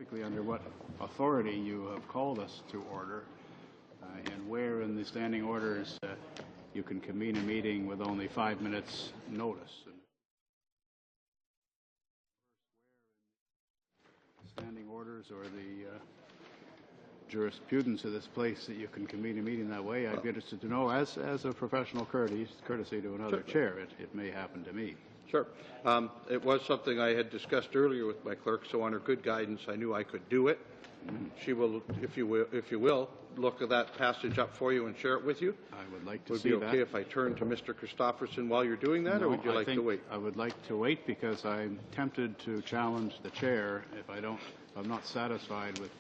specifically under what authority you have called us to order, and where in the standing orders you can convene a meeting with only 5 minutes notice. Standing orders or the jurisprudence of this place that you can convene a meeting that way, I'd be interested to know, as a professional courtesy to another chair, it may happen to me. Sure. It was something I had discussed earlier with my clerk, so under good guidance, I knew I could do it. She will, if you will, look at that passage up for you and share it with you. I would like to see that. Would that. it be okay if I turn to Mr. Christopherson while you're doing that, No, or would you like to wait? I would like to wait because I'm tempted to challenge the chair if I'm not satisfied with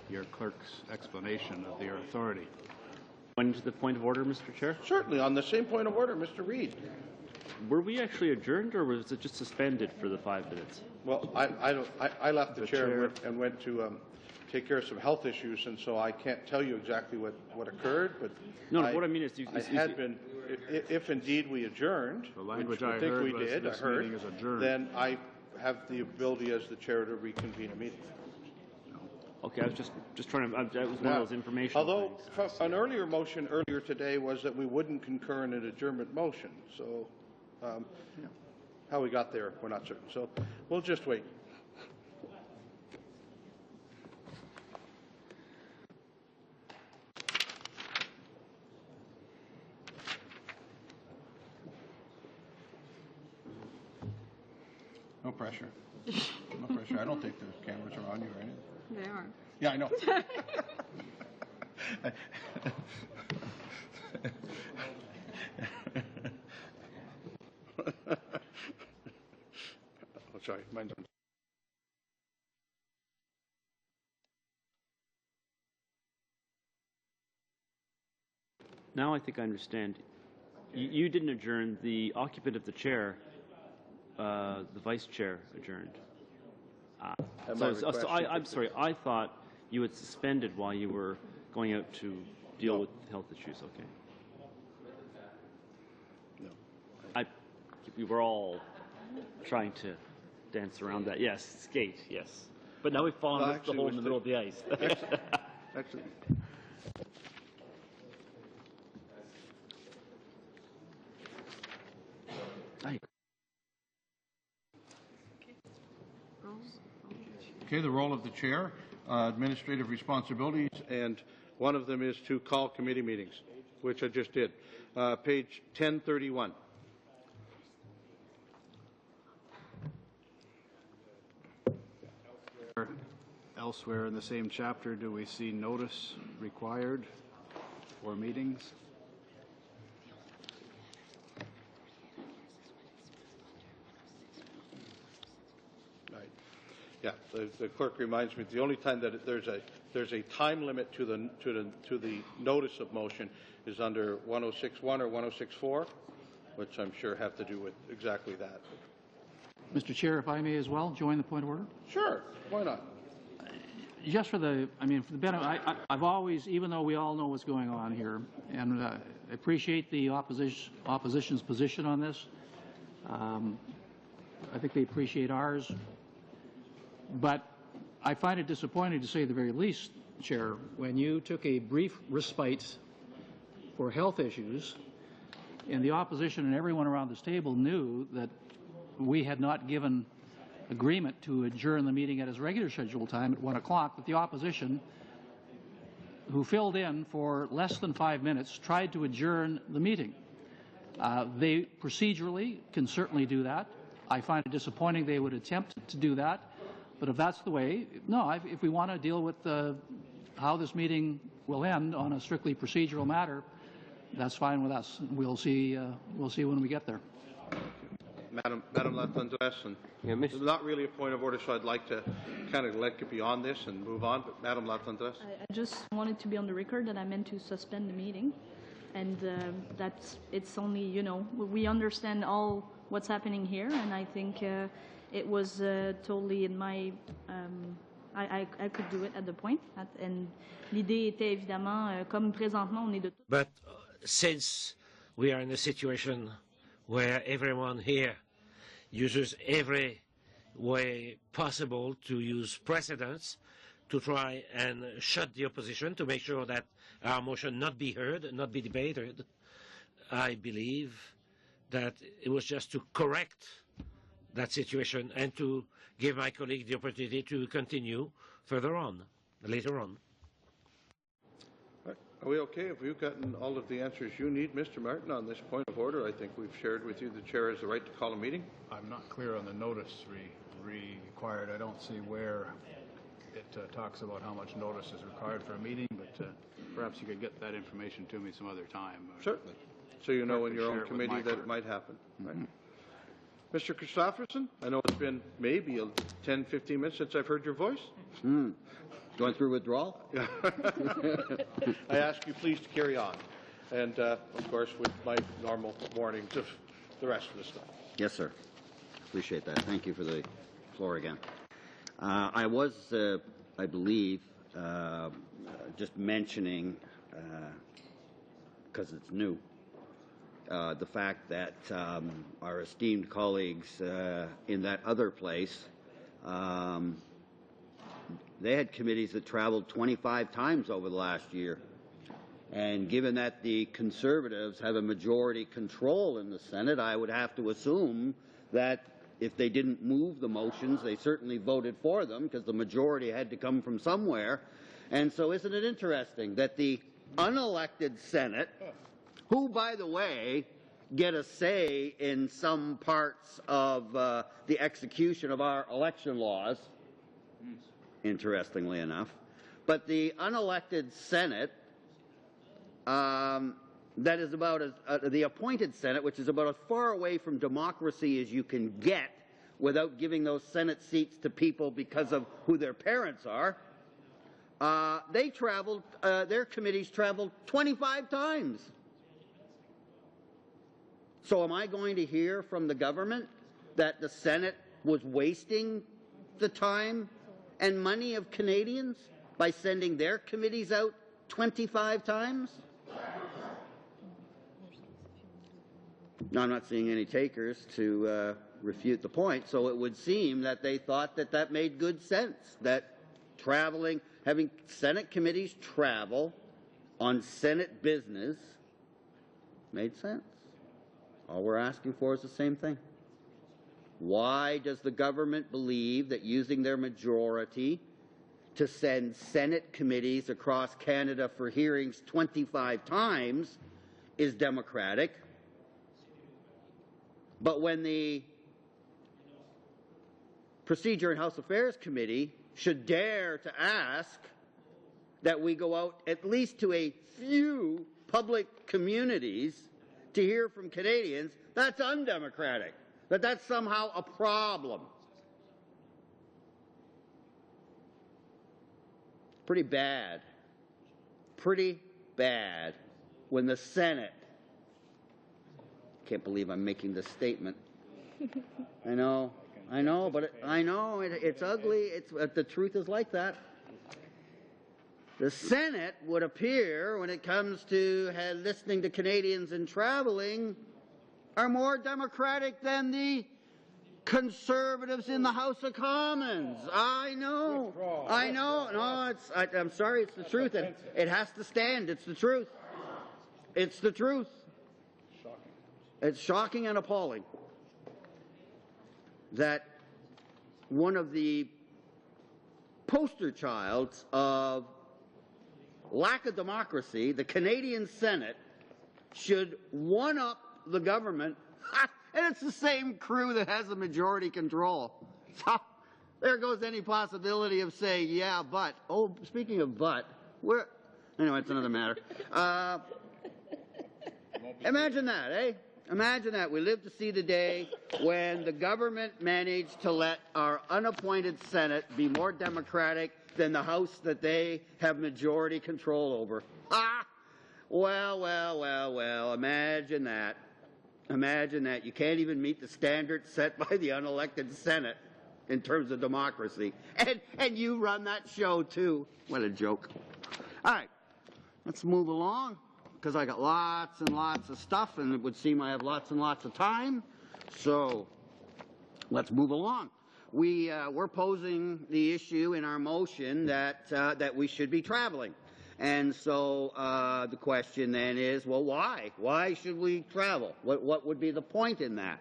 your clerk's explanation of your authority. Going to the point of order, Mr. Chair? Certainly. On the same point of order, Mr. Reid. Were we actually adjourned, or was it just suspended for the 5 minutes? Well, I left the chair and went to take care of some health issues, and so I can't tell you exactly what occurred. But no, what I mean is, if indeed we adjourned, the language which I think heard we was did, this meeting is adjourned. Then I have the ability as the chair to reconvene a meeting. Okay, I was just trying to. That was one of those information. Although an earlier motion earlier today was that we wouldn't concur in an adjournment motion, so. How we got there, we're not certain. So we'll just wait. No pressure. No pressure. I don't think the cameras are on you or anything. They are. Yeah, I know. Oh, sorry, mine's on. Now I think I understand. You didn't adjourn. The occupant of the chair, the vice chair, adjourned. I'm sorry. I thought you had suspended while you were going out to deal with health issues. Okay. We were all trying to dance around that. Yes, skate, yes. But now we've fallen into the hole in the middle of the ice. Actually. Okay, the role of the chair, administrative responsibilities, and one of them is to call committee meetings, which I just did. Page 1031. Elsewhere in the same chapter, do we see notice required for meetings? Right. Yeah, the clerk reminds me the only time that there's a time limit to the notice of motion is under 1061 or 1064, which I'm sure have to do with exactly that. Mr. Chair, if I may as well join the point of order? Sure, why not? Just for the benefit, I've always, even though we all know what's going on here, and I appreciate the opposition's position on this. I think they appreciate ours. But I find it disappointing, to say the very least, Chair, when you took a brief respite for health issues, and the opposition and everyone around this table knew that we had not given agreement to adjourn the meeting at its regular scheduled time at 1 o'clock, that the opposition, who filled in for less than 5 minutes, tried to adjourn the meeting. They procedurally can certainly do that. I find it disappointing they would attempt to do that. But if that's the way, no, if we want to deal with how this meeting will end on a strictly procedural matter, that's fine with us. We'll see when we get there. Madam Latendresse, and this is not really a point of order, so I'd like to kind of let it beyond this and move on. But Madam Latendresse, I just wanted to be on the record that I meant to suspend the meeting, and it's only, we understand all what's happening here, and I think it was totally in my. I could do it at the point, and l'idée était évidemment comme présentement on est de. But since we are in a situation where everyone here uses every way possible to use precedents to try and shut the opposition, to make sure that our motion not be heard, not be debated. I believe that it was just to correct that situation and to give my colleague the opportunity to continue further on, later on. All right. Are we okay? Have you gotten all of the answers you need, Mr. Martin, on this point of order? I think we've shared with you the chair has the right to call a meeting. I'm not clear on the notice required. I don't see where it talks about how much notice is required for a meeting, but perhaps you could get that information to me some other time. Certainly. So you know in your own share it with committee my that clerk. it might happen. Right. Mr. Christopherson, I know it's been maybe 10, 15 minutes since I've heard your voice. Going through withdrawal? I ask you please to carry on. And, of course, with my normal warnings of the rest of the stuff. Yes, sir. Appreciate that. Thank you for the floor again. I was, I believe, just mentioning, because it's new, the fact that our esteemed colleagues in that other place, they had committees that traveled 25 times over the last year. And given that the Conservatives have a majority control in the Senate, I would have to assume that if they didn't move the motions, they certainly voted for them because the majority had to come from somewhere. And so isn't it interesting that the unelected Senate, who, by the way, get a say in some parts of the execution of our election laws, interestingly enough, but the unelected Senate, that is about the appointed Senate, which is about as far away from democracy as you can get without giving those Senate seats to people because of who their parents are, they traveled, their committees traveled 25 times. So am I going to hear from the government that the Senate was wasting the time and money of Canadians by sending their committees out 25 times? Now, I'm not seeing any takers to refute the point, so it would seem that they thought that that made good sense, that traveling, having Senate committees travel on Senate business made sense. All we're asking for is the same thing. Why does the government believe that using their majority to send Senate committees across Canada for hearings 25 times is democratic? But when the Procedure and House Affairs Committee should dare to ask that we go out at least to a few public communities to hear from Canadians, that's undemocratic. That's somehow a problem. Pretty bad when the Senate, can't believe I'm making this statement. I know, but it's ugly. The truth is like that. The Senate would appear, when it comes to listening to Canadians and traveling, are more democratic than the Conservatives in the House of Commons. I know. No, I'm sorry, it's the truth. It has to stand. It's the truth. It's the truth. It's shocking and appalling that one of the poster childs of lack of democracy, the Canadian Senate, should one-up the government, and it's the same crew that has the majority control. So there goes any possibility of saying, yeah, but, oh, speaking of but, anyway, it's another matter. Imagine that, eh? Imagine that. We live to see the day when the government managed to let our unappointed Senate be more democratic than the House that they have majority control over. Well, imagine that. Imagine that. You can't even meet the standards set by the unelected Senate in terms of democracy. And you run that show, too. What a joke. All right, let's move along, because I got lots and lots of stuff, and it would seem I have lots and lots of time. So let's move along. we're posing the issue in our motion that we should be traveling. And so the question then is, well, why? Why should we travel? What would be the point in that?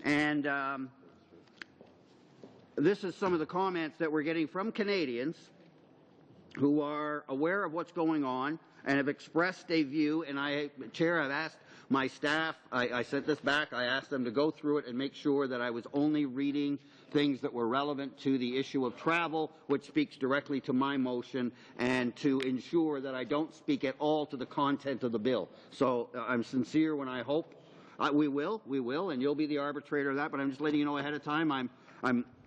And this is some of the comments that we're getting from Canadians who are aware of what's going on and have expressed a view. And Chair, I've asked my staff, I sent this back, I asked them to go through it and make sure that I was only reading things that were relevant to the issue of travel, which speaks directly to my motion, and to ensure that I don't speak at all to the content of the bill. So I'm sincere when I hope we will, and you'll be the arbitrator of that, but I'm just letting you know ahead of time, I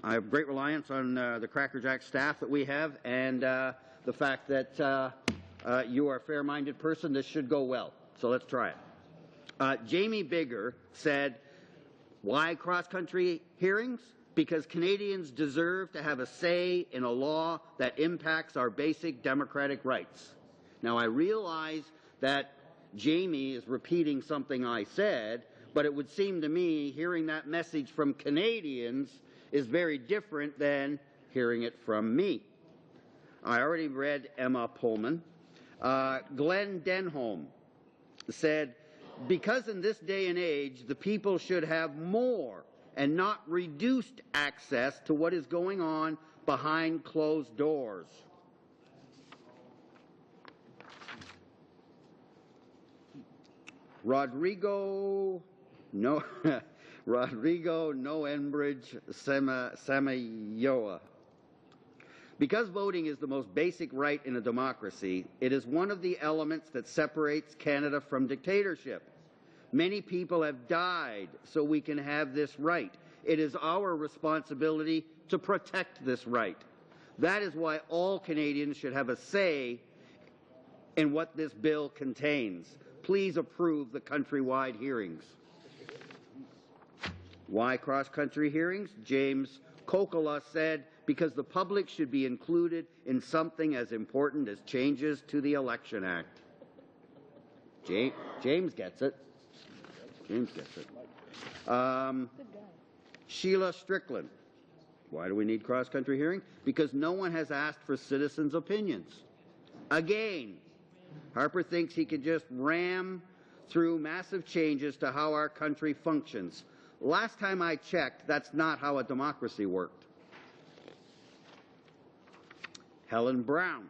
have great reliance on the Cracker Jack staff that we have, and the fact that you are a fair-minded person. This should go well, so let's try it. Jamie Bigger said, why cross-country hearings? Because Canadians deserve to have a say in a law that impacts our basic democratic rights. Now, I realize that Jamie is repeating something I said, but it would seem to me hearing that message from Canadians is very different than hearing it from me. I already read Emma Pullman. Glenn Denholm said, because in this day and age, the people should have more and not reduced access to what is going on behind closed doors. Rodrigo Noenbridge Samayoa. Because voting is the most basic right in a democracy, it is one of the elements that separates Canada from dictatorship. Many people have died so we can have this right. It is our responsibility to protect this right. That is why all Canadians should have a say in what this bill contains. Please approve the countrywide hearings. Why cross-country hearings? James Kokola said, because the public should be included in something as important as changes to the Election Act. James gets it. James gets it. Sheila Strickland. Why do we need cross-country hearing? Because no one has asked for citizens' opinions. Again, Harper thinks he can just ram through massive changes to how our country functions. Last time I checked, that's not how a democracy worked. Helen Brown.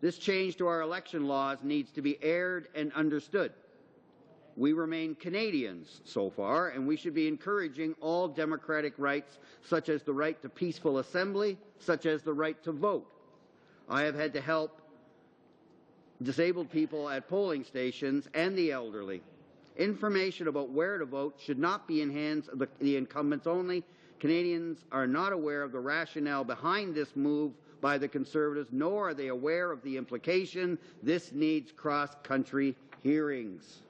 This change to our election laws needs to be aired and understood. We remain Canadians so far, and we should be encouraging all democratic rights, such as the right to peaceful assembly, such as the right to vote. I have had to help disabled people at polling stations and the elderly. Information about where to vote should not be in hands of the incumbents only. Canadians are not aware of the rationale behind this move by the Conservatives, nor are they aware of the implication. This needs cross-country hearings.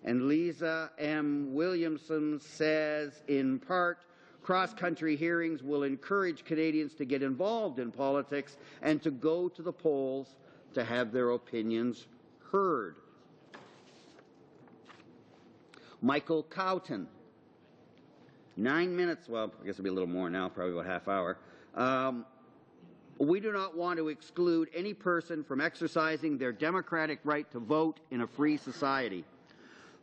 And Lisa M. Williamson says, in part, cross-country hearings will encourage Canadians to get involved in politics and to go to the polls to have their opinions heard. Michael Cowton, 9 minutes, well, I guess it'll be a little more now, probably about a half hour. We do not want to exclude any person from exercising their democratic right to vote in a free society.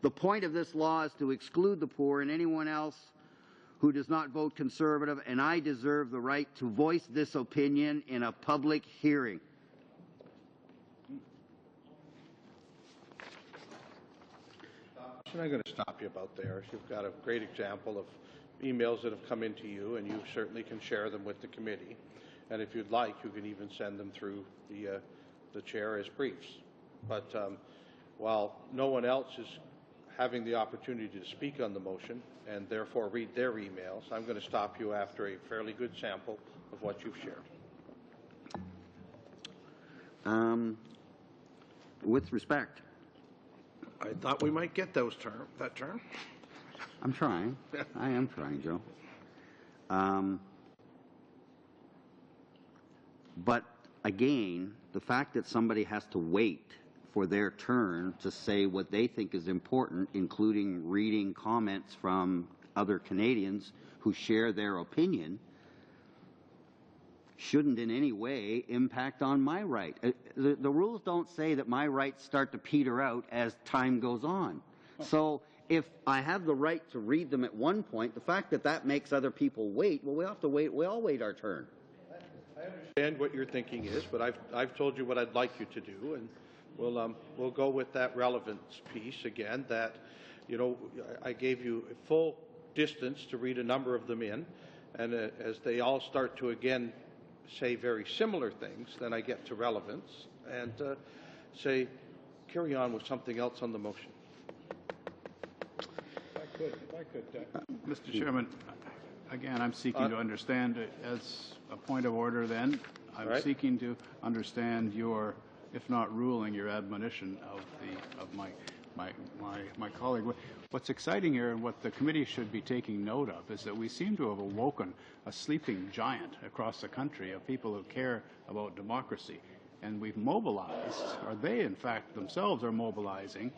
The point of this law is to exclude the poor and anyone else who does not vote Conservative, and I deserve the right to voice this opinion in a public hearing. I'm going to stop you about there. You've got a great example of emails that have come into you, and you certainly can share them with the committee. And if you'd like, you can even send them through the chair as briefs. But while no one else is having the opportunity to speak on the motion and therefore read their emails, I'm going to stop you after a fairly good sample of what you've shared. With respect. I thought we might get that term. I'm trying. I am trying, Joe. But again, the fact that somebody has to wait for their turn to say what they think is important, including reading comments from other Canadians who share their opinion shouldn't in any way impact on my right. The rules don't say that my rights start to peter out as time goes on. So if I have the right to read them at one point, the fact that that makes other people wait, well, we have to wait. We all wait our turn. I understand what your thinking is, but I've told you what I'd like you to do, and we'll go with that relevance piece again. That, you know, I gave you a full distance to read a number of them in, and as they all start to again say very similar things, then I get to relevance and say, carry on with something else on the motion. If I could, Mr. Chairman, again, I'm seeking to understand it as a point of order. Then I'm seeking to understand your, if not ruling, your admonition of my colleague. What's exciting here, and what the committee should be taking note of, is that we seem to have awoken a sleeping giant across the country of people who care about democracy, and we've mobilized, or they, in fact, themselves are mobilizing.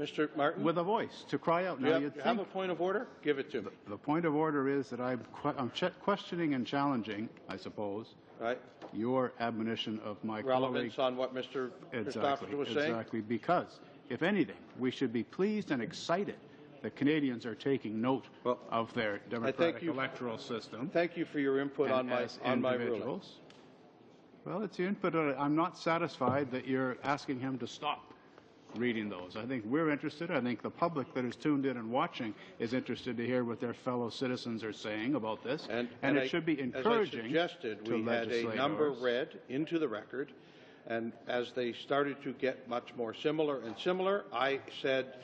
Mr. Martin? With a voice to cry out. Do you have a point of order? Give it to me. The point of order is that I'm questioning and challenging, I suppose, your admonition of my relevance colleague. On what Mr. Christopherson was saying? Exactly, because, if anything, we should be pleased and excited that Canadians are taking note of their democratic electoral system. Thank you for your input on my ruling. Well, it's your input. I'm not satisfied that you're asking him to stop reading those. I think we're interested. I think the public that is tuned in and watching is interested to hear what their fellow citizens are saying about this. And it should be encouraging. As I suggested, we had a number read into the record, and as they started to get much more similar and similar, I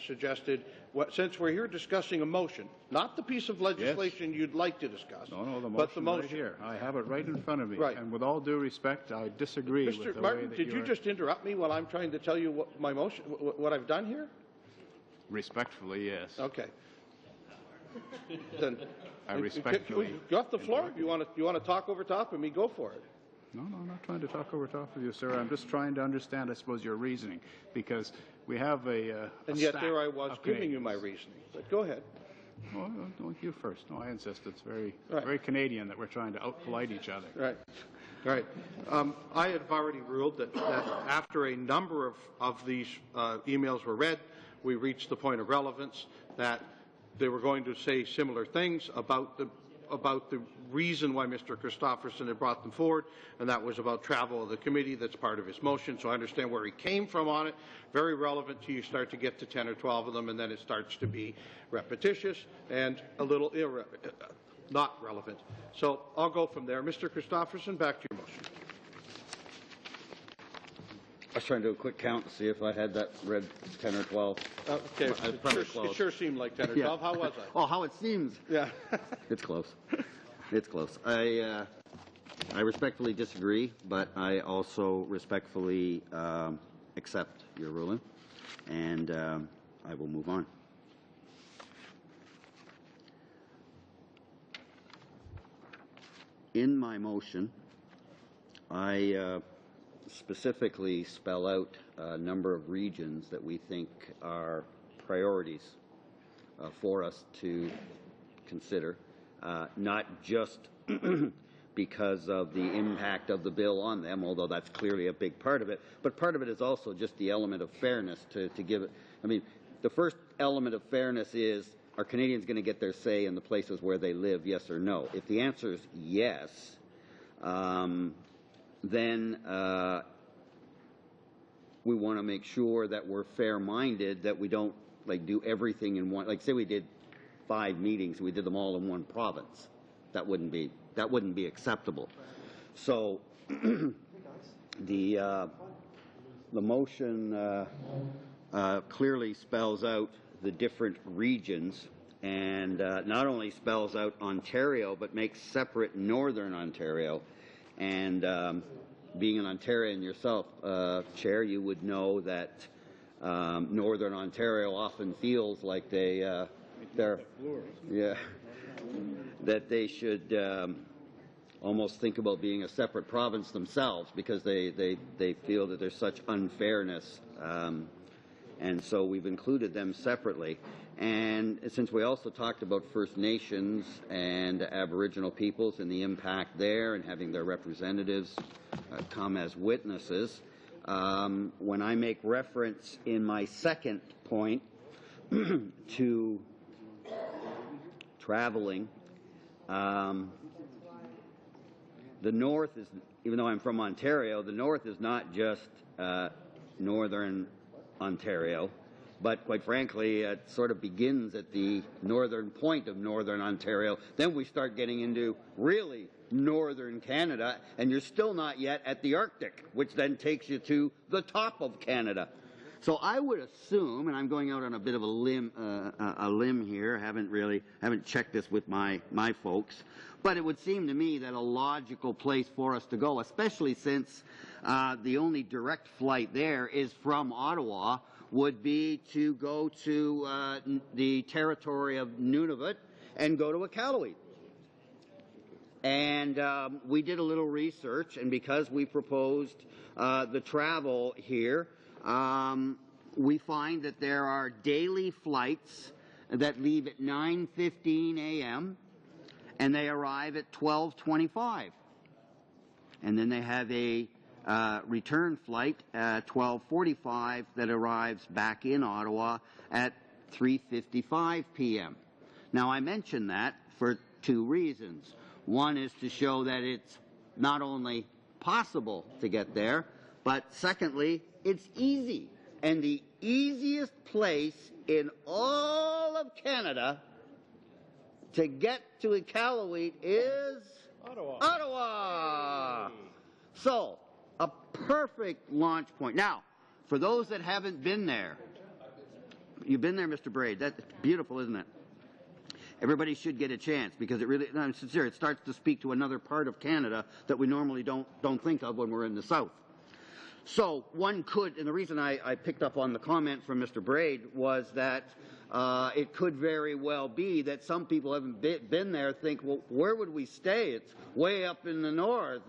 suggested, since we're here discussing a motion, not the piece of legislation you'd like to discuss, but the motion. Right here. I have it right in front of me. And with all due respect, I disagree with the Martin, way that did you just interrupt me while I'm trying to tell you what my motion, what I've done here? Respectfully, yes. Okay. Then I respectfully. Go off the floor. You want to talk over top of me? Go for it. No, I'm not trying to talk over top of you, sir. I'm just trying to understand, I suppose, your reasoning, because we have and yet there I was giving you my reasoning. But go ahead. Well, you first. No, I insist. It's very Canadian that we're trying to out-polite each other. Right. I have already ruled that after a number of these emails were read, we reached the point of relevance that they were going to say similar things about the reason why Mr. Christopherson had brought them forward, and that was about travel of the committee. That's part of his motion, so I understand where he came from on it. Very relevant till you start to get to 10 or 12 of them, and then it starts to be repetitious and a little not relevant. So I'll go from there. Mr. Christopherson, back to your motion. I was trying to do a quick count to see if I had that read 10 or 12. Okay, it sure seemed like 10 or 12. How was I? Oh, how it seems. Yeah. It's close. It's close. I respectfully disagree, but I also respectfully accept your ruling, and I will move on. In my motion, I specifically spell out a number of regions that we think are priorities for us to consider, not just because of the impact of the bill on them, although that's clearly a big part of it, but part of it is also just the element of fairness to give it. I mean, the first element of fairness is, are Canadians going to get their say in the places where they live, yes or no? If the answer is yes, then we want to make sure that we're fair-minded, that we don't do everything in one. Like, say we did 5 meetings, we did them all in one province. That wouldn't be acceptable. So the motion clearly spells out the different regions, and not only spells out Ontario, but makes separate Northern Ontario. And being an Ontarian yourself, Chair, you would know that Northern Ontario often feels like that they should almost think about being a separate province themselves, because they feel that there's such unfairness And so we've included them separately. And since we also talked about First Nations and Aboriginal peoples and the impact there and having their representatives come as witnesses, when I make reference in my second point to traveling, the North is, even though I'm from Ontario, the North is not just northern Ontario, but quite frankly, it sort of begins at the northern point of northern Ontario. Then we start getting into really northern Canada, and you're still not yet at the Arctic, which then takes you to the top of Canada. So I would assume, and I'm going out on a bit of a limb here, haven't checked this with my folks, but it would seem to me that a logical place for us to go, especially since the only direct flight there is from Ottawa, would be to go to the territory of Nunavut and go to Iqaluit. And we did a little research, and because we proposed the travel here, we find that there are daily flights that leave at 9:15 a.m. and they arrive at 12:25. And then they have a return flight at 12:45 that arrives back in Ottawa at 3:55 p.m. Now, I mention that for two reasons. One is to show that it's not only possible to get there, but secondly, it's easy. And the easiest place in all of Canada to get to Iqaluit is Ottawa. So, a perfect launch point. Now, for those that haven't been there, you've been there, Mr. Braid. That's beautiful, isn't it? Everybody should get a chance, because it really, I'm sincere, it starts to speak to another part of Canada that we normally don't think of when we're in the South. So one could, and the reason I picked up on the comment from Mr. Braid was that it could very well be that some people haven't been there think, well, where would we stay? It's way up in the north,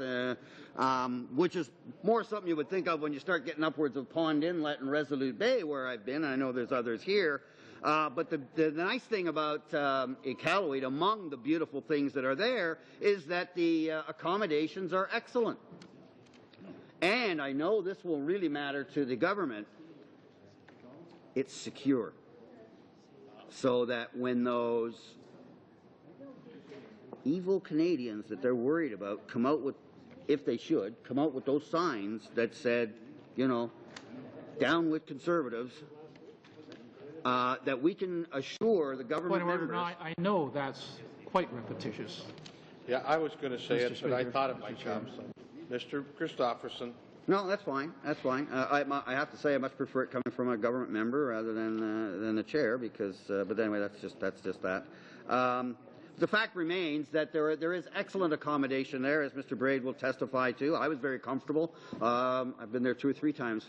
which is more something you would think of when you start getting upwards of Pond Inlet and Resolute Bay, where I've been. I know there's others here. But the nice thing about Iqaluit, among the beautiful things that are there, is that the accommodations are excellent. And I know this will really matter to the government. It's secure. So that when those evil Canadians that they're worried about come out with, if they should, come out with those signs that said, you know, down with conservatives, that we can assure the government members. I know that's quite repetitious. Yeah, I was going to say Mr. it, but I Speaker, thought it Mr. might Chairman. come. Mr. Christopherson. No, that's fine. That's fine. I have to say I much prefer it coming from a government member rather than the chair, because. But anyway, that's just that. The fact remains that there is excellent accommodation there, as Mr. Braid will testify to. I was very comfortable. I've been there 2 or 3 times.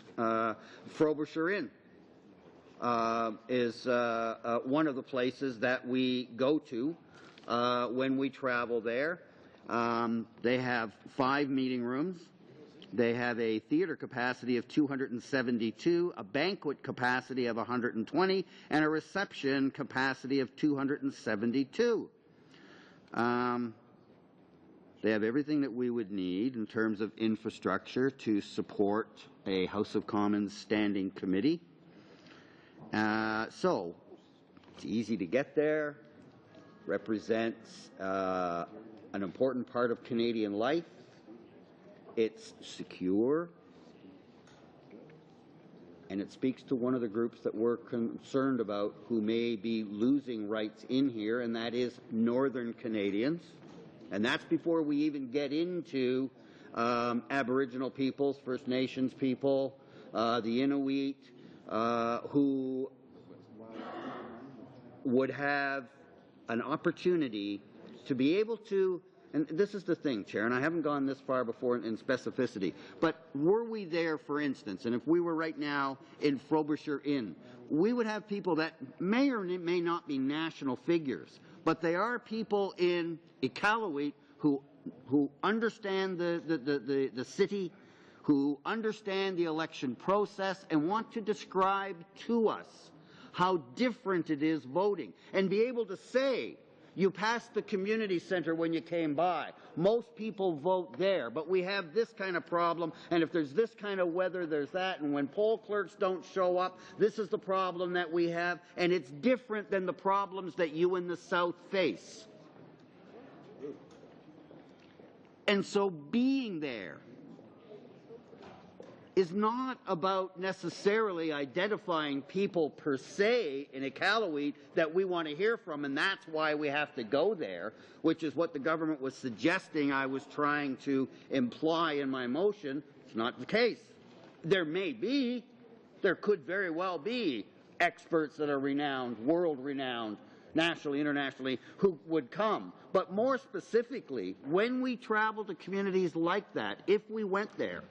Frobisher Inn is one of the places that we go to when we travel there. They have 5 meeting rooms. They have a theater capacity of 272, a banquet capacity of 120, and a reception capacity of 272. They have everything that we would need in terms of infrastructure to support a House of Commons standing committee. So, it's easy to get there, represents an important part of Canadian life. It's secure, and it speaks to one of the groups that we're concerned about who may be losing rights in here, and that is Northern Canadians. And that's before we even get into Aboriginal peoples, First Nations people, the Inuit, who would have an opportunity to be able to. And this is the thing, Chair, and I haven't gone this far before in specificity, but were we there, for instance, and if we were right now in Frobisher Inn, we would have people that may or may not be national figures, but they are people in Iqaluit who understand the city, who understand the election process and want to describe to us how different it is voting, and be able to say, you passed the community center when you came by. Most people vote there, but we have this kind of problem, and if there's this kind of weather, there's that, and when poll clerks don't show up, this is the problem that we have, and it's different than the problems that you in the South face. And so being there is not about necessarily identifying people per se in Iqaluit that we want to hear from, and that's why we have to go there, which is what the government was suggesting I was trying to imply in my motion. It's not the case. There could very well be experts that are renowned, world-renowned, nationally, internationally, who would come. But more specifically, when we travel to communities like that, if we went there,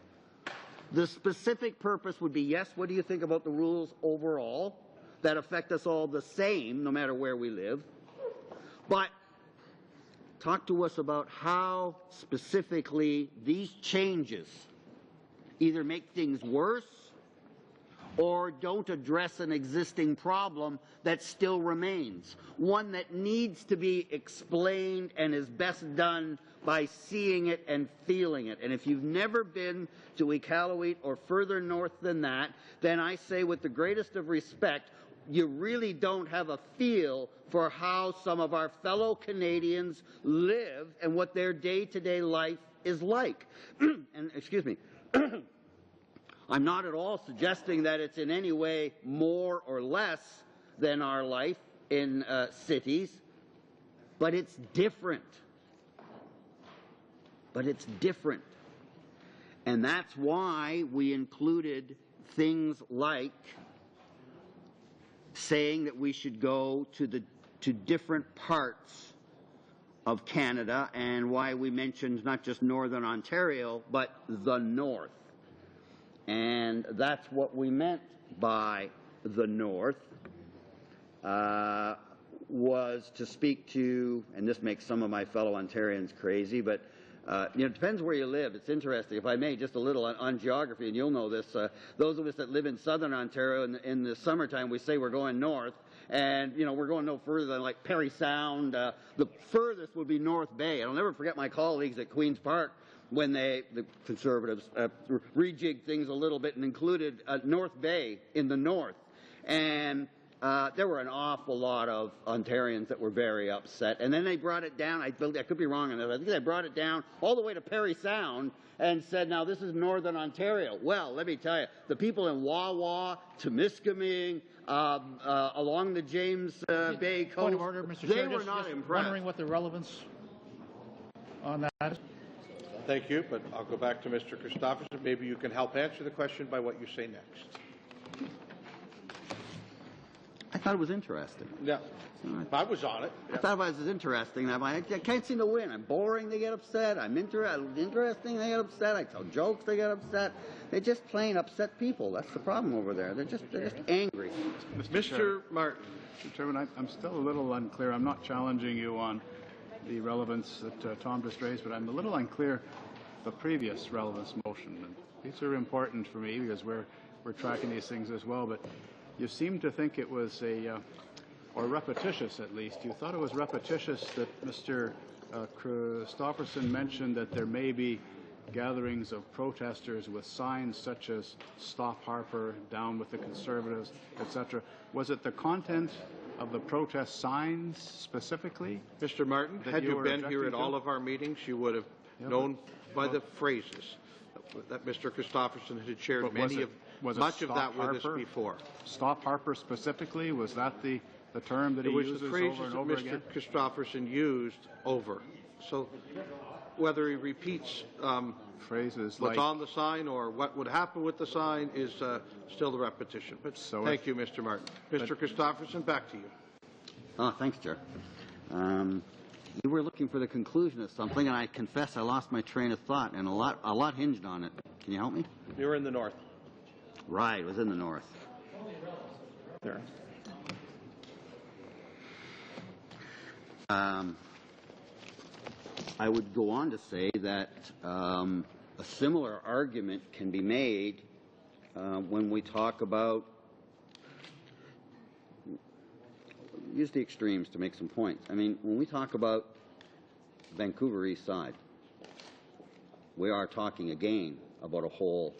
the specific purpose would be, yes, what do you think about the rules overall that affect us all the same, no matter where we live? But talk to us about how specifically these changes either make things worse or don't address an existing problem that still remains, one that needs to be explained and is best done by seeing it and feeling it. And if you've never been to Iqaluit or further north than that, then I say with the greatest of respect, you really don't have a feel for how some of our fellow Canadians live and what their day-to-day life is like. And excuse me, I'm not at all suggesting that it's in any way more or less than our life in cities, but it's different. But it's different. And that's why we included things like saying that we should go to different parts of Canada, and why we mentioned not just Northern Ontario, but the North. And that's what we meant by the North, was to speak to, and this makes some of my fellow Ontarians crazy, but it depends where you live. It's interesting. If I may, just a little on geography, and you'll know this. Those of us that live in southern Ontario, in the summertime, we say we're going north, and we're going no further than like Parry Sound. The furthest would be North Bay. I'll never forget my colleagues at Queen's Park when the Conservatives rejigged things a little bit and included North Bay in the north. And there were an awful lot of Ontarians that were very upset. And then they brought it down. I could be wrong on that. I think they brought it down all the way to Parry Sound and said, now this is Northern Ontario. Well, let me tell you, the people in Wawa, Temiskaming, along the James Bay coast, Point of order, Mr. they Chair, were not impressed. Wondering what the relevance on that is. Thank you, but I'll go back to Mr. Christopherson. Maybe you can help answer the question by what you say next. I thought it was interesting. Yeah, I was on it. I thought it was interesting. I can't seem to win. I'm boring, they get upset. I'm interesting, they get upset. I tell jokes, they get upset. They're just plain upset people. That's the problem over there. They're just angry. Mr. Martin. Mr. Chairman, I'm still a little unclear. I'm not challenging you on the relevance that Tom just raised, but I'm a little unclear the previous relevance motion. And these are important for me because we're tracking these things as well. But you seem to think it was or repetitious at least. You thought it was repetitious that Mr. Christopherson mentioned that there may be gatherings of protesters with signs such as "Stop Harper," "Down with the Conservatives," etc. Was it the content of the protest signs specifically? Mr. Martin, had you been here at all of our meetings, you would have known by the phrases that Mr. Christopherson had shared much of that with us before. Stop Harper specifically, was that the term that he uses over and over again? It was the phrases that Mr. Christopherson used over. So whether he repeats phrases what's on the sign or what would happen with the sign is still the repetition. But so thank you, Mr. Martin. Mr. Christopherson, back to you. Oh, thanks, Chair. You were looking for the conclusion of something, and I confess I lost my train of thought, and a lot hinged on it. Can you help me? You're in the north. Right, it was in the north. There. I would go on to say that a similar argument can be made when we talk about, use the extremes to make some points. I mean, when we talk about Vancouver East Side, we are talking again about a whole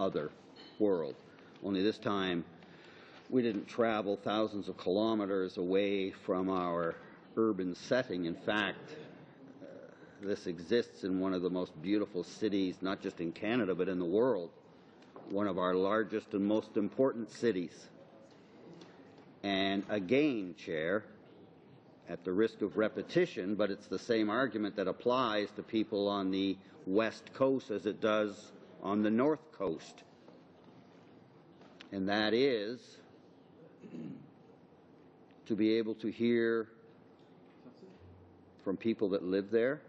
other world. Only this time, we didn't travel thousands of kilometers away from our urban setting. In fact, this exists in one of the most beautiful cities, not just in Canada, but in the world, one of our largest and most important cities. And again, Chair, at the risk of repetition, but it's the same argument that applies to people on the West Coast as it does on the North Coast. And that is to be able to hear from people that live there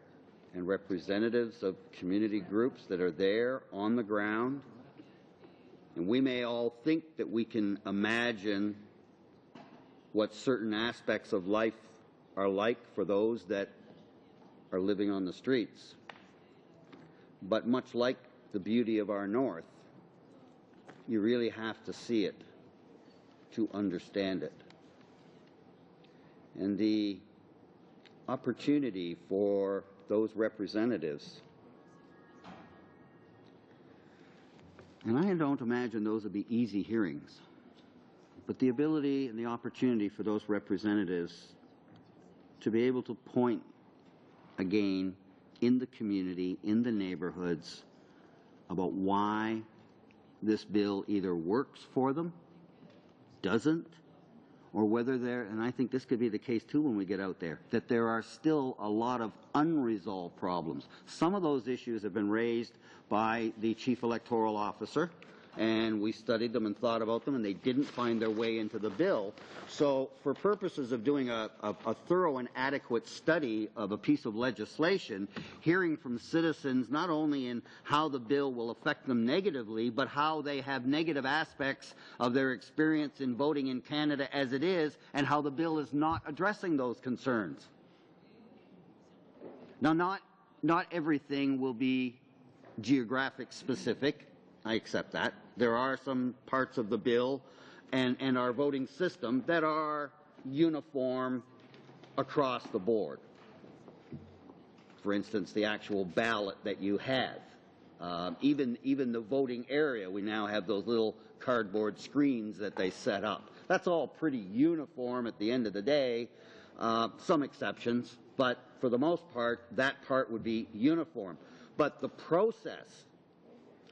and representatives of community groups that are there on the ground. And we may all think that we can imagine what certain aspects of life are like for those that are living on the streets. But much like the beauty of our North, you really have to see it to understand it. And the opportunity for those representatives, and I don't imagine those would be easy hearings, but the ability and the opportunity for those representatives to be able to point again in the community, in the neighborhoods, about why this bill either works for them, doesn't, or whether there, and I think this could be the case too when we get out there, that there are still a lot of unresolved problems. Some of those issues have been raised by the Chief Electoral Officer, and we studied them and thought about them, and they didn't find their way into the bill. So for purposes of doing a thorough and adequate study of a piece of legislation, hearing from citizens not only in how the bill will affect them negatively, but how they have negative aspects of their experience in voting in Canada as it is, and how the bill is not addressing those concerns. Now, not everything will be geographic specific. I accept that. There are some parts of the bill and our voting system that are uniform across the board. For instance, the actual ballot that you have. Even the voting area, we now have those little cardboard screens that they set up. That's all pretty uniform at the end of the day. Some exceptions, but for the most part, that part would be uniform. But the process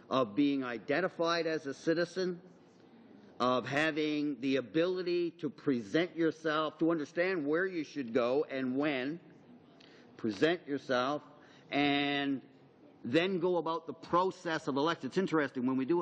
of being identified as a citizen, of having the ability to present yourself, to understand where you should go and when, present yourself, and then go about the process of election. It's interesting, when we do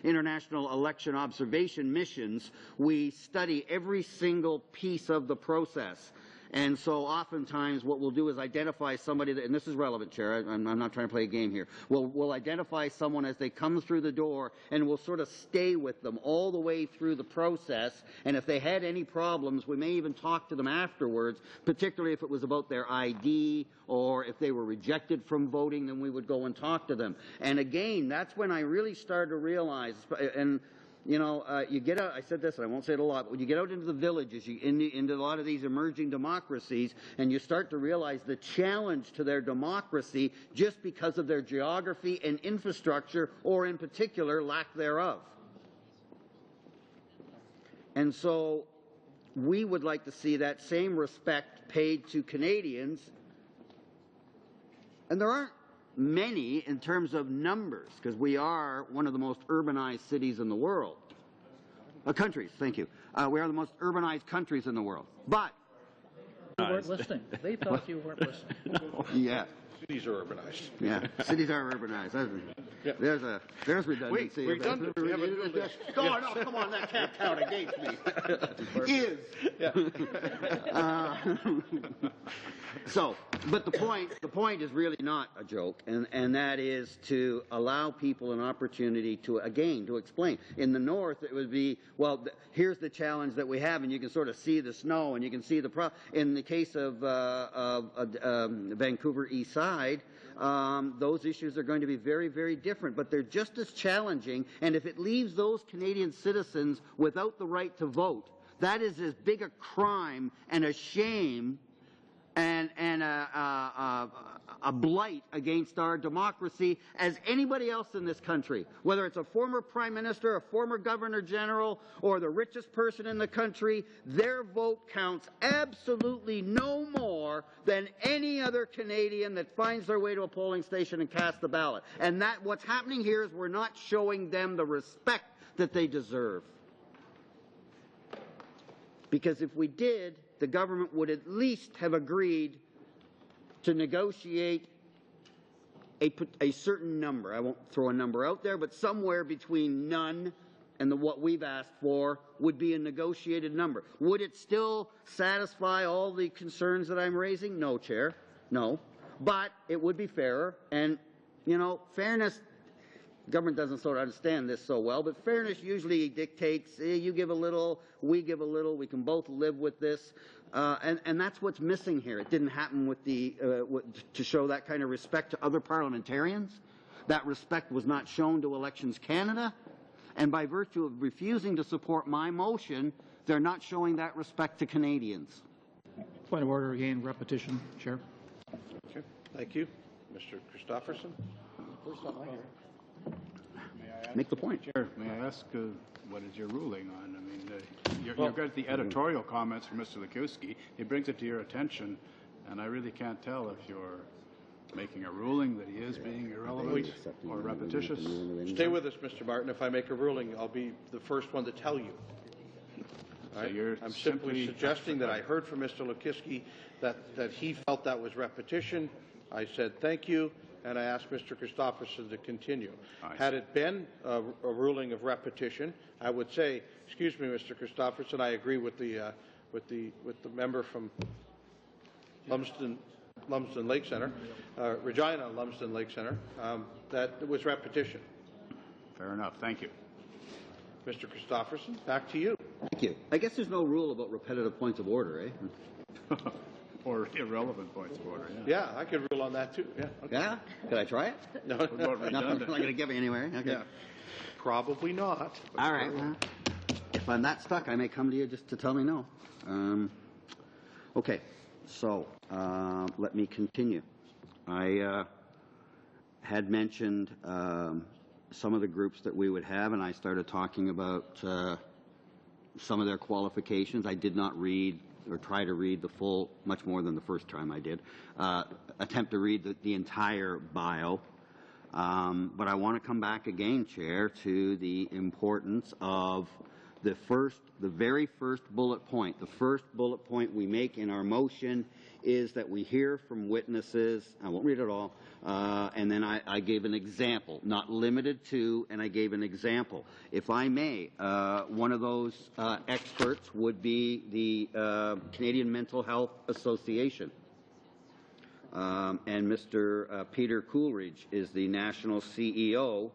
international election observation missions, we study every single piece of the process. And so oftentimes what we'll do is identify somebody, and this is relevant, Chair, I'm not trying to play a game here. We'll identify someone as they come through the door, and we'll sort of stay with them all the way through the process. And if they had any problems, we may even talk to them afterwards, particularly if it was about their ID or if they were rejected from voting, then we would go and talk to them. And again, that's when I really started to realize, and you know, you get out, I said this, and I won't say it a lot, but when you get out into the villages, into a lot of these emerging democracies, and you start to realize the challenge to their democracy just because of their geography and infrastructure, or in particular, lack thereof. And so we would like to see that same respect paid to Canadians, and there aren't many in terms of numbers, because we are one of the most urbanized cities in the world. Countries, thank you. We are the most urbanized countries in the world. But you weren't listening. They thought you weren't listening. Yeah. Cities are urbanized. Yeah, cities are urbanized. Yeah. There's redundancy. Redundant. We have a new list. No, come on, that can't count against me. Is. Yeah. So, but the point is really not a joke, and that is to allow people an opportunity to, again, to explain. In the north, it would be, well, here's the challenge that we have, and you can sort of see the snow, and you can see the in the case of Vancouver East Side, those issues are going to be very, very different, but they're just as challenging, and if it leaves those Canadian citizens without the right to vote, that is as big a crime and a shame and a blight against our democracy as anybody else in this country, whether it's a former prime minister, a former governor general, or the richest person in the country. Their vote counts absolutely no more than any other Canadian that finds their way to a polling station and casts the ballot. And that what's happening here is we're not showing them the respect that they deserve. Because if we did, the government would at least have agreed to negotiate a certain number. I won't throw a number out there, but somewhere between none and what we've asked for would be a negotiated number. Would it still satisfy all the concerns that I'm raising? No, Chair. No. But it would be fairer. And, you know, fairness, government doesn't sort of understand this so well, but fairness usually dictates, you give a little, we give a little, we can both live with this. And that's what's missing here. It didn't happen with the, to show that kind of respect to other parliamentarians. That respect was not shown to Elections Canada. And by virtue of refusing to support my motion, they're not showing that respect to Canadians. Point of order again, repetition, Chair. Okay. Thank you. Mr. Christopherson? Make the point. Chair, may I ask what is your ruling on? I mean, you've got the editorial comments from Mr. Lukowski. He brings it to your attention, and I really can't tell if you're making a ruling that he is being irrelevant or repetitious. Stay with us, Mr. Martin. If I make a ruling, I'll be the first one to tell you. So you're I'm simply suggesting that I heard from Mr. Lukowski that he felt that was repetition. I said thank you, and I asked Mr. Christopherson to continue. Had it been a ruling of repetition, I would say, excuse me, Mr. Christopherson, I agree with the member from Lumsden Lake Center, Regina Lumsden Lake Center, that it was repetition. Fair enough. Thank you. Mr. Christopherson, back to you. Thank you. I guess there's no rule about repetitive points of order, eh? Or irrelevant points of order. Yeah, I could rule on that too. Yeah. Okay. Yeah? Could I try it? No, What about No, I'm not redundant? going to give it anywhere. Okay. Yeah. Probably not. All right. Well, if I'm that stuck, I may come to you just to tell me no. Okay. So let me continue. I had mentioned some of the groups that we would have, and I started talking about some of their qualifications. I did not read or try to read the full, much more than the first time I did, attempt to read the entire bio. But I want to come back again, Chair, to the importance of the very first bullet point. The first bullet point we make in our motion is that we hear from witnesses. I won't read it all. And then I gave an example, not limited to, and I gave an example. If I may, one of those experts would be the Canadian Mental Health Association. And Mr. Peter Coolidge is the national CEO,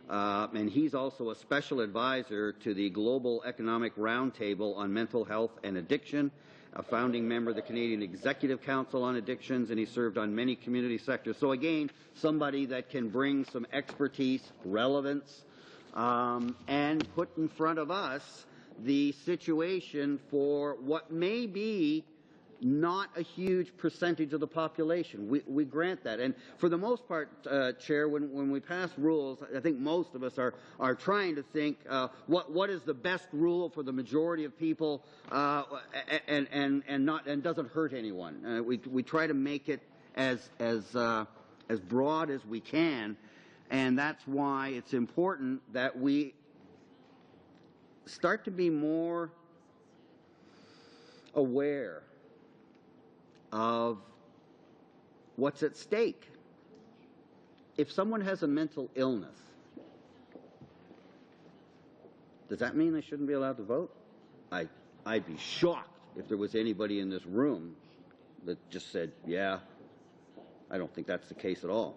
and he's also a special advisor to the Global Economic Roundtable on Mental Health and Addiction, a founding member of the Canadian Executive Council on Addictions, and he served on many community sectors. So again, somebody that can bring some expertise, relevance, and put in front of us the situation for what may be not a huge percentage of the population. We grant that. And for the most part, Chair, when we pass rules, I think most of us are trying to think what is the best rule for the majority of people and doesn't hurt anyone. We try to make it as broad as we can, and that's why it's important that we start to be more aware of what's at stake. If someone has a mental illness, does that mean they shouldn't be allowed to vote? I'd be shocked if there was anybody in this room that just said, yeah, I don't think that's the case at all.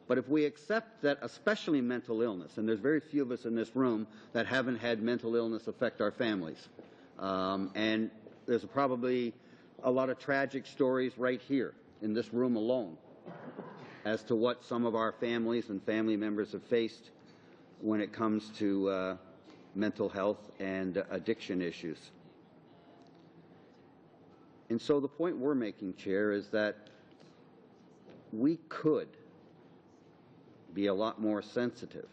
But if we accept that especially mental illness, and there's very few of us in this room that haven't had mental illness affect our families, and there's probably a lot of tragic stories right here in this room alone. as to what some of our families and family members have faced when it comes to mental health and addiction issues. And so the point we're making, Chair, is that we could be a lot more sensitive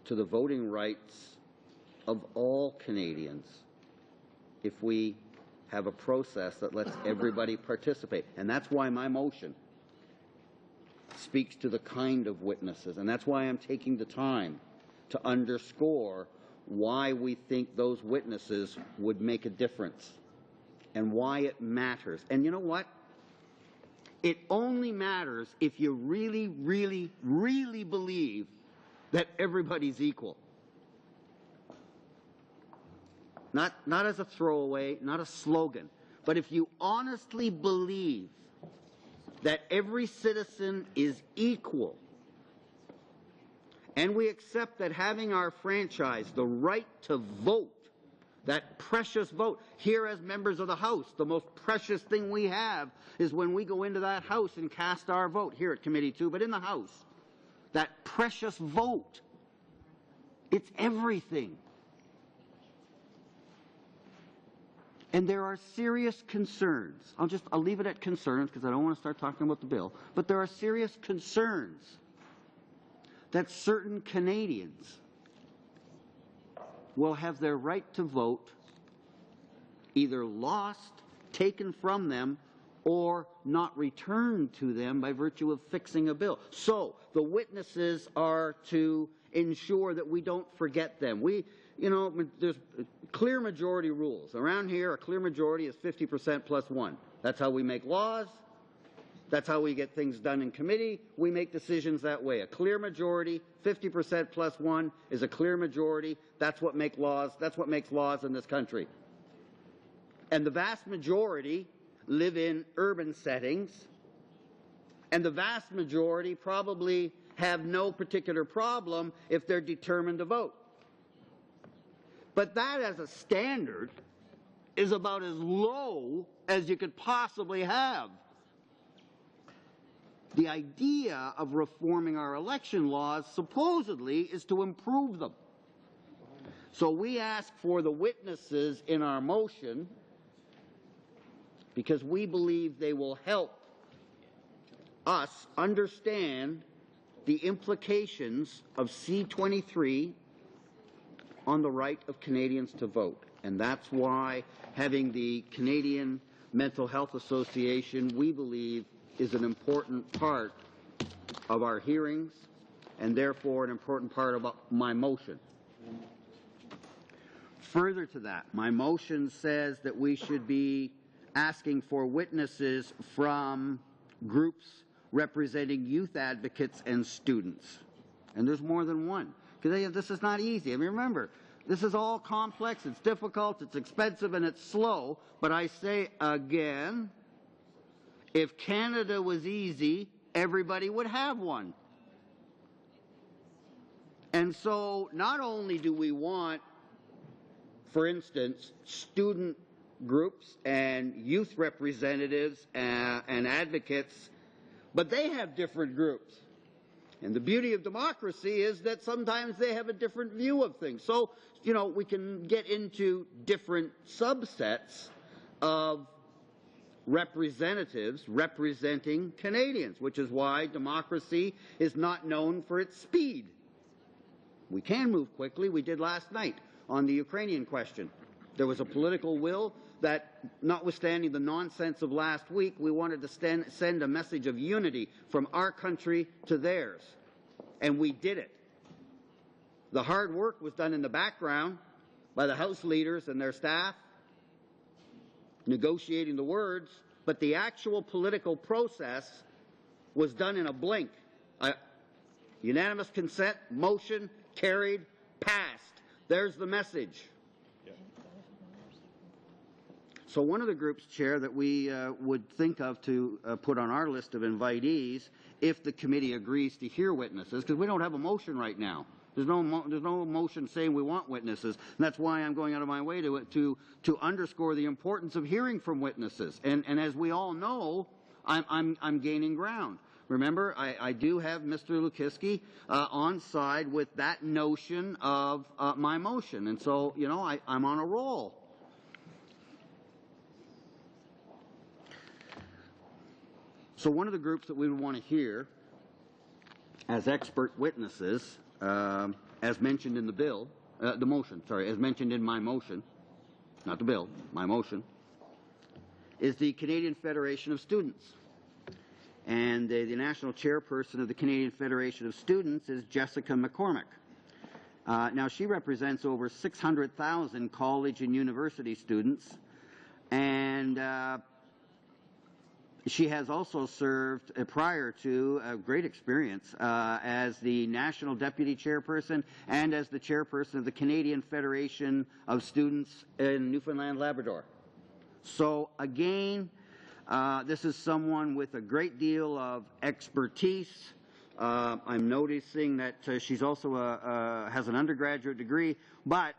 to the voting rights of all Canadians if we have a process that lets everybody participate. And that's why my motion speaks to the kind of witnesses. And that's why I'm taking the time to underscore why we think those witnesses would make a difference and why it matters. And you know what? It only matters if you really, really, really believe that everybody's equal. Not as a throwaway, not a slogan, but if you honestly believe that every citizen is equal, and we accept that having our franchise, the right to vote, that precious vote, here as members of the House, the most precious thing we have is when we go into that House and cast our vote, here at Committee 2, but in the House, that precious vote, it's everything. And there are serious concerns. I'll leave it at concerns because I don't want to start talking about the bill. But there are serious concerns that certain Canadians will have their right to vote either lost, taken from them, or not returned to them by virtue of fixing a bill. So the witnesses are to ensure that we don't forget them. There's clear majority rules. Around here, a clear majority is 50% plus one. That's how we make laws. That's how we get things done in committee. We make decisions that way. A clear majority, 50% plus one, is a clear majority. That's what makes laws. That's what makes laws in this country. And the vast majority live in urban settings, and the vast majority probably have no particular problem if they're determined to vote. But that as a standard is about as low as you could possibly have. The idea of reforming our election laws supposedly is to improve them. So we ask for the witnesses in our motion because we believe they will help us understand the implications of C-23 on the right of Canadians to vote. And that's why having the Canadian Mental Health Association, we believe, is an important part of our hearings and therefore an important part of my motion. Further to that, my motion says that we should be asking for witnesses from groups representing youth advocates and students. And there's more than one. Because this is not easy. I mean, remember, this is all complex, it's difficult, it's expensive, and it's slow. But I say again, if Canada was easy, everybody would have one. And so not only do we want, for instance, student groups and youth representatives and advocates, but they have different groups. And the beauty of democracy is that sometimes they have a different view of things. So, we can get into different subsets of representatives representing Canadians, which is why democracy is not known for its speed. We can move quickly. We did last night on the Ukrainian question. There was a political will that, notwithstanding the nonsense of last week, we wanted to send a message of unity from our country to theirs. And we did it. The hard work was done in the background by the House leaders and their staff, negotiating the words, but the actual political process was done in a blink. Unanimous consent, motion, carried, passed. There's the message. So one of the groups, Chair, that we would think of to put on our list of invitees, if the committee agrees to hear witnesses, because we don't have a motion right now. There's no motion saying we want witnesses, and that's why I'm going out of my way to underscore the importance of hearing from witnesses. And as we all know, I'm gaining ground. Remember, I do have Mr. Lukiski on side with that notion of my motion, and so, you know, I'm on a roll. So one of the groups that we would want to hear as expert witnesses, as mentioned in the bill, the motion, sorry, as mentioned in my motion, not the bill, my motion, is the Canadian Federation of Students. And the national chairperson of the Canadian Federation of Students is Jessica McCormick. Now, she represents over 600,000 college and university students, and she has also served, prior to a great experience, as the national deputy chairperson and as the chairperson of the Canadian Federation of Students in Newfoundland, Labrador. So again, this is someone with a great deal of expertise. I'm noticing that she's also has an undergraduate degree, but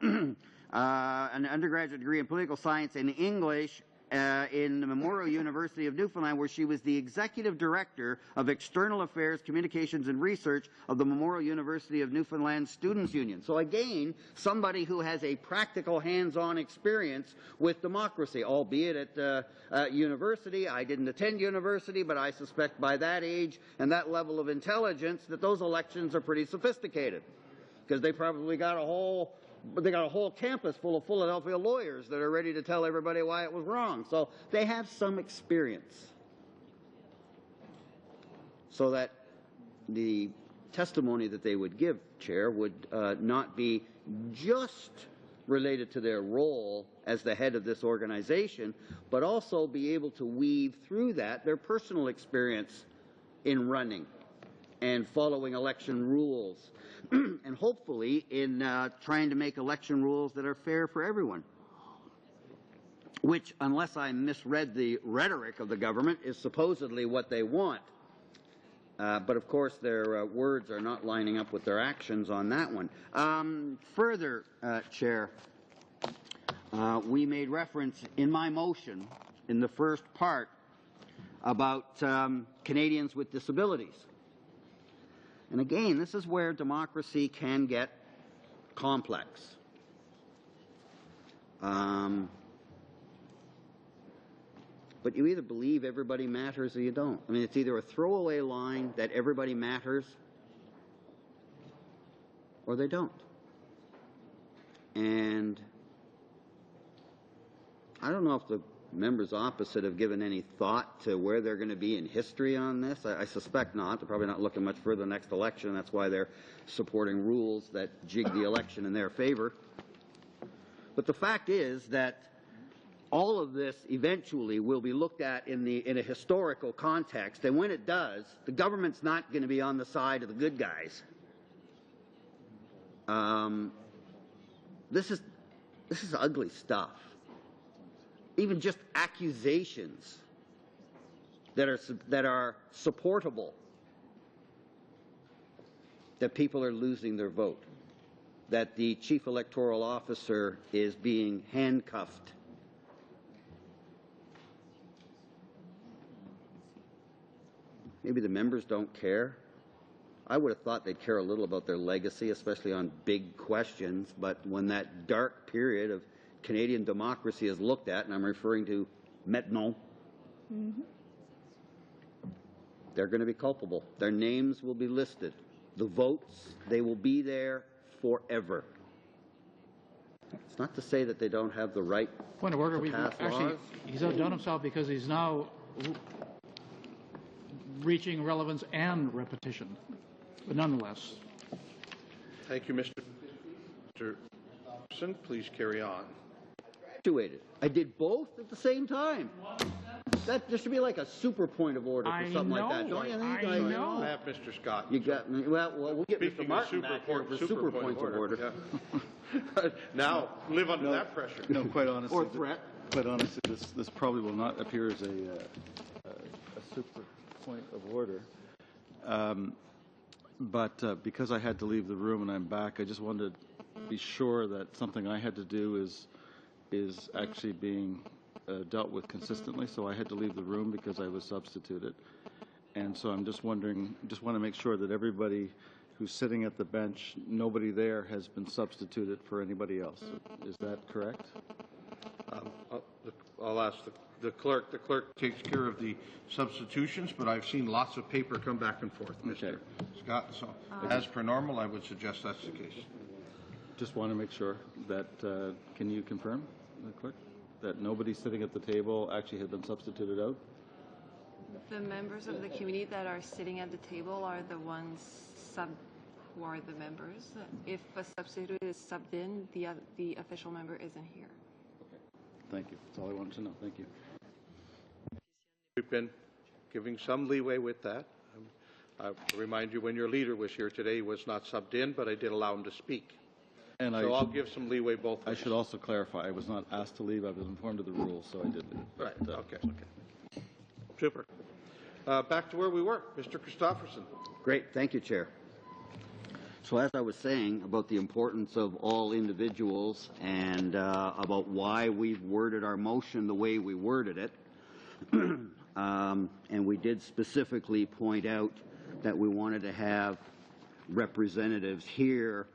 an undergraduate degree in political science and English in the Memorial University of Newfoundland, where she was the executive director of external affairs, communications, and research of the Memorial University of Newfoundland Students Union. So again, somebody who has a practical hands-on experience with democracy, albeit at university. I didn't attend university, but I suspect by that age and that level of intelligence that those elections are pretty sophisticated, because they probably got a whole campus full of Philadelphia lawyers that are ready to tell everybody why it was wrong. So they have some experience. So that the testimony that they would give, Chair, would not be just related to their role as the head of this organization, but also be able to weave through that their personal experience in running and following election rules, and hopefully in trying to make election rules that are fair for everyone, which, unless I misread the rhetoric of the government, is supposedly what they want. But of course their words are not lining up with their actions on that one. Further, Chair, we made reference in my motion in the first part about Canadians with disabilities. And again, this is where democracy can get complex. But you either believe everybody matters or you don't. I mean, it's either a throwaway line that everybody matters or they don't. And I don't know if the members opposite have given any thought to where they're going to be in history on this. I suspect not. They're probably not looking much further the next election. That's why they're supporting rules that jig the election in their favor. But the fact is that all of this eventually will be looked at in a historical context, and when it does, the government's not going to be on the side of the good guys. This is ugly stuff. Even just accusations that are supportable, that people are losing their vote, that the chief electoral officer is being handcuffed. Maybe the members don't care. I would have thought they'd care a little about their legacy, especially on big questions, but when that dark period of Canadian democracy is looked at, and I'm referring to maintenant, they're going to be culpable. Their names will be listed. The votes, they will be there forever. It's not to say that they don't have the right Point of order. to pass Actually, laws. he's outdone himself because he's now reaching relevance and repetition. But nonetheless. Thank you, Mr. Anderson. Please carry on. I did both at the same time. That there should be like a super point of order for something like that, don't you think? I know. I have Mr. Scott. You got me. Well, we'll get Speaking Mr. Martin back here for super points of order. Yeah. Now, live under that pressure. No, quite honestly. Or threat. Quite honestly, this probably will not appear as a super point of order. But because I had to leave the room and I'm back, I just wanted to be sure that something I had to do is actually being dealt with consistently, so I had to leave the room because I was substituted. And so I'm just wondering, just want to make sure that everybody who's sitting at the bench, nobody there has been substituted for anybody else. Is that correct? I'll ask the clerk. The clerk takes care of the substitutions, but I've seen lots of paper come back and forth, Mr. Scott. So as per normal, I would suggest that's the case. Just want to make sure that, can you confirm, the clerk, that nobody sitting at the table actually had been substituted out? The members of the committee that are sitting at the table are the ones who are the members. If a substitute is subbed in, the official member isn't here. Thank you. That's all I wanted to know. Thank you. We've been giving some leeway with that. I remind you, when your leader was here today, he was not subbed in, but I did allow him to speak. And so I'll give some leeway both ways. I should also clarify, I was not asked to leave. I was informed of the rules, so I did leave. Right. Okay. Super. Back to where we were. Mr. Christopherson. Great. Thank you, Chair. So as I was saying about the importance of all individuals and about why we've worded our motion the way we worded it, and we did specifically point out that we wanted to have representatives here.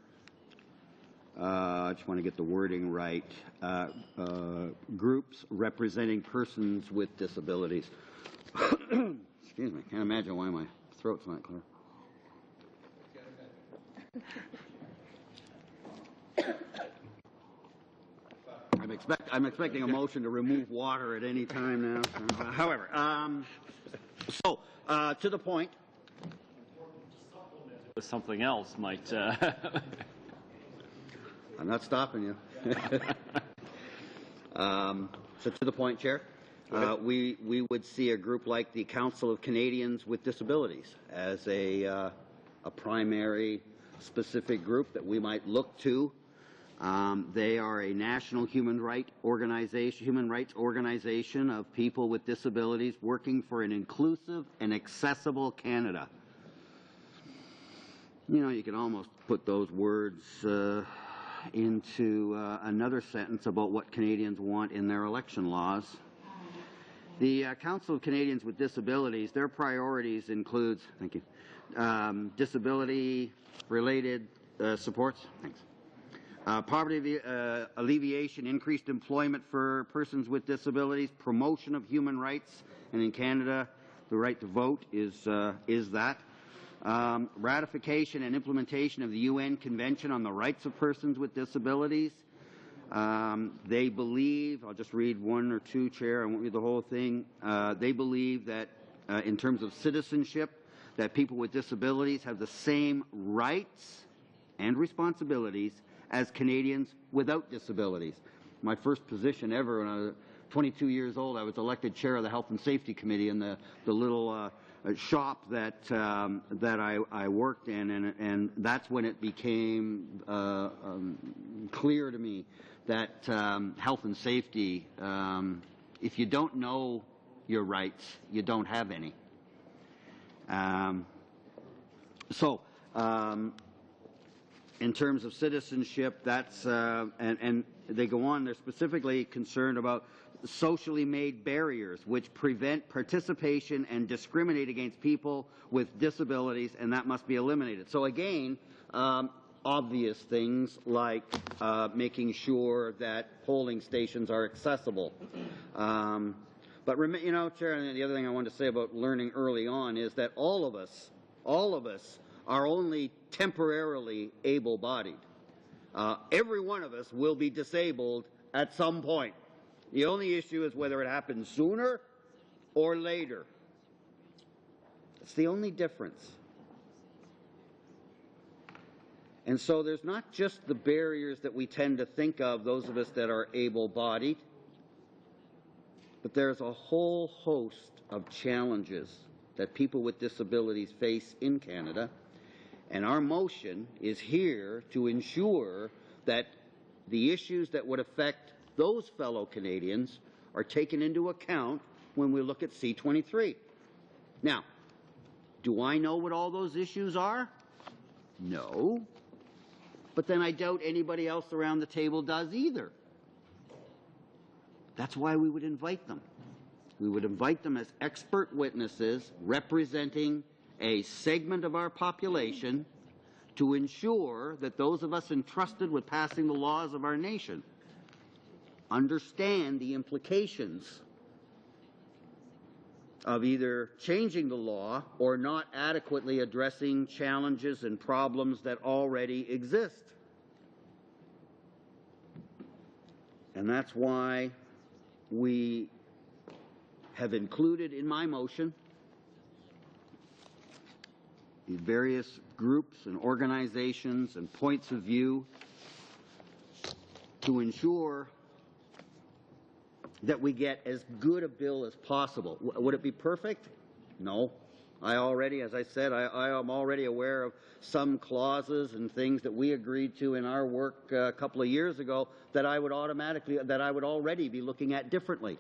I just want to get the wording right. Groups representing persons with disabilities. Excuse me. Can't imagine why my throat's not clear. I'm expecting a motion to remove water at any time now. So, however, to the point. Something else might. I'm not stopping you. So to the point, Chair. We would see a group like the Council of Canadians with Disabilities as a primary specific group that we might look to. They are a national human rights organization of people with disabilities working for an inclusive and accessible Canada. You know, you can almost put those words into another sentence about what Canadians want in their election laws. The Council of Canadians with Disabilities, their priorities includes, thank you, disability-related supports, thanks. Poverty alleviation, increased employment for persons with disabilities, promotion of human rights, and in Canada, the right to vote is that. Ratification and implementation of the UN Convention on the Rights of Persons with Disabilities. They believe, I'll just read one or two, Chair, I won't read the whole thing. They believe that in terms of citizenship, that people with disabilities have the same rights and responsibilities as Canadians without disabilities. My first position ever when I was 22 years old, I was elected chair of the Health and Safety Committee in the little shop that I worked in, and that's when it became clear to me that health and safety, if you don't know your rights, you don't have any. In terms of citizenship, that's and they go on. They're specifically concerned about socially made barriers which prevent participation and discriminate against people with disabilities, and that must be eliminated. So again, obvious things like making sure that polling stations are accessible. But you know, Chair, and the other thing I wanted to say about learning early on is that all of us are only temporarily able-bodied. Every one of us will be disabled at some point. The only issue is whether it happens sooner or later. It's the only difference. And so there's not just the barriers that we tend to think of, those of us that are able-bodied, but there's a whole host of challenges that people with disabilities face in Canada. And our motion is here to ensure that the issues that would affect those fellow Canadians are taken into account when we look at C-23. Now, do I know what all those issues are? No. But then I doubt anybody else around the table does either. That's why we would invite them. We would invite them as expert witnesses representing a segment of our population to ensure that those of us entrusted with passing the laws of our nation understand the implications of either changing the law or not adequately addressing challenges and problems that already exist. And that's why we have included in my motion the various groups and organizations and points of view to ensure that we get as good a bill as possible. Would it be perfect? No. I already, as I said, I am already aware of some clauses and things that we agreed to in our work a couple of years ago that I would already be looking at differently.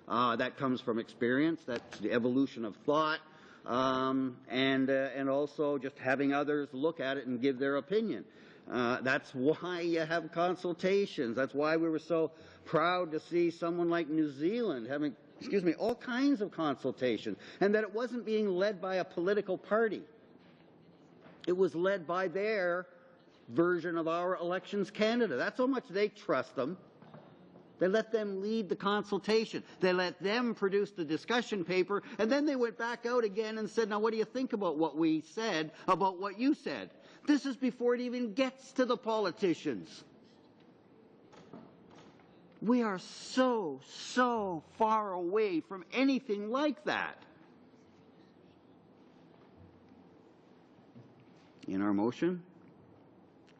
That comes from experience. That's the evolution of thought, and also just having others look at it and give their opinion. That's why you have consultations. That's why we were so proud to see someone like New Zealand having, all kinds of consultation, and that it wasn't being led by a political party. It was led by their version of our Elections Canada. That's how much they trust them. They let them lead the consultation. They let them produce the discussion paper, and then they went back out again and said, now what do you think about what we said, about what you said? This is before it even gets to the politicians. We are so far away from anything like that. In our motion,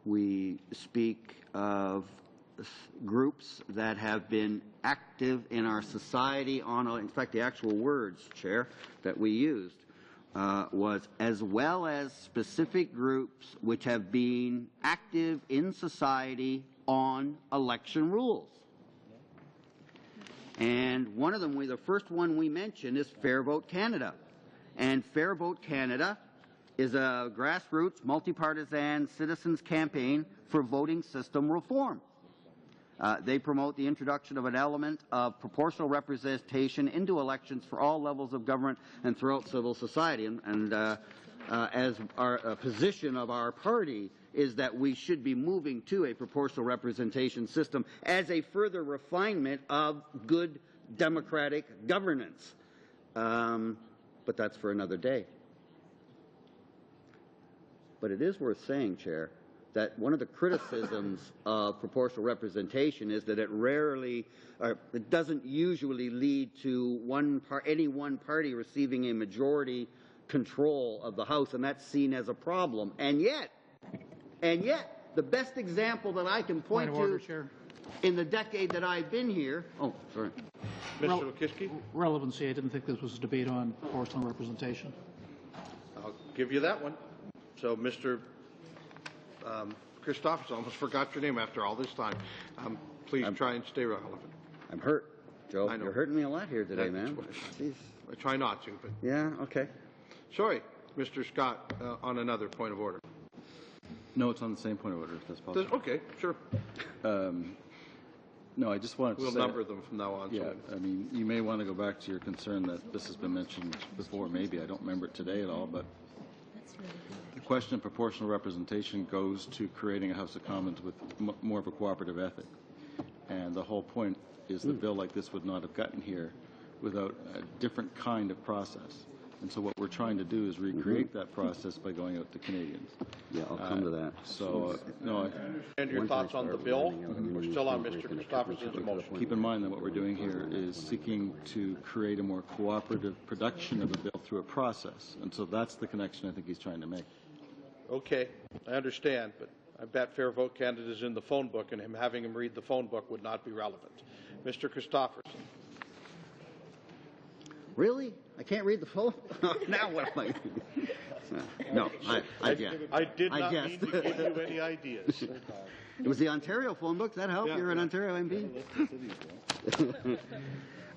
we speak of groups that have been active in our society on, in fact, the actual words, Chair, that we used was as well as specific groups which have been active in society on election rules. And one of them, the first one we mentioned is Fair Vote Canada. And Fair Vote Canada is a grassroots, multi-partisan citizens campaign for voting system reform. They promote the introduction of an element of proportional representation into elections for all levels of government and throughout civil society. And as our position of our party is that we should be moving to a proportional representation system as a further refinement of good democratic governance. But that's for another day. But it is worth saying, Chair, that one of the criticisms of proportional representation is that it doesn't usually lead to any one party receiving a majority control of the House, and that's seen as a problem. And yet, the best example that I can point to in the decade that I've been here... Oh, sorry. Mr. Lukiski? Relevancy. I didn't think this was a debate on proportional representation. I'll give you that one. So, Mr. Christopherson, almost forgot your name after all this time. Please try and stay relevant. I'm hurt, Joe. I know. You're hurting me a lot here today, man. Jeez. I try not to, but... Yeah, okay. Sorry, Mr. Scott, on another point of order. No, it's on the same point of order, if that's possible. Okay, sure. No, I just wanted to say... We'll number them from now on. Yeah, I mean, you may want to go back to your concern that this has been mentioned before, maybe. I don't remember it today at all, but the question of proportional representation goes to creating a House of Commons with more of a cooperative ethic. And the whole point is that a bill like this would not have gotten here without a different kind of process. And so what we're trying to do is recreate that process by going out to Canadians. Yeah, I'll come to that. So, no, And your thoughts on the bill? We're still on Mr. Christopherson's motion. keep in mind that what we're doing here is seeking to create a more cooperative production of a bill through a process. And so that's the connection I think he's trying to make. Okay, I understand, but I bet Fair Vote Canada is in the phone book, and having him read the phone book would not be relevant. Mr. Christopherson. Really? I can't read the phone? Now what am I... No, I guess. I did not mean to give you any ideas. It was the Ontario phone book. Does that help? Yeah. You're an Ontario MP?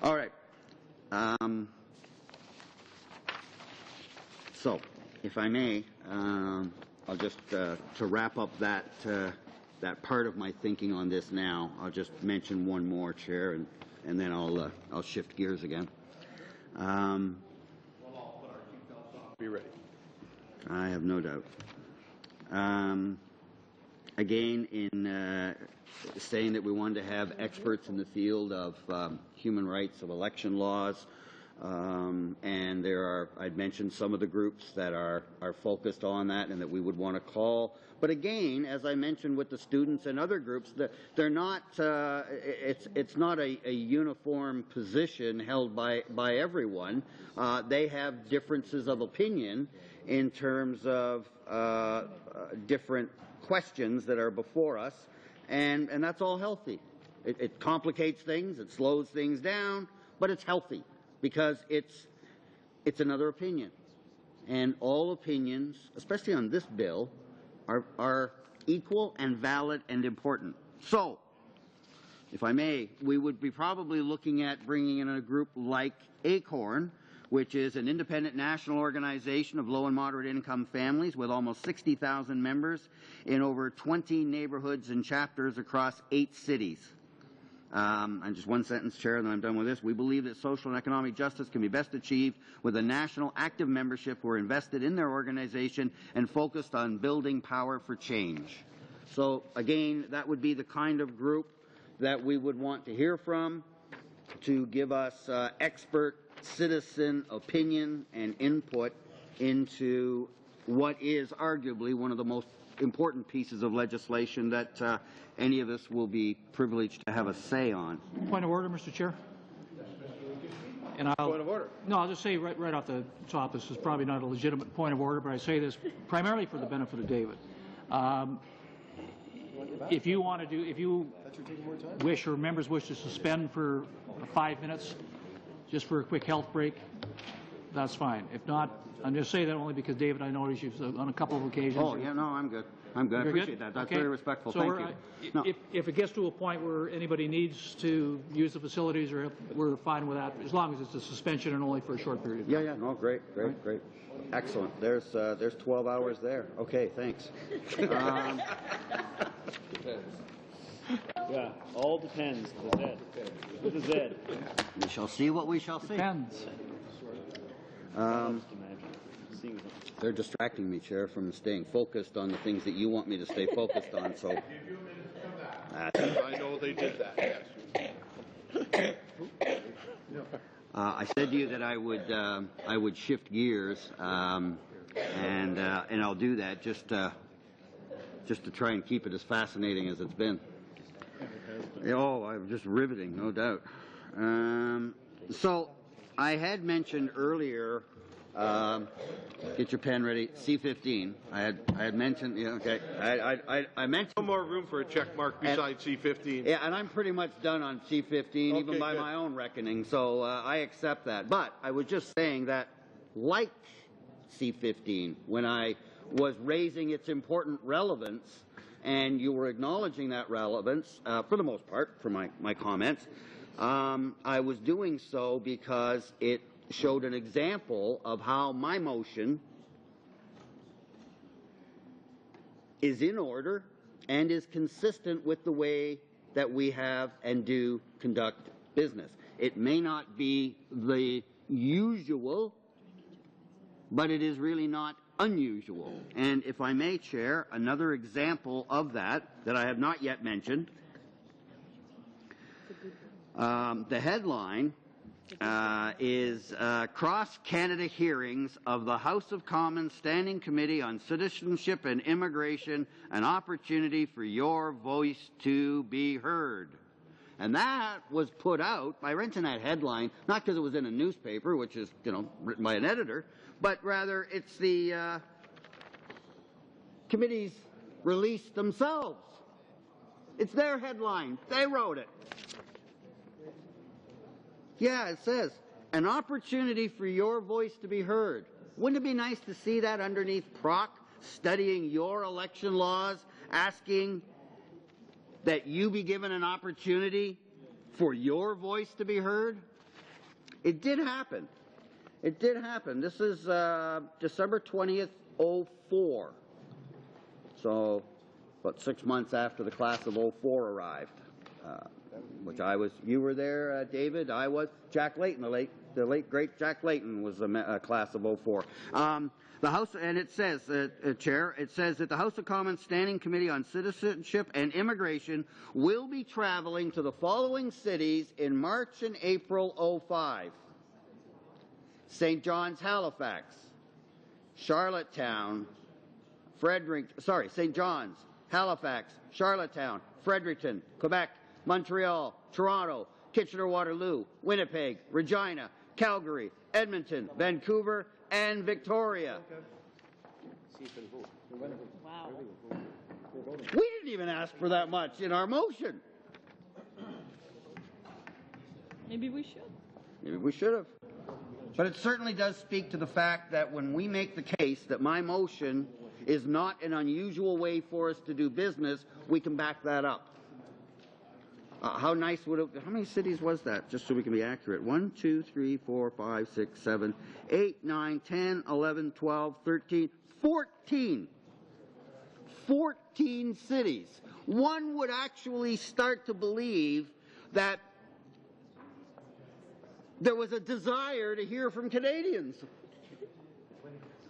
All right. So, if I may, I'll just, to wrap up that part of my thinking on this now, I'll just mention one more, Chair, and and then I'll shift gears again. Be ready. I have no doubt. Again, in saying that we wanted to have experts in the field of human rights, of election laws, and there are, I'd mentioned some of the groups that are focused on that and that we would want to call. But again, as I mentioned with the students and other groups, they're not, it's not a uniform position held by everyone. They have differences of opinion in terms of different questions that are before us, and that's all healthy. It complicates things, it slows things down, but it's healthy because it's another opinion. And all opinions, especially on this bill, are equal and valid and important. So, if I may, we would be probably looking at bringing in a group like ACORN, which is an independent national organization of low and moderate income families with almost 60,000 members in over 20 neighborhoods and chapters across 8 cities. And just one sentence, Chair, and then I'm done with this. We believe that social and economic justice can be best achieved with a national active membership who are invested in their organization and focused on building power for change. So, again, that would be the kind of group that we would want to hear from to give us expert citizen opinion and input into what is arguably one of the most important pieces of legislation that any of us will be privileged to have a say on. Point of order, Mr. Chair. And Point of order. No, I'll just say right off the top, this is probably not a legitimate point of order, but I say this primarily for the benefit of David. If you want to do, if you wish or members wish to suspend for 5 minutes, just for a quick health break, that's fine. If not, I'm just saying that only because, David, I noticed you've on a couple of occasions. Oh, yeah, no, I'm good. I'm good. I appreciate that. That's very respectful. So thank you. No. If it gets to a point where anybody needs to use the facilities, or we're fine with that, as long as it's a suspension and only for a short period of time. Yeah, no, great. Excellent. There's 12 hours there. Okay, thanks. Yeah, all depends. The Z. With a Z. We shall see what we shall see. Depends. They're distracting me, Chair, from staying focused on the things that you want me to stay focused on. So I know they did that, yes. I said to you that I would shift gears, and I'll do that just to try and keep it as fascinating as it's been. Oh, I'm just riveting, no doubt. So I had mentioned earlier. Get your pen ready. C-15. I had mentioned. Yeah, okay. I mentioned. No more room for a check mark besides C-15. Yeah, and I'm pretty much done on C-15, even by my own reckoning. So I accept that. But I was just saying that, like C-15, when I was raising its important relevance, and you were acknowledging that relevance for the most part, for my comments, I was doing so because it showed an example of how my motion is in order and is consistent with the way that we have and do conduct business. It may not be the usual, but it is really not unusual. And if I may, Chair, another example of that I have not yet mentioned, the headline is Cross-Canada Hearings of the House of Commons Standing Committee on Citizenship and Immigration, an opportunity for your voice to be heard. And that was put out, I mentioned that headline, not because it was in a newspaper, which is, written by an editor, but rather it's the committee's release themselves. It's their headline. They wrote it. Yeah, it says, an opportunity for your voice to be heard. Wouldn't it be nice to see that underneath PROC, studying your election laws, asking that you be given an opportunity for your voice to be heard? It did happen. It did happen. This is December 20th, 04. So, about 6 months after the class of 04 arrived. which you were there, David, I was, Jack Layton, the late great Jack Layton was a class of 04. The House, and it says, Chair, it says that the House of Commons Standing Committee on Citizenship and Immigration will be traveling to the following cities in March and April 05. St. John's, Halifax, Charlottetown, St. John's, Halifax, Charlottetown, Fredericton, Quebec, Montreal, Toronto, Kitchener-Waterloo, Winnipeg, Regina, Calgary, Edmonton, Vancouver, and Victoria. Wow. We didn't even ask for that much in our motion. Maybe we should. Maybe we should have. But it certainly does speak to the fact that when we make the case that my motion is not an unusual way for us to do business, we can back that up. How nice would it, how many cities was that, just so we can be accurate? 1, 2, 3, 4, 5, 6, 7, 8, 9, 10, 11, 12, 13, 14. 14 cities. One would actually start to believe that there was a desire to hear from Canadians.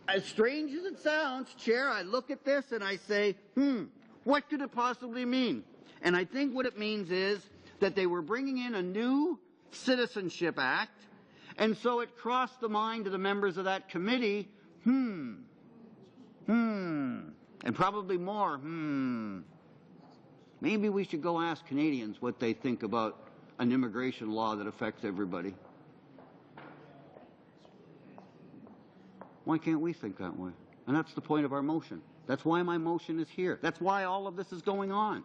As strange as it sounds, Chair, I look at this and I say, what could it possibly mean? And I think what it means is that they were bringing in a new Citizenship Act, and so it crossed the mind of the members of that committee, and probably more, maybe we should go ask Canadians what they think about an immigration law that affects everybody. Why can't we think that way? And that's the point of our motion. That's why my motion is here. That's why all of this is going on.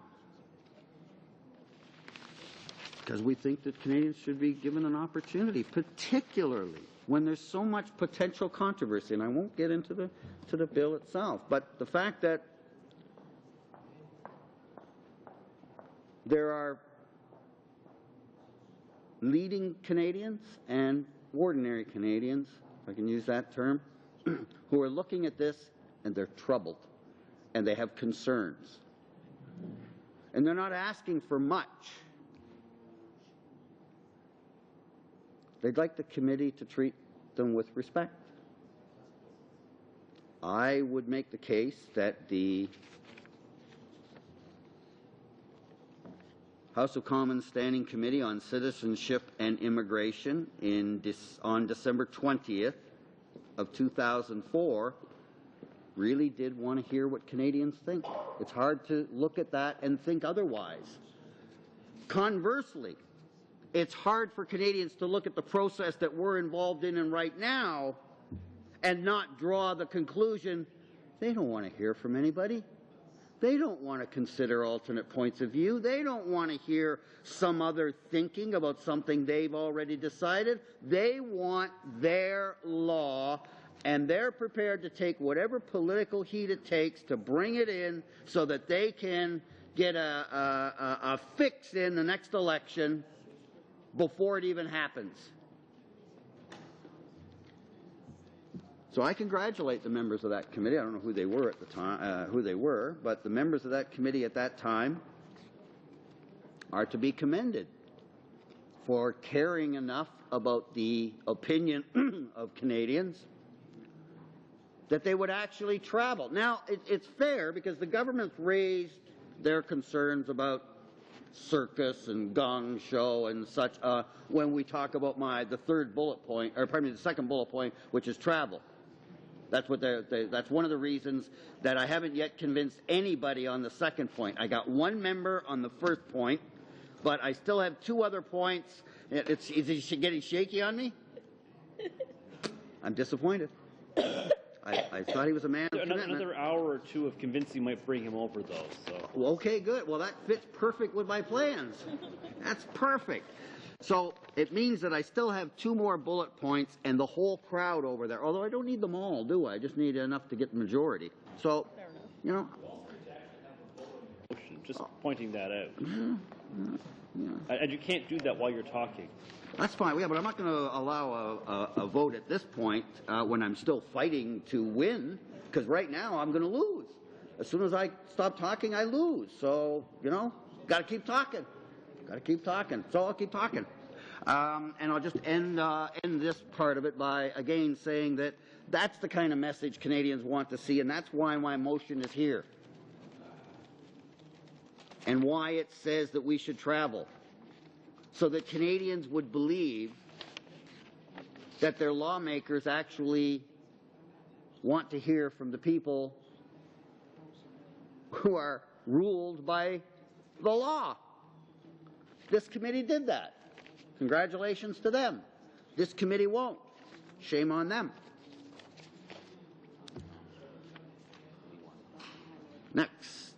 Because we think that Canadians should be given an opportunity, particularly when there's so much potential controversy. And I won't get into the bill itself, but the fact that there are leading Canadians and ordinary Canadians, if I can use that term, who are looking at this and they're troubled and they have concerns. And they're not asking for much. They'd like the committee to treat them with respect. I would make the case that the House of Commons Standing Committee on Citizenship and Immigration on December 20th of 2004 really did want to hear what Canadians think. It's hard to look at that and think otherwise. Conversely, it's hard for Canadians to look at the process that we're involved in right now and not draw the conclusion they don't want to hear from anybody. They don't want to consider alternate points of view. They don't want to hear some other thinking about something they've already decided. They want their law, and they're prepared to take whatever political heat it takes to bring it in so that they can get a fix in the next election before it even happens. So I congratulate the members of that committee. I don't know who they were at the time, but the members of that committee at that time are to be commended for caring enough about the opinion of Canadians that they would actually travel. Now, it's fair because the government raised their concerns about circus and gong show and such when we talk about the second bullet point, which is travel. That's what that's one of the reasons that I haven't yet convinced anybody on the second point. I got one member on the first point, but I still have two other points. Is he getting shaky on me? I'm disappointed. I thought he was a man of commitment. Another hour or two of convincing might bring him over, though. So. Well, okay, good. Well, that fits perfect with my plans. That's perfect. So it means that I still have two more bullet points and the whole crowd over there. Although I don't need them all, do I? I just need enough to get the majority. So, you know. Just pointing that out. And you can't do that while you're talking. That's fine, yeah, but I'm not going to allow a vote at this point when I'm still fighting to win, because right now I'm going to lose. As soon as I stop talking, I lose. So, you know, got to keep talking. Gotta keep talking. So I'll keep talking. And I'll just end this part of it by, again, saying that that's the kind of message Canadians want to see, and that's why my motion is here. And why it says that we should travel. So that Canadians would believe that their lawmakers actually want to hear from the people who are ruled by the law. This committee did that. Congratulations to them. This committee won't. Shame on them. Next.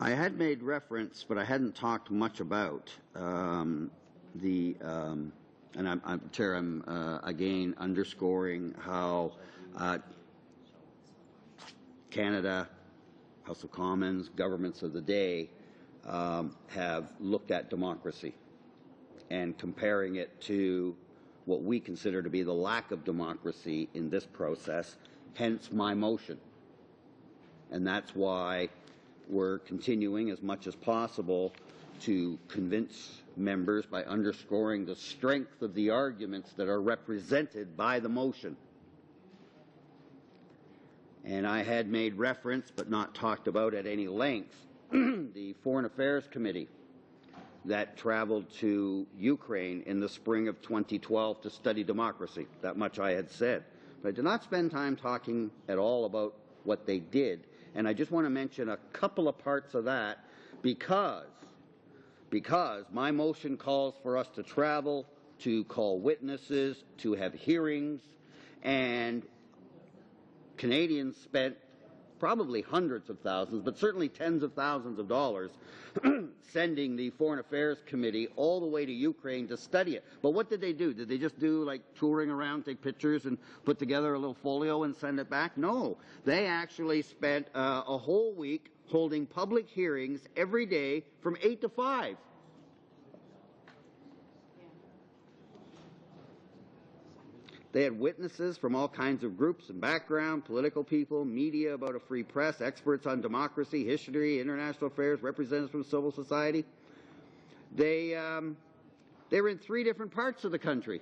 I had made reference, but I hadn't talked much about and Chair, I'm again underscoring how Canada, House of Commons, governments of the day have looked at democracy and comparing it to what we consider to be the lack of democracy in this process, hence my motion. And that's why we're continuing as much as possible to convince members by underscoring the strength of the arguments that are represented by the motion. And I had made reference, but not talked about at any length, the Foreign Affairs Committee that traveled to Ukraine in the spring of 2012 to study democracy. That much I had said. But I did not spend time talking at all about what they did. And I just want to mention a couple of parts of that because my motion calls for us to travel, to call witnesses, to have hearings, and Canadians spent probably hundreds of thousands, but certainly tens of thousands of dollars sending the Foreign Affairs Committee all the way to Ukraine to study it. But what did they do? Did they just do like touring around, take pictures, and put together a little folio and send it back? No. They actually spent a whole week holding public hearings every day from 8 to 5. They had witnesses from all kinds of groups and background, political people, media about a free press, experts on democracy, history, international affairs, representatives from civil society. They were in 3 different parts of the country.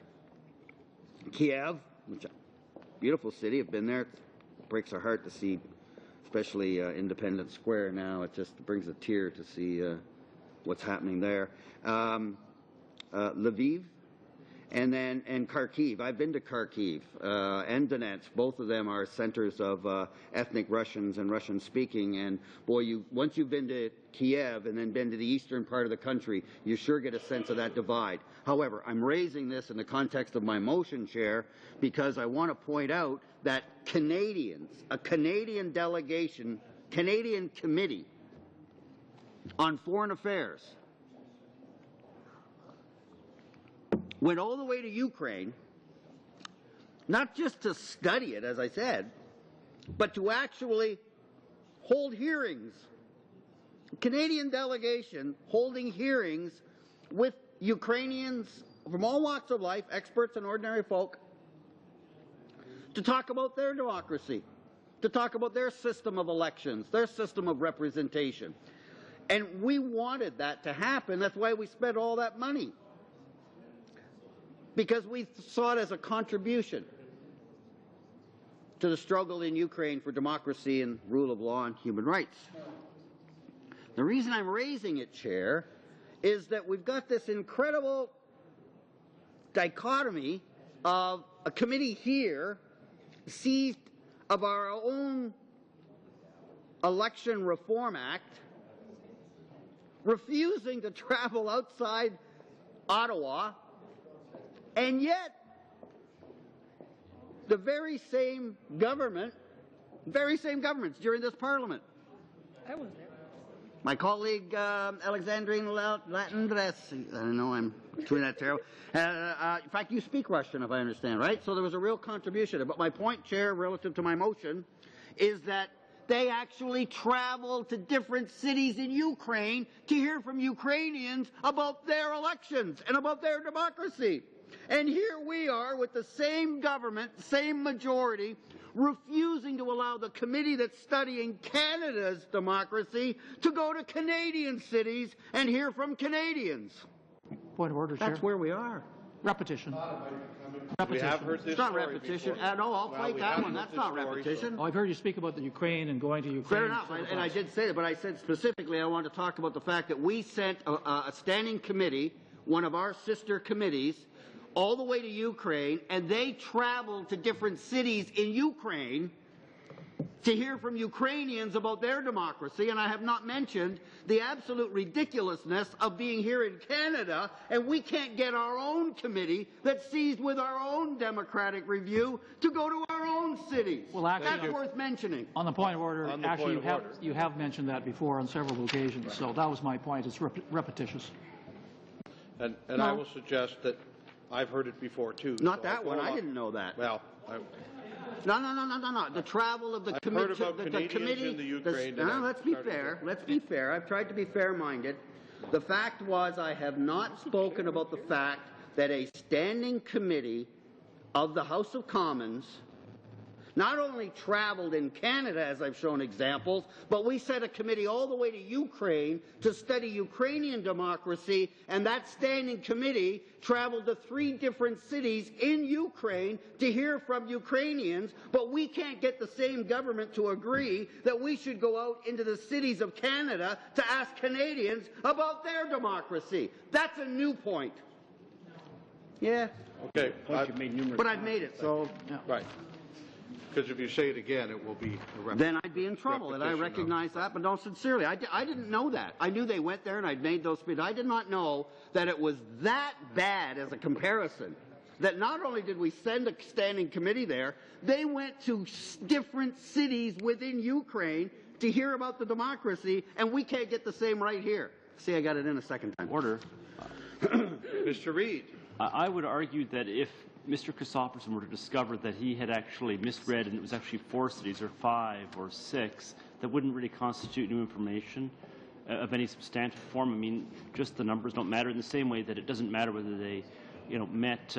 Kiev, which is a beautiful city, I've been there. It breaks our heart to see, especially Independence Square now. It just brings a tear to see what's happening there. Lviv. And Kharkiv. I've been to Kharkiv and Donetsk. Both of them are centers of ethnic Russians and Russian-speaking. And boy, once you've been to Kiev and then been to the eastern part of the country, you sure get a sense of that divide. However, I'm raising this in the context of my motion, Chair, because I want to point out that Canadians, a Canadian delegation, Canadian Committee on Foreign Affairs, went all the way to Ukraine, not just to study it, as I said, but to actually hold hearings. Canadian delegation holding hearings with Ukrainians from all walks of life, experts and ordinary folk, to talk about their democracy, to talk about their system of elections, their system of representation. And we wanted that to happen. That's why we spent all that money. Because we saw it as a contribution to the struggle in Ukraine for democracy and rule of law and human rights. The reason I'm raising it, Chair, is that we've got this incredible dichotomy of a committee here seized of our own Election Reform Act, refusing to travel outside Ottawa, and yet, the very same governments during this Parliament. I was there. My colleague, Alexandrine Latendres, I know I'm doing that terrible. In fact, you speak Russian, if I understand, right? So there was a real contribution. But my point, Chair, relative to my motion, is that they actually traveled to different cities in Ukraine to hear from Ukrainians about their elections and about their democracy. And here we are with the same government, same majority, refusing to allow the committee that's studying Canada's democracy to go to Canadian cities and hear from Canadians. Point of order, Chair. That's where we are. Repetition. We have heard this It's not story repetition. before. No, I'll Well, fight we that have one. heard That's this not story, so- repetition. Oh, I've heard you speak about the Ukraine and going to Ukraine. Fair enough, and I did say that, but I said specifically I wanted to talk about the fact that we sent a standing committee, one of our sister committees, all the way to Ukraine, and they traveled to different cities in Ukraine to hear from Ukrainians about their democracy, and I have not mentioned the absolute ridiculousness of being here in Canada, and we can't get our own committee that's seized with our own democratic review to go to our own cities. Well, actually, that's worth mentioning. On the point of order, On the actually, point of order. you have mentioned that before on several occasions, so that was my point. It's repetitious. And I will suggest that I've heard it before, too. Not so that one. go I along. didn't know that. Well, No. The travel of the I've committee. heard about Canadians in the Ukraine, and I've Let's be started fair. to- Let's be fair. I've tried to be fair-minded. The fact was I have not spoken about the fact that a standing committee of the House of Commons not only traveled in Canada, as I've shown examples, but we sent a committee all the way to Ukraine to study Ukrainian democracy, and that standing committee traveled to 3 different cities in Ukraine to hear from Ukrainians, but we can't get the same government to agree that we should go out into the cities of Canada to ask Canadians about their democracy. That's a new point. Yeah, okay. but I've made it, so... Right. Because if you say it again, it will be a repetition. Then I'd be in trouble, and I recognize that, but no, sincerely, I didn't know that. I knew they went there, and I'd made those speeches. I did not know that it was that bad as a comparison, that not only did we send a standing committee there, they went to different cities within Ukraine to hear about the democracy, and we can't get the same right here. See, I got it in a second time. Order. Mr. Reid. I would argue that if Mr. Christopherson were to discover that he had actually misread and it was actually 4 cities or 5 or 6, that wouldn't really constitute new information of any substantive form. I mean, just the numbers don't matter in the same way that it doesn't matter whether they, met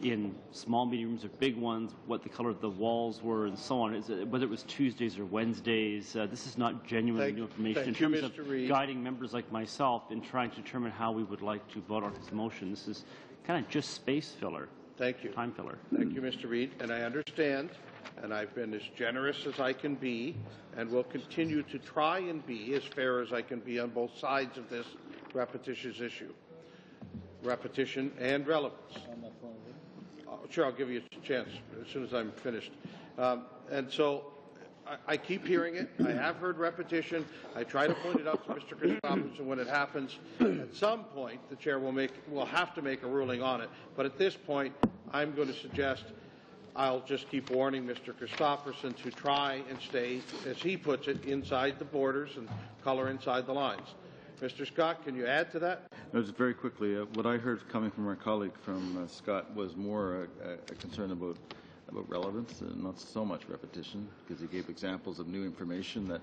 in small meeting rooms or big ones, what the color of the walls were and so on, whether it was Tuesdays or Wednesdays. This is not genuinely new information in terms of guiding members like myself in trying to determine how we would like to vote on this motion. This is kind of just space filler. Thank you. Time filler. Thank you, Mr. Reid. And I understand, and I've been as generous as I can be, and will continue to try and be as fair as I can be on both sides of this repetitious issue. Repetition and relevance. Sure, I'll give you a chance as soon as I'm finished. And so I keep hearing it. I have heard repetition. I try to point it out to Mr. Christopherson when it happens. At some point, the chair will have to make a ruling on it. But at this point, I'm going to suggest I'll just keep warning Mr. Christopherson to try and stay, as he puts it, inside the borders and color inside the lines. Mr. Scott, can you add to that? No, just very quickly, what I heard coming from our colleague from Scott was more a concern about relevance and not so much repetition, because he gave examples of new information that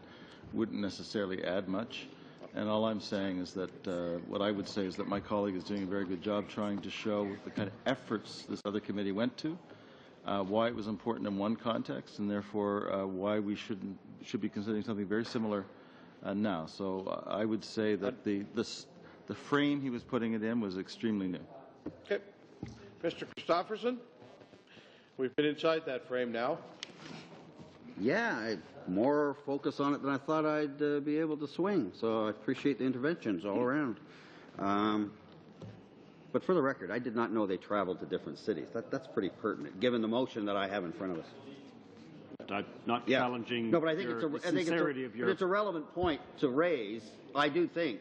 wouldn't necessarily add much. And all I'm saying is that what I would say is that my colleague is doing a very good job trying to show the kind of efforts this other committee went to, why it was important in one context, and therefore why we should be considering something very similar now. So I would say that the frame he was putting it in was extremely new. Okay. Mr. Christopherson, we've been inside that frame now. Yeah, I more focus on it than I thought I'd be able to swing, so I appreciate the interventions all around. But for the record, I did not know they traveled to different cities. That's pretty pertinent, given the motion that I have in front of us. I'm not challenging no, but I think the sincerity of your... But it's a relevant point to raise, I do think,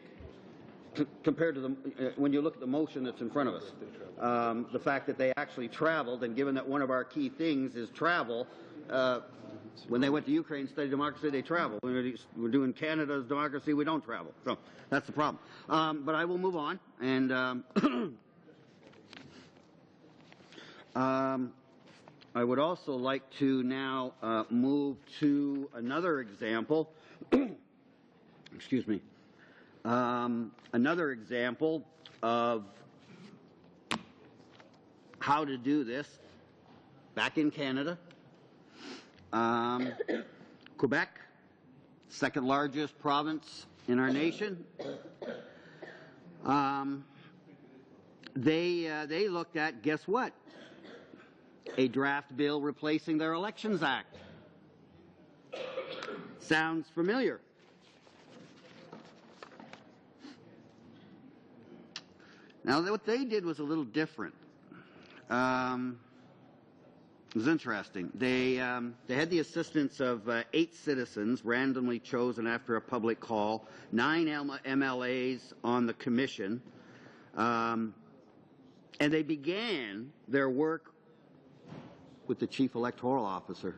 compared to when you look at the motion that's in front of us. The fact that they actually traveled, and given that one of our key things is travel, when they went to Ukraine to study democracy, they traveled. When we're doing Canada's democracy, we don't travel. So that's the problem. But I will move on. And I would also like to now move to another example. Excuse me. Another example of how to do this back in Canada. Quebec, second largest province in our nation. They looked at, guess what? A draft bill replacing their Elections Act. Sounds familiar. Now, what they did was a little different. It was interesting. They had the assistance of 8 citizens randomly chosen after a public call, 9 MLAs on the commission, and they began their work with the chief electoral officer.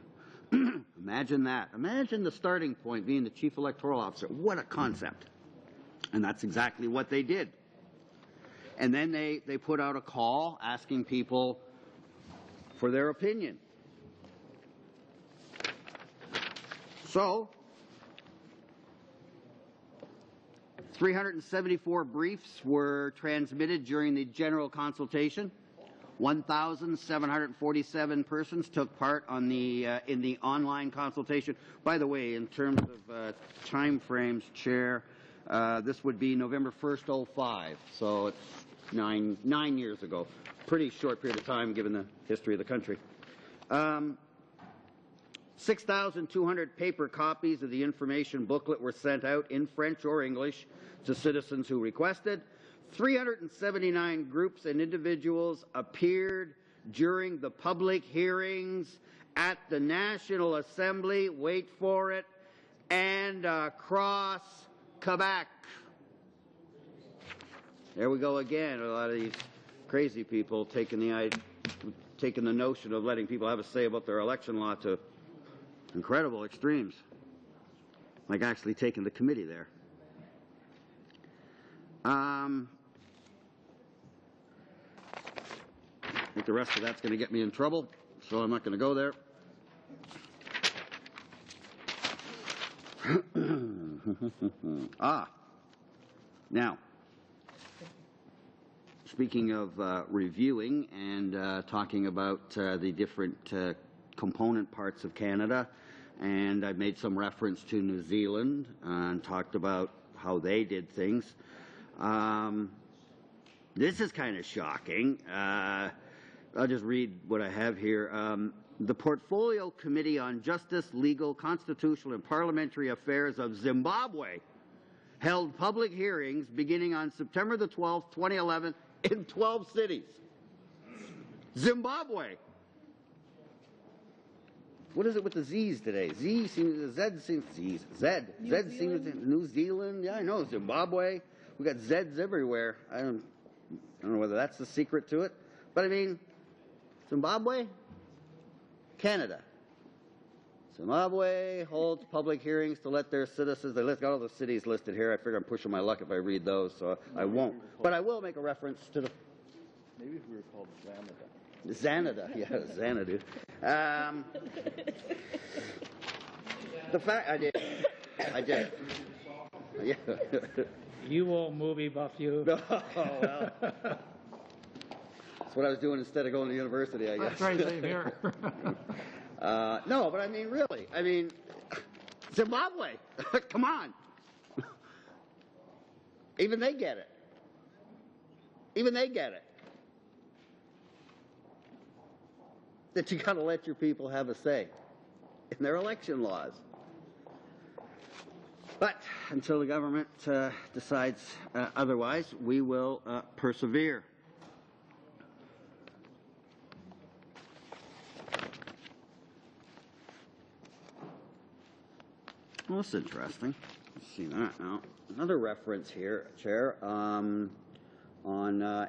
Imagine that. Imagine the starting point being the chief electoral officer. What a concept. And that's exactly what they did. And then they put out a call asking people for their opinion. So, 374 briefs were transmitted during the general consultation. 1,747 persons took part on in the online consultation. By the way, in terms of time frames, Chair, this would be November 1st, 05, so it's nine years ago. Pretty short period of time given the history of the country. 6,200 paper copies of the information booklet were sent out in French or English to citizens who requested. 379 groups and individuals appeared during the public hearings at the National Assembly, wait for it, and across Quebec. There we go again, a lot of these crazy people taking the notion of letting people have a say about their election law to incredible extremes, like actually taking the committee there. I think the rest of that's going to get me in trouble, so I'm not going to go there. Now, speaking of reviewing and talking about the different component parts of Canada, and I made some reference to New Zealand and talked about how they did things. This is kind of shocking. I'll just read what I have here. The Portfolio Committee on Justice, Legal, Constitutional and Parliamentary Affairs of Zimbabwe held public hearings beginning on September the 12th, 2011 in 12 cities. Zimbabwe. What is it with the Z's today? Z seems, Z seems, Z's, Z. Z seems, New Zealand. Yeah, I know, Zimbabwe. We got Z's everywhere. I don't know whether that's the secret to it. But I mean, Zimbabwe, Canada. Zimbabwe holds public hearings to let their citizens, they got all the cities listed here. I figure I'm pushing my luck if I read those, so I won't. But I will make a reference to the... Maybe if we were called Xanada. Xanada, yeah, Xanadu. The fact, I did. Yeah. You old movie buff, you. Oh, well. That's what I was doing instead of going to university, I guess. That's right, same here. No, but I mean, really. I mean, Zimbabwe. Come on. Even they get it. Even they get it. That you got to let your people have a say in their election laws. But until the government decides otherwise, we will persevere. Well, that's interesting. Let's see that now. Another reference here, Chair, on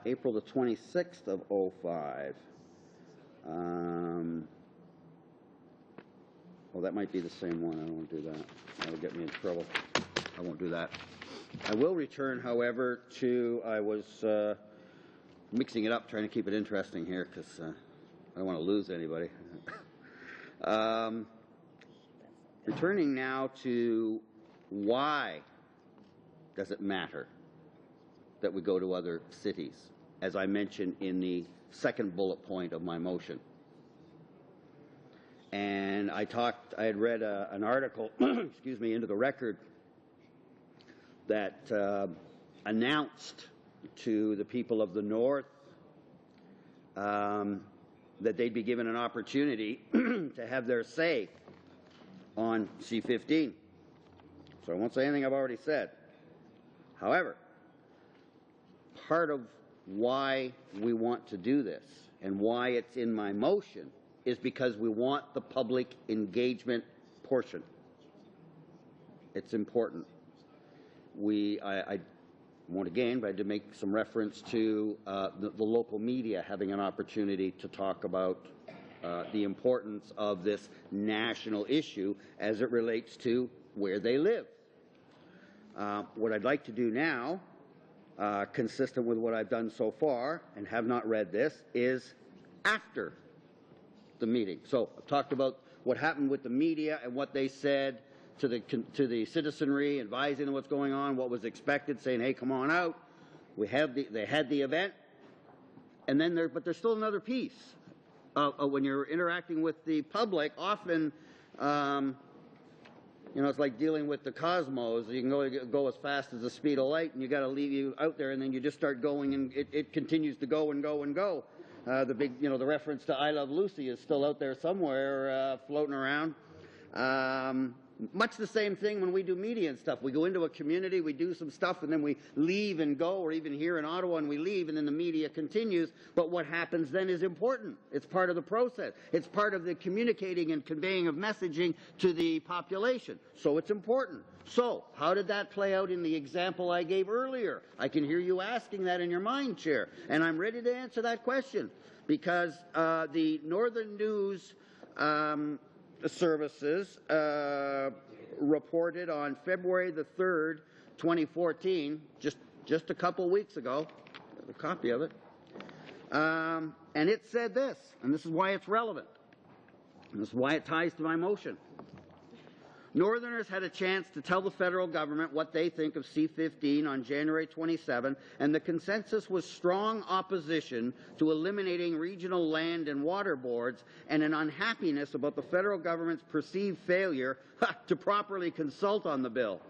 April the 26th of 05. Well, that might be the same one. I don't want to do that. That'll get me in trouble. I won't do that. I will return, however, to, I was mixing it up, trying to keep it interesting here, because I don't want to lose anybody. Returning now to why does it matter that we go to other cities? as I mentioned in the second bullet point of my motion. And I had read an article, excuse me, into the record that announced to the people of the North that they'd be given an opportunity to have their say on C-15. So I won't say anything I've already said. However, part of why we want to do this and why it's in my motion is because we want the public engagement portion. It's important. I won't again, but I did make some reference to the local media having an opportunity to talk about the importance of this national issue as it relates to where they live. What I'd like to do now, consistent with what I've done so far and have not read this, is after the meeting. So I've talked about what happened with the media and what they said to the citizenry, advising them what's going on, what was expected, saying, hey, come on out. They had the event, and then but there's still another piece. When you're interacting with the public, often, it's like dealing with the cosmos. You can go as fast as the speed of light, and you got to leave you out there, and then you just start going, and it continues to go and go and go. The big, the reference to I Love Lucy is still out there somewhere, floating around. Much the same thing when we do media and stuff. We go into a community, we do some stuff, and then we leave and go, or even here in Ottawa, and we leave, and then the media continues. But what happens then is important. It's part of the process. It's part of the communicating and conveying of messaging to the population. So it's important. So how did that play out in the example I gave earlier? I can hear you asking that in your mind, Chair, and I'm ready to answer that question, because the Northern News Services reported on February the 3rd, 2014, just a couple weeks ago, a copy of it, and it said this, and this is why it's relevant, and this is why it ties to my motion. Northerners had a chance to tell the federal government what they think of C-15 on January 27, and the consensus was strong opposition to eliminating regional land and water boards and an unhappiness about the federal government's perceived failure to properly consult on the bill.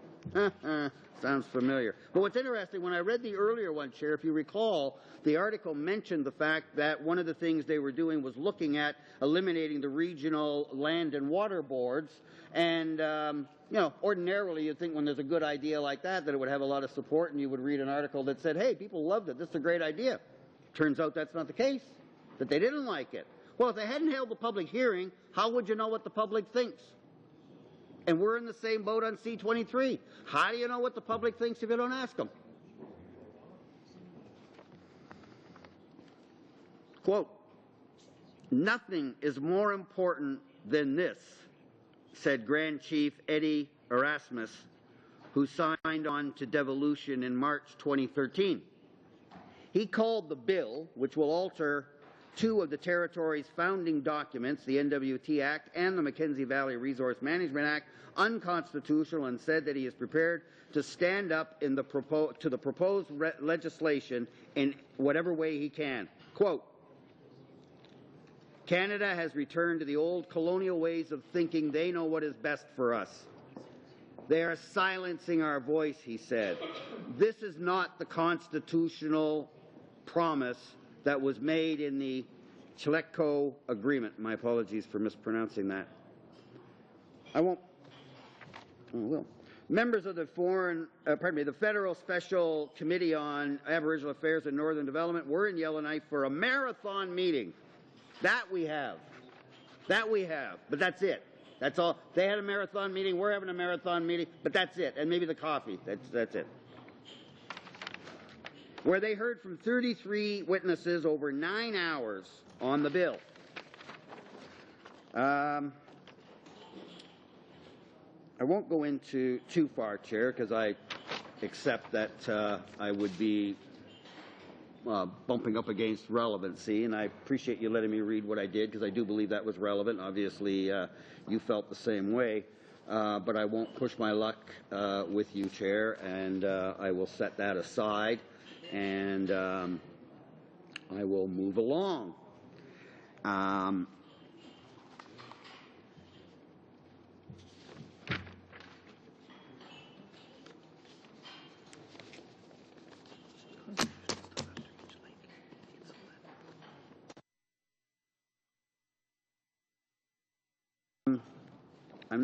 Sounds familiar. But what's interesting, when I read the earlier one, Chair, if you recall, the article mentioned the fact that one of the things they were doing was looking at eliminating the regional land and water boards. And, ordinarily you'd think when there's a good idea like that it would have a lot of support, and you would read an article that said, hey, people loved it, this is a great idea. Turns out that's not the case, that they didn't like it. Well, if they hadn't held the public hearing, how would you know what the public thinks? And we're in the same boat on C-23. How do you know what the public thinks if you don't ask them? Quote, nothing is more important than this, said Grand Chief Eddie Erasmus, who signed on to devolution in March 2013. He called the bill, which will alter two of the territory's founding documents, the NWT Act and the Mackenzie Valley Resource Management Act, unconstitutional, and said that he is prepared to stand up to the proposed legislation in whatever way he can. Quote, Canada has returned to the old colonial ways of thinking they know what is best for us. They are silencing our voice, he said. This is not the constitutional promise that was made in the Chileko Agreement. My apologies for mispronouncing that. I will. Members of the the Federal Special Committee on Aboriginal Affairs and Northern Development were in Yellowknife for a marathon meeting. That we have. But that's it. That's all. They had a marathon meeting. We're having a marathon meeting. But that's it. And maybe the coffee. That's it. Where they heard from 33 witnesses over 9 hours on the bill. I won't go into too far, Chair, because I accept that I would be bumping up against relevancy, and I appreciate you letting me read what I did, because I do believe that was relevant. Obviously, you felt the same way, but I won't push my luck with you, Chair, and I will set that aside. And I will move along. I'm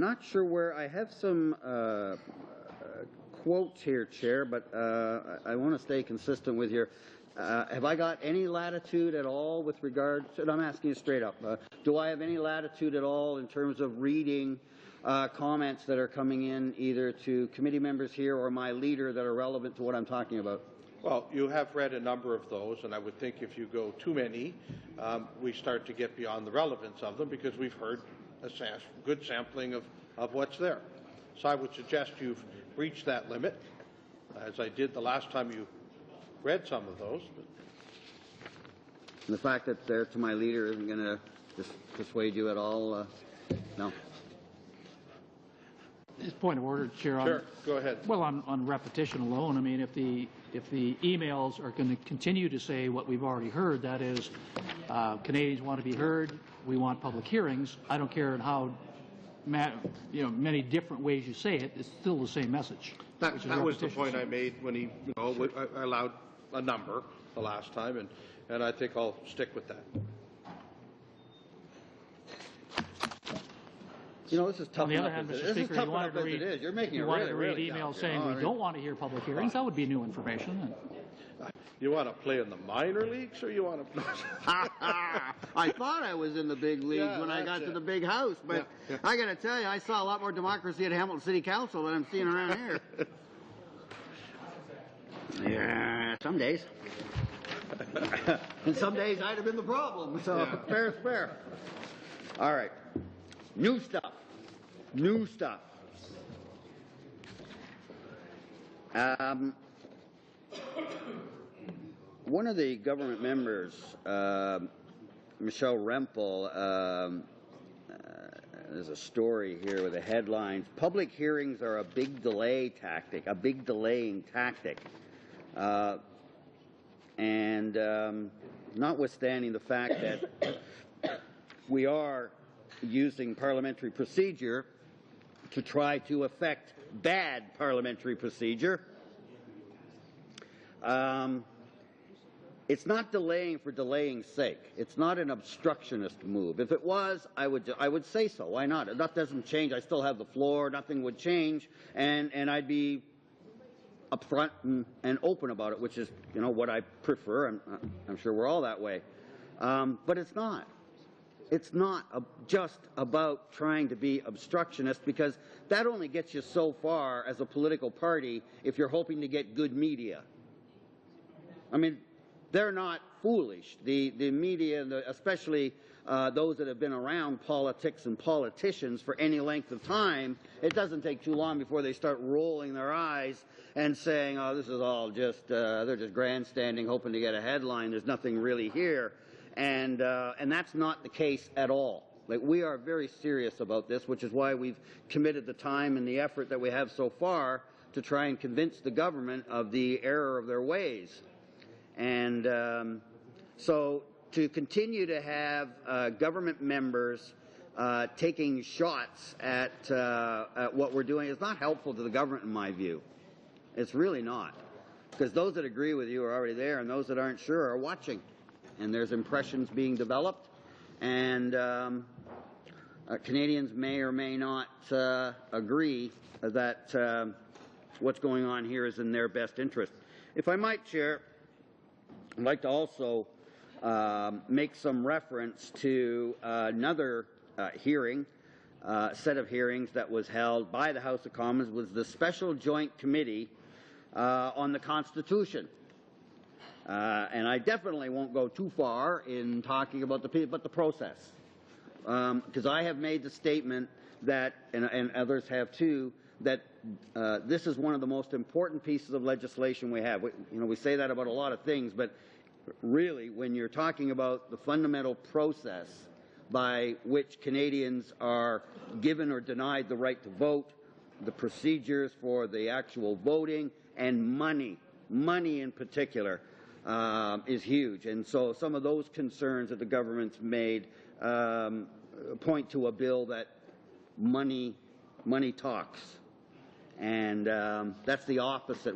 not sure where I have some quotes here, Chair, but I want to stay consistent with your. Have I got any latitude at all with regard to, and I'm asking you straight up, do I have any latitude at all in terms of reading comments that are coming in either to committee members here or my leader that are relevant to what I'm talking about? Well, you have read a number of those, and I would think if you go too many, we start to get beyond the relevance of them because we've heard a good sampling of what's there. So I would suggest you've reached that limit, as I did the last time you read some of those. And the fact that they're to my leader isn't going to dissuade you at all? No. Just point of order, Chair. Sure, go ahead. Well, on repetition alone, I mean, if the emails are going to continue to say what we've already heard, that is, Canadians want to be heard, we want public hearings, I don't care in how many different ways you say it, it's still the same message. That was the point I made when he, I allowed a number the last time, and I think I'll stick with that. This is tough. On the other hand, Mr. Speaker, you wanted to read, You're making you wanted to read emails saying we don't want to hear public hearings. That would be new information. You want to play in the minor leagues, or you want to? I thought I was in the big leagues when I got to the big house, but I got to tell you, I saw a lot more democracy at Hamilton City Council than I'm seeing around here. Yeah, some days. And some days I'd have been the problem. So fair is fair. All right. New stuff. New stuff. One of the government members, Michelle Rempel, there's a story here with the headlines, public hearings are a big delay tactic, a big delaying tactic. Notwithstanding the fact that we are using parliamentary procedure to try to affect bad parliamentary procedure, it's not delaying for delaying's sake. It's not an obstructionist move. If it was, I would say so. Why not? That doesn't change. I still have the floor. Nothing would change, and I'd be upfront and open about it, which is what I prefer. I'm sure we're all that way, but it's not. It's not just about trying to be obstructionist, because that only gets you so far as a political party if you're hoping to get good media. I mean, they're not foolish. The media, especially those that have been around politics and politicians for any length of time, it doesn't take too long before they start rolling their eyes and saying, oh, this is all just, they're just grandstanding, hoping to get a headline. There's nothing really here. And that's not the case at all. Like, we are very serious about this, which is why we've committed the time and the effort that we have so far to try and convince the government of the error of their ways. And so to continue to have government members taking shots at what we're doing is not helpful to the government, in my view. It's really not. Because those that agree with you are already there, and those that aren't sure are watching. And there's impressions being developed, and Canadians may or may not agree that what's going on here is in their best interest. If I might, Chair, I'd like to also make some reference to another hearing, set of hearings that was held by the House of Commons, was the Special Joint Committee on the Constitution. And I definitely won't go too far in talking about the process, because I have made the statement that, and others have too, that this is one of the most important pieces of legislation we have. We say that about a lot of things, but really, when you're talking about the fundamental process by which Canadians are given or denied the right to vote, the procedures for the actual voting, and money in particular, is huge. And so some of those concerns that the government's made point to a bill that money talks. And that's the opposite.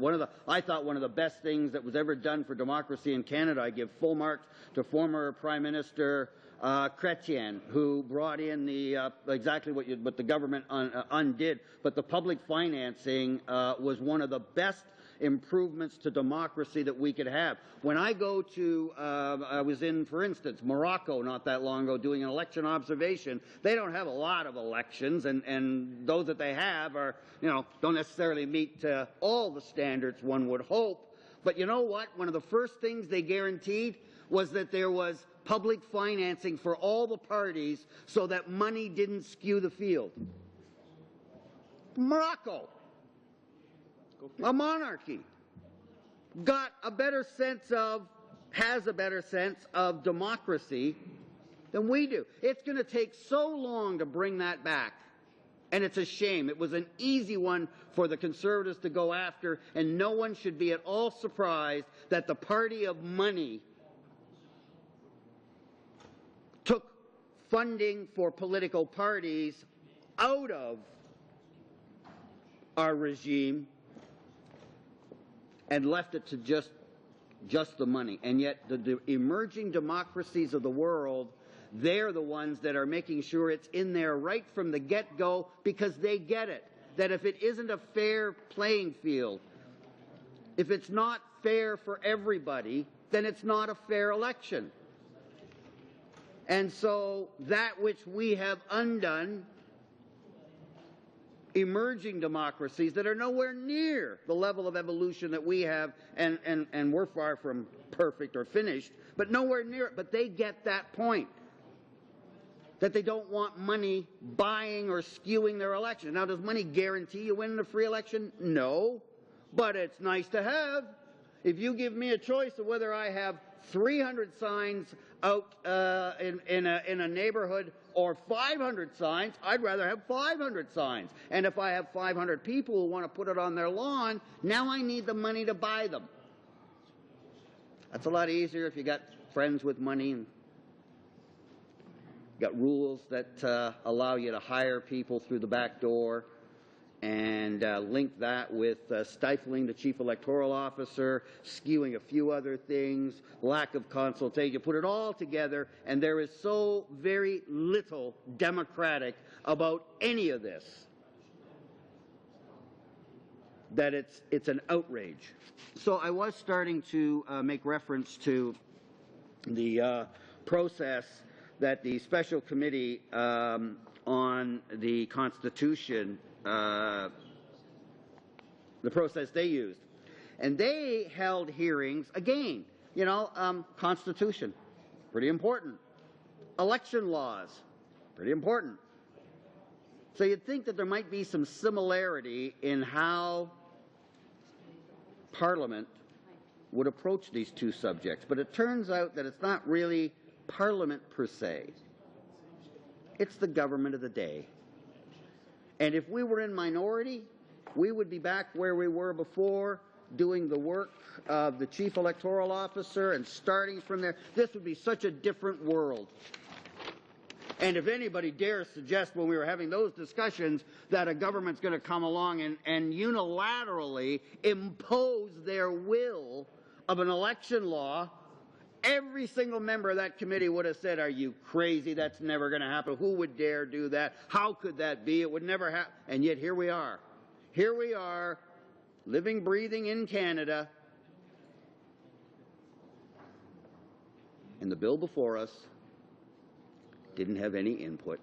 I thought one of the best things that was ever done for democracy in Canada, I give full marks to former Prime Minister Chrétien, who brought in the exactly what the government undid. But the public financing was one of the best improvements to democracy that we could have. When I go to, I was in, for instance, Morocco not that long ago doing an election observation. They don't have a lot of elections, and those that they have are, don't necessarily meet all the standards one would hope. But you know what? One of the first things they guaranteed was that there was public financing for all the parties so that money didn't skew the field. Morocco, a monarchy, has a better sense of democracy than we do. It's going to take so long to bring that back. And it's a shame. It was an easy one for the Conservatives to go after, and no one should be at all surprised that the party of money took funding for political parties out of our regime and left it to just the money. And yet the emerging democracies of the world, they're the ones that are making sure it's in there right from the get-go, because they get it, that if it isn't a fair playing field, if it's not fair for everybody, then it's not a fair election. And so that which we have undone, emerging democracies that are nowhere near the level of evolution that we have, and we're far from perfect or finished, but nowhere near it. But they get that point, that they don't want money buying or skewing their election. Now, does money guarantee you win a free election? No, but it's nice to have. If you give me a choice of whether I have 300 signs out in a neighborhood or 500 signs, I'd rather have 500 signs. And if I have 500 people who want to put it on their lawn, now I need the money to buy them. That's a lot easier if you got friends with money and got rules that allow you to hire people through the back door, and link that with stifling the chief electoral officer, skewing a few other things, lack of consultation. You put it all together, and there is so very little democratic about any of this that it's an outrage. So I was starting to make reference to the process that the special committee on the Constitution, the process they used. And they held hearings, again, Constitution, pretty important. Election laws, pretty important. So you'd think that there might be some similarity in how Parliament would approach these two subjects. But it turns out that it's not really Parliament per se. It's the government of the day. And if we were in minority, we would be back where we were before, doing the work of the chief electoral officer and starting from there. This would be such a different world. And if anybody dares suggest when we were having those discussions that a government's going to come along and unilaterally impose their will of an election law, every single member of that committee would have said, "Are you crazy? That's never going to happen. Who would dare do that? How could that be? It would never happen." And yet here we are. Here we are, living, breathing in Canada. And the bill before us didn't have any input.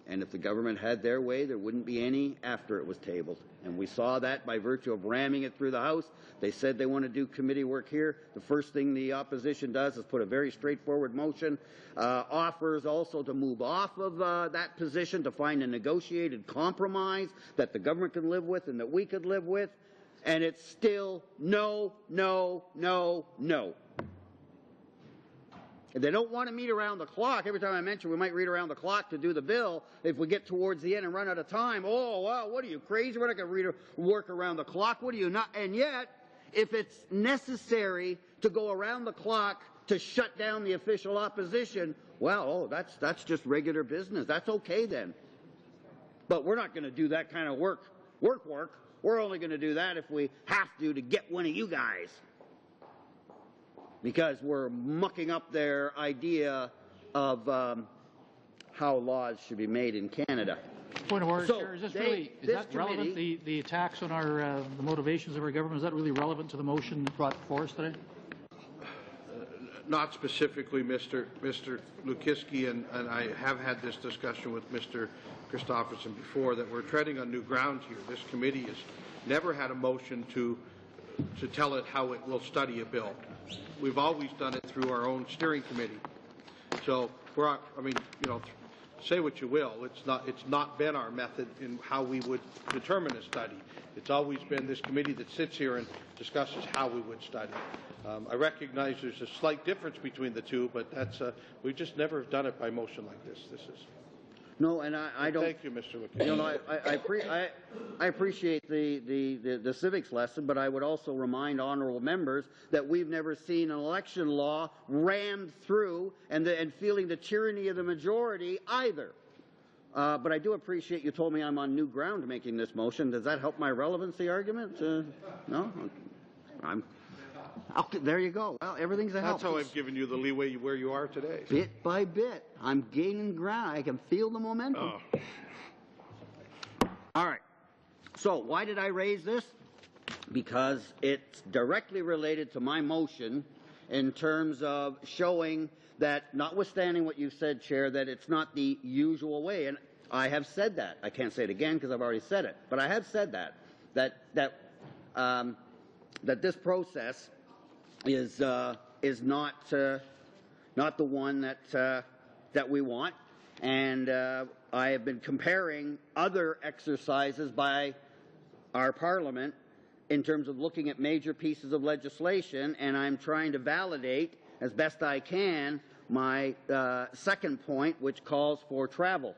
And if the government had their way, there wouldn't be any after it was tabled. And we saw that by virtue of ramming it through the House. They said they want to do committee work here. The first thing the opposition does is put a very straightforward motion, offers also to move off of that position to find a negotiated compromise that the government can live with and that we could live with. And it's still no, no, no, no. If they don't want to meet around the clock, every time I mention we might read around the clock to do the bill, if we get towards the end and run out of time, oh, wow, what are you, crazy? We're not going to work around the clock. What are you not? And yet, if it's necessary to go around the clock to shut down the official opposition, well, that's just regular business. That's okay then. But we're not going to do that kind of work. We're only going to do that if we have to get one of you guys. Because we're mucking up their idea of how laws should be made in Canada. Point of order, So Chair. Is this they- really, is this that relevant, the attacks on our, the motivations of our government, is that really relevant to the motion brought before us today? Not specifically, Mr. Lukiski, and I have had this discussion with Mr. Christopherson before, that we're treading on new ground here. This committee has never had a motion to tell it how it will study a bill. We've always done it through our own steering committee. So, say what you will, it's not been our method in how we would determine a study. It's always been this committee that sits here and discusses how we would study. I recognize there's a slight difference between the two, but we've just never done it by motion like this. No, and I don't. Thank you, Mr. Lukiski. You know, I appreciate the civics lesson, but I would also remind honourable members that we've never seen an election law rammed through and feeling the tyranny of the majority either. But I do appreciate you told me I'm on new ground making this motion. Does that help my relevancy argument? No? There you go. Well, everything's a help. That's how I've given you the leeway where you are today. Bit by bit, I'm gaining ground. I can feel the momentum. All right. So why did I raise this? Because it's directly related to my motion in terms of showing that, notwithstanding what you said, Chair, that it's not the usual way. And I have said that. I can't say it again because I've already said it. But I have said that this process is not the one that we want, and I have been comparing other exercises by our Parliament in terms of looking at major pieces of legislation, and I'm trying to validate as best I can my second point, which calls for travel,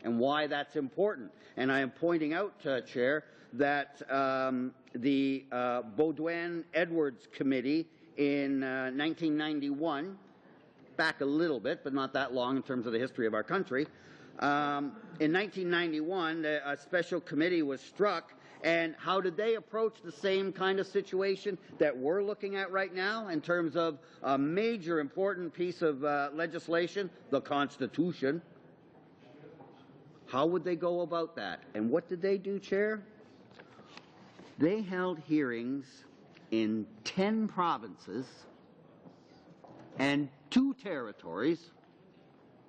and why that's important. And I am pointing out, Chair, that the Baudouin-Edwards Committee in 1991, back a little bit, but not that long in terms of the history of our country, in 1991, a special committee was struck, and how did they approach the same kind of situation that we're looking at right now in terms of a major important piece of legislation, the Constitution? How would they go about that? And what did they do, Chair? They held hearings in 10 provinces and 2 territories.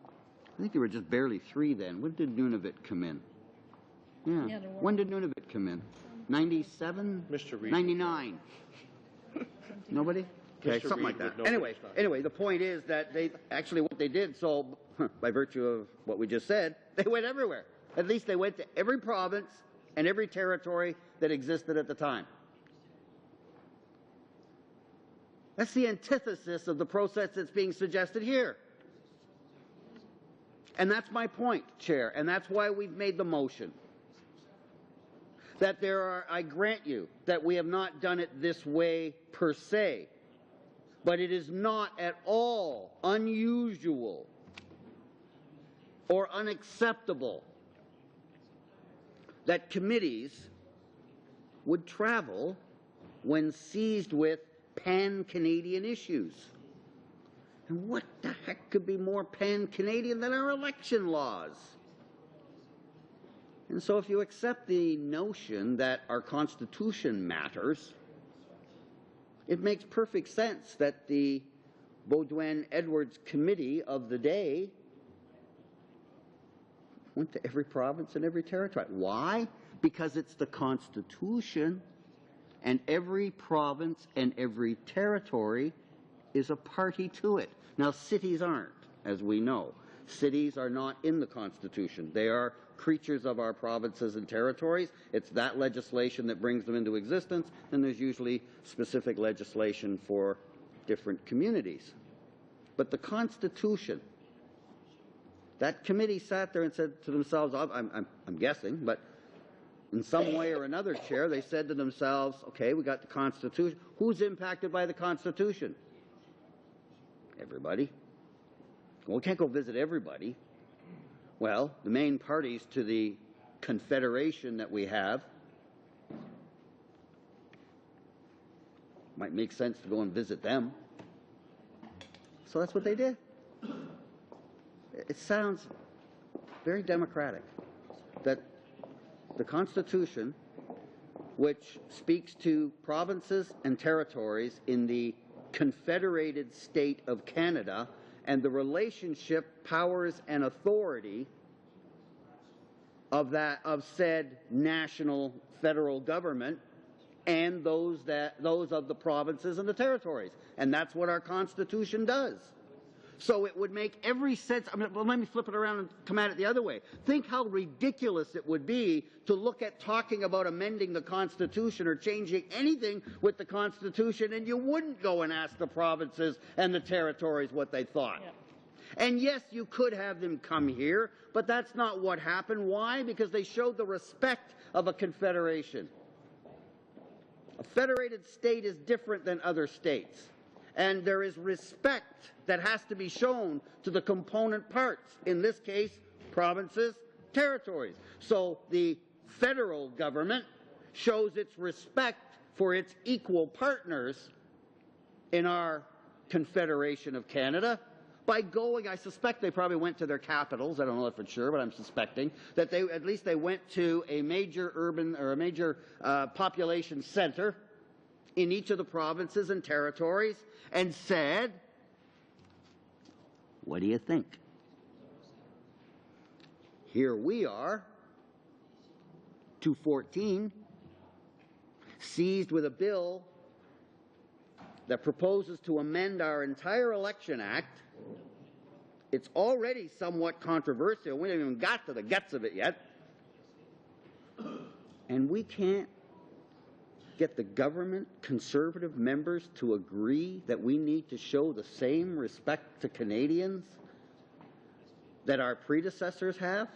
I think there were just barely 3 then. When did Nunavut come in? Yeah. When did Nunavut come in? 97? Mr. Reid. 99? Nobody? Okay, Mr. something like Reid that. would know Anyway, the point is that they actually what they did, so by virtue of what we just said, they went everywhere. At least they went to every province and every territory that existed at the time. That's the antithesis of the process that's being suggested here. And that's my point, Chair, and that's why we've made the motion. That I grant you, that we have not done it this way per se, but it is not at all unusual or unacceptable that committees would travel when seized with pan-Canadian issues. And what the heck could be more pan-Canadian than our election laws? And so if you accept the notion that our Constitution matters, it makes perfect sense that the Baudouin-Edwards Committee of the day went to every province and every territory. Why? Because it's the Constitution, and every province and every territory is a party to it. Now, cities aren't, as we know. Cities are not in the Constitution. They are creatures of our provinces and territories. It's that legislation that brings them into existence, and there's usually specific legislation for different communities. But the Constitution, that committee sat there and said to themselves, I'm guessing, but in some way or another, Chair, they said to themselves, okay, we got the Constitution. Who's impacted by the Constitution? Everybody. Well, we can't go visit everybody. Well, the main parties to the confederation that we have, might make sense to go and visit them. So that's what they did. It sounds very democratic that the Constitution, which speaks to provinces and territories in the Confederated State of Canada and the relationship, powers, and authority of said national federal government and those of the provinces and the territories. And that's what our Constitution does. So it would make every sense. I mean, well, let me flip it around and come at it the other way. Think how ridiculous it would be to look at talking about amending the Constitution or changing anything with the Constitution, and you wouldn't go and ask the provinces and the territories what they thought. Yeah. And yes, you could have them come here, but that's not what happened. Why? Because they showed the respect of a confederation. A federated state is different than other states. And there is respect that has to be shown to the component parts, in this case, provinces, territories. So the federal government shows its respect for its equal partners in our Confederation of Canada by going, I suspect they probably went to their capitals, I don't know if it's sure, but I'm suspecting, that at least they went to a major urban or a major population center in each of the provinces and territories and said, what do you think? Here we are, 214, seized with a bill that proposes to amend our entire Election Act. It's already somewhat controversial. We haven't even got to the guts of it yet. And we can't get the government Conservative members to agree that we need to show the same respect to Canadians that our predecessors have,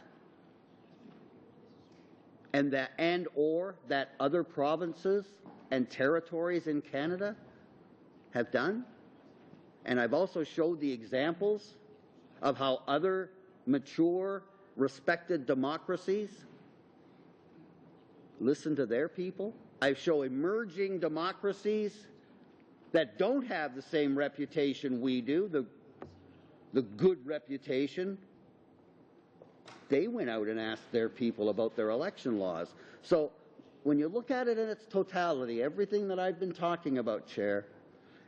and or that other provinces and territories in Canada have done. And I've also showed the examples of how other mature, respected democracies listen to their people. I show emerging democracies that don't have the same reputation we do, the good reputation. They went out and asked their people about their election laws. So when you look at it in its totality, everything that I've been talking about, Chair,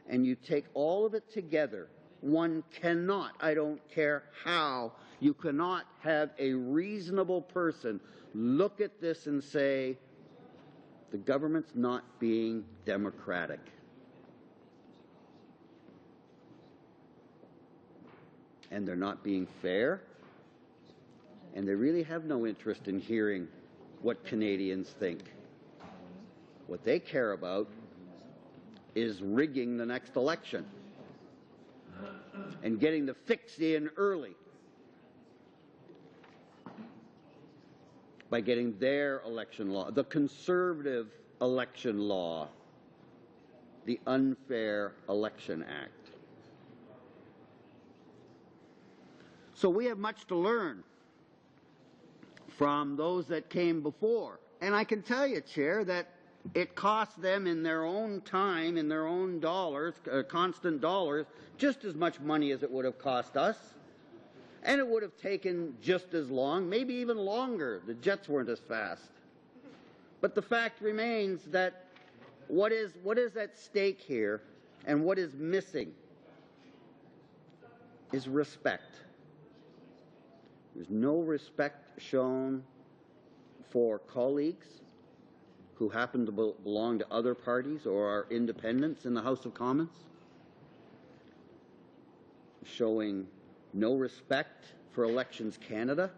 and you take all of it together, one cannot, I don't care how, you cannot have a reasonable person look at this and say, the government's not being democratic. And they're not being fair. And they really have no interest in hearing what Canadians think. What they care about is rigging the next election and getting the fix in early by getting their election law, the Conservative election law, the Unfair Election Act. So we have much to learn from those that came before. And I can tell you, Chair, that it cost them in their own time, in their own dollars, constant dollars, just as much money as it would have cost us. And it would have taken just as long, maybe even longer. The jets weren't as fast. But the fact remains that what is at stake here and what is missing is respect. There's no respect shown for colleagues who happen to belong to other parties or are independents in the House of Commons. Showing no respect for Elections Canada.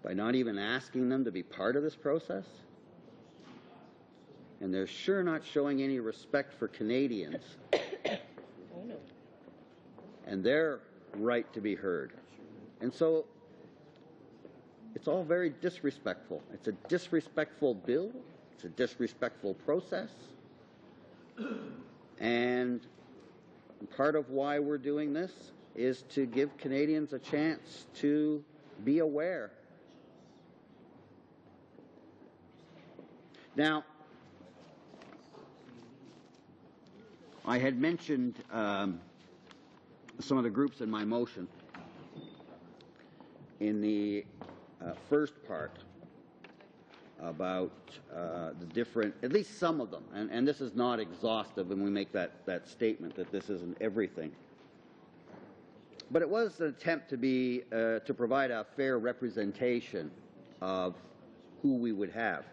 By not even asking them to be part of this process. And they're sure not showing any respect for Canadians and their right to be heard. And so It's all very disrespectful. It's a disrespectful bill. It's a disrespectful process. And part of why we're doing this is to give Canadians a chance to be aware. Now, I had mentioned some of the groups in my motion in the first part about the different, at least some of them, and this is not exhaustive when we make that statement that this isn't everything. But it was an attempt to provide a fair representation of who we would have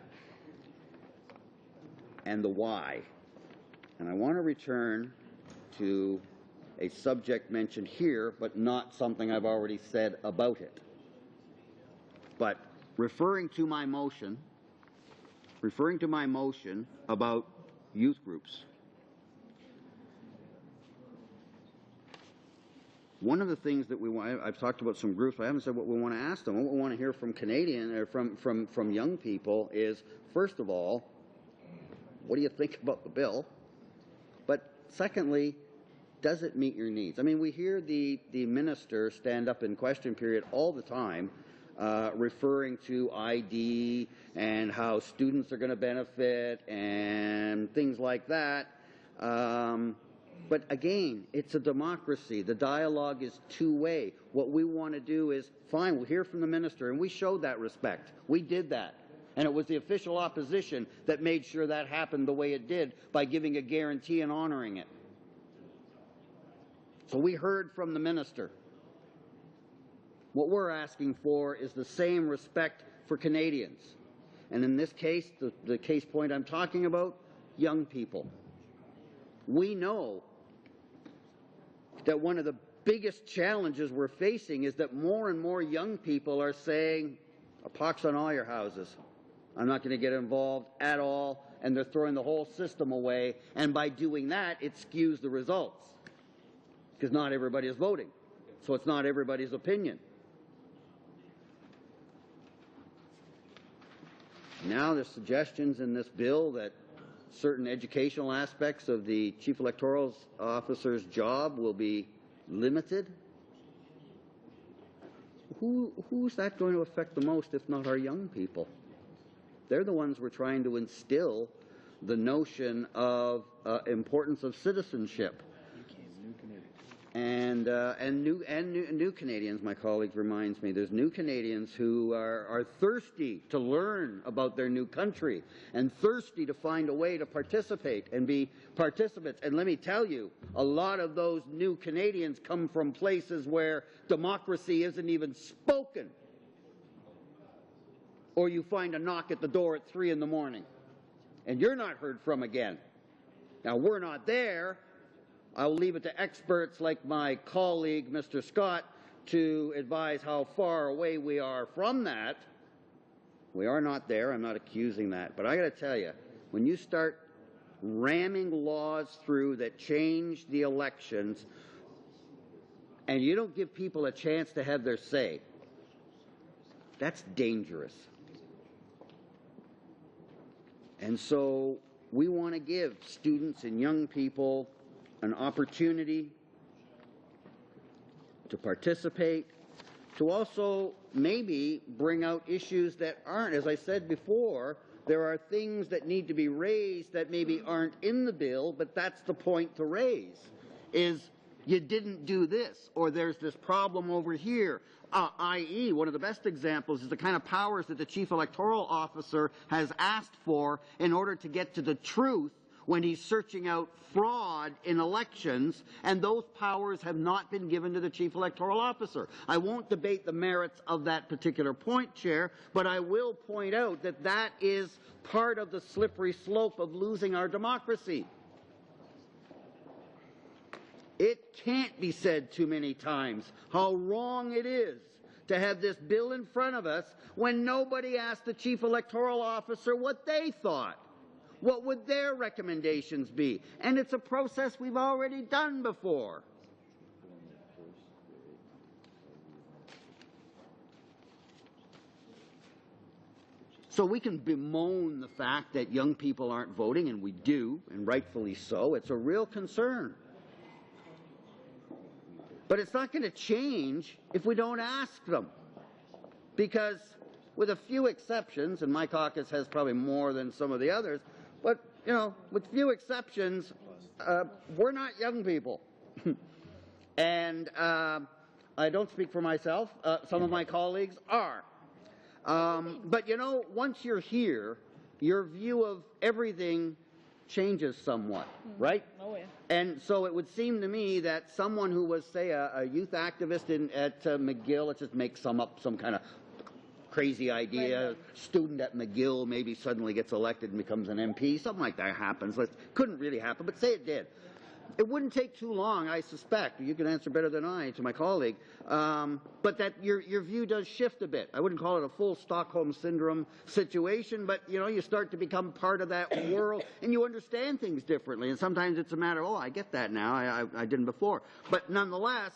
and the why. And I want to return to a subject mentioned here, but not something I've already said about it. But referring to my motion about youth groups, one of the things that we want, I've talked about some groups, but I haven't said what we want to ask them. What we want to hear from Canadian or from young people is, first of all, what do you think about the bill? But secondly, does it meet your needs? I mean, we hear the minister stand up in question period all the time, referring to ID and how students are going to benefit and things like that. But again, it's a democracy. The dialogue is two-way. What we want to do is, fine, we'll hear from the minister, and we showed that respect. We did that. And it was the official opposition that made sure that happened the way it did by giving a guarantee and honoring it. So we heard from the minister. What we're asking for is the same respect for Canadians. And in this case, the case point I'm talking about, young people. We know that one of the biggest challenges we're facing is that more and more young people are saying, a pox on all your houses. I'm not going to get involved at all, and they're throwing the whole system away, and by doing that, it skews the results, because not everybody is voting, so it's not everybody's opinion. Now there's suggestions in this bill that certain educational aspects of the Chief Electoral Officer's job will be limited. Who's that going to affect the most if not our young people? They're the ones we're trying to instill the notion of importance of citizenship. And new Canadians, my colleague reminds me, there's new Canadians who are thirsty to learn about their new country and thirsty to find a way to participate and be participants. And let me tell you, a lot of those new Canadians come from places where democracy isn't even spoken. Or you find a knock at the door at 3 in the morning and you're not heard from again. Now, we're not there. I'll leave it to experts like my colleague, Mr. Scott, to advise how far away we are from that. We are not there. I'm not accusing that. But I got to tell you, when you start ramming laws through that change the elections and you don't give people a chance to have their say, that's dangerous. And so we want to give students and young people an opportunity to participate, to also maybe bring out issues that aren't. As I said before, there are things that need to be raised that maybe aren't in the bill, but that's the point to raise, is you didn't do this, or there's this problem over here. I.e., one of the best examples is the kind of powers that the Chief Electoral Officer has asked for in order to get to the truth when he's searching out fraud in elections, and those powers have not been given to the Chief Electoral Officer. I won't debate the merits of that particular point, Chair, but I will point out that that is part of the slippery slope of losing our democracy. It can't be said too many times how wrong it is to have this bill in front of us when nobody asked the Chief Electoral Officer what they thought. What would their recommendations be? And it's a process we've already done before. So we can bemoan the fact that young people aren't voting, and we do, and rightfully so. It's a real concern. But it's not going to change if we don't ask them. Because with a few exceptions, and my caucus has probably more than some of the others, but, you know, with few exceptions, we're not young people. And I don't speak for myself. Some of my colleagues are. But, you know, once you're here, your view of everything changes somewhat, right? Oh, yeah. And so it would seem to me that someone who was, say, a youth activist at McGill, let's just make some kind of crazy idea, student at McGill maybe suddenly gets elected and becomes an MP, something like that happens. Couldn't really happen, but say it did. It wouldn't take too long, I suspect. You can answer better than I to my colleague. But that your view does shift a bit. I wouldn't call it a full Stockholm Syndrome situation, but, you know, you start to become part of that world and you understand things differently. And sometimes it's a matter of, oh, I get that now. I didn't before. But nonetheless,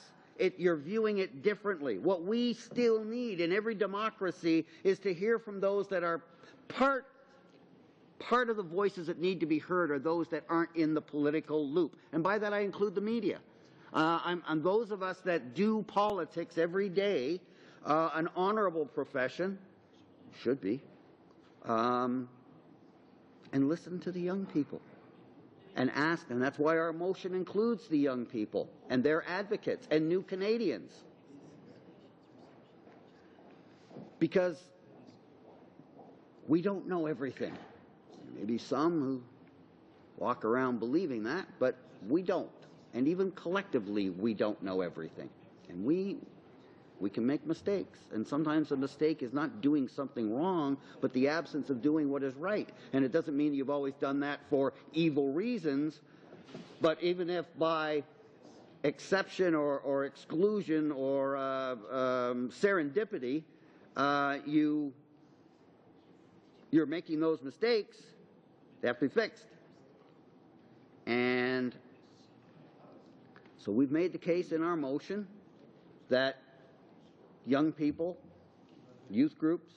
you're viewing it differently. What we still need in every democracy is to hear from those that are part of the voices that need to be heard are those that aren't in the political loop. And by that I include the media. And those of us that do politics every day, an honorable profession, should be, and listen to the young people and ask them. That's why our motion includes the young people and their advocates and new Canadians. Because we don't know everything. Maybe some who walk around believing that, but we don't. And even collectively, we don't know everything. And we can make mistakes. And sometimes a mistake is not doing something wrong, but the absence of doing what is right. And it doesn't mean you've always done that for evil reasons, but even if by exception or exclusion or serendipity, you're making those mistakes, they have to be fixed. And so we've made the case in our motion that young people, youth groups,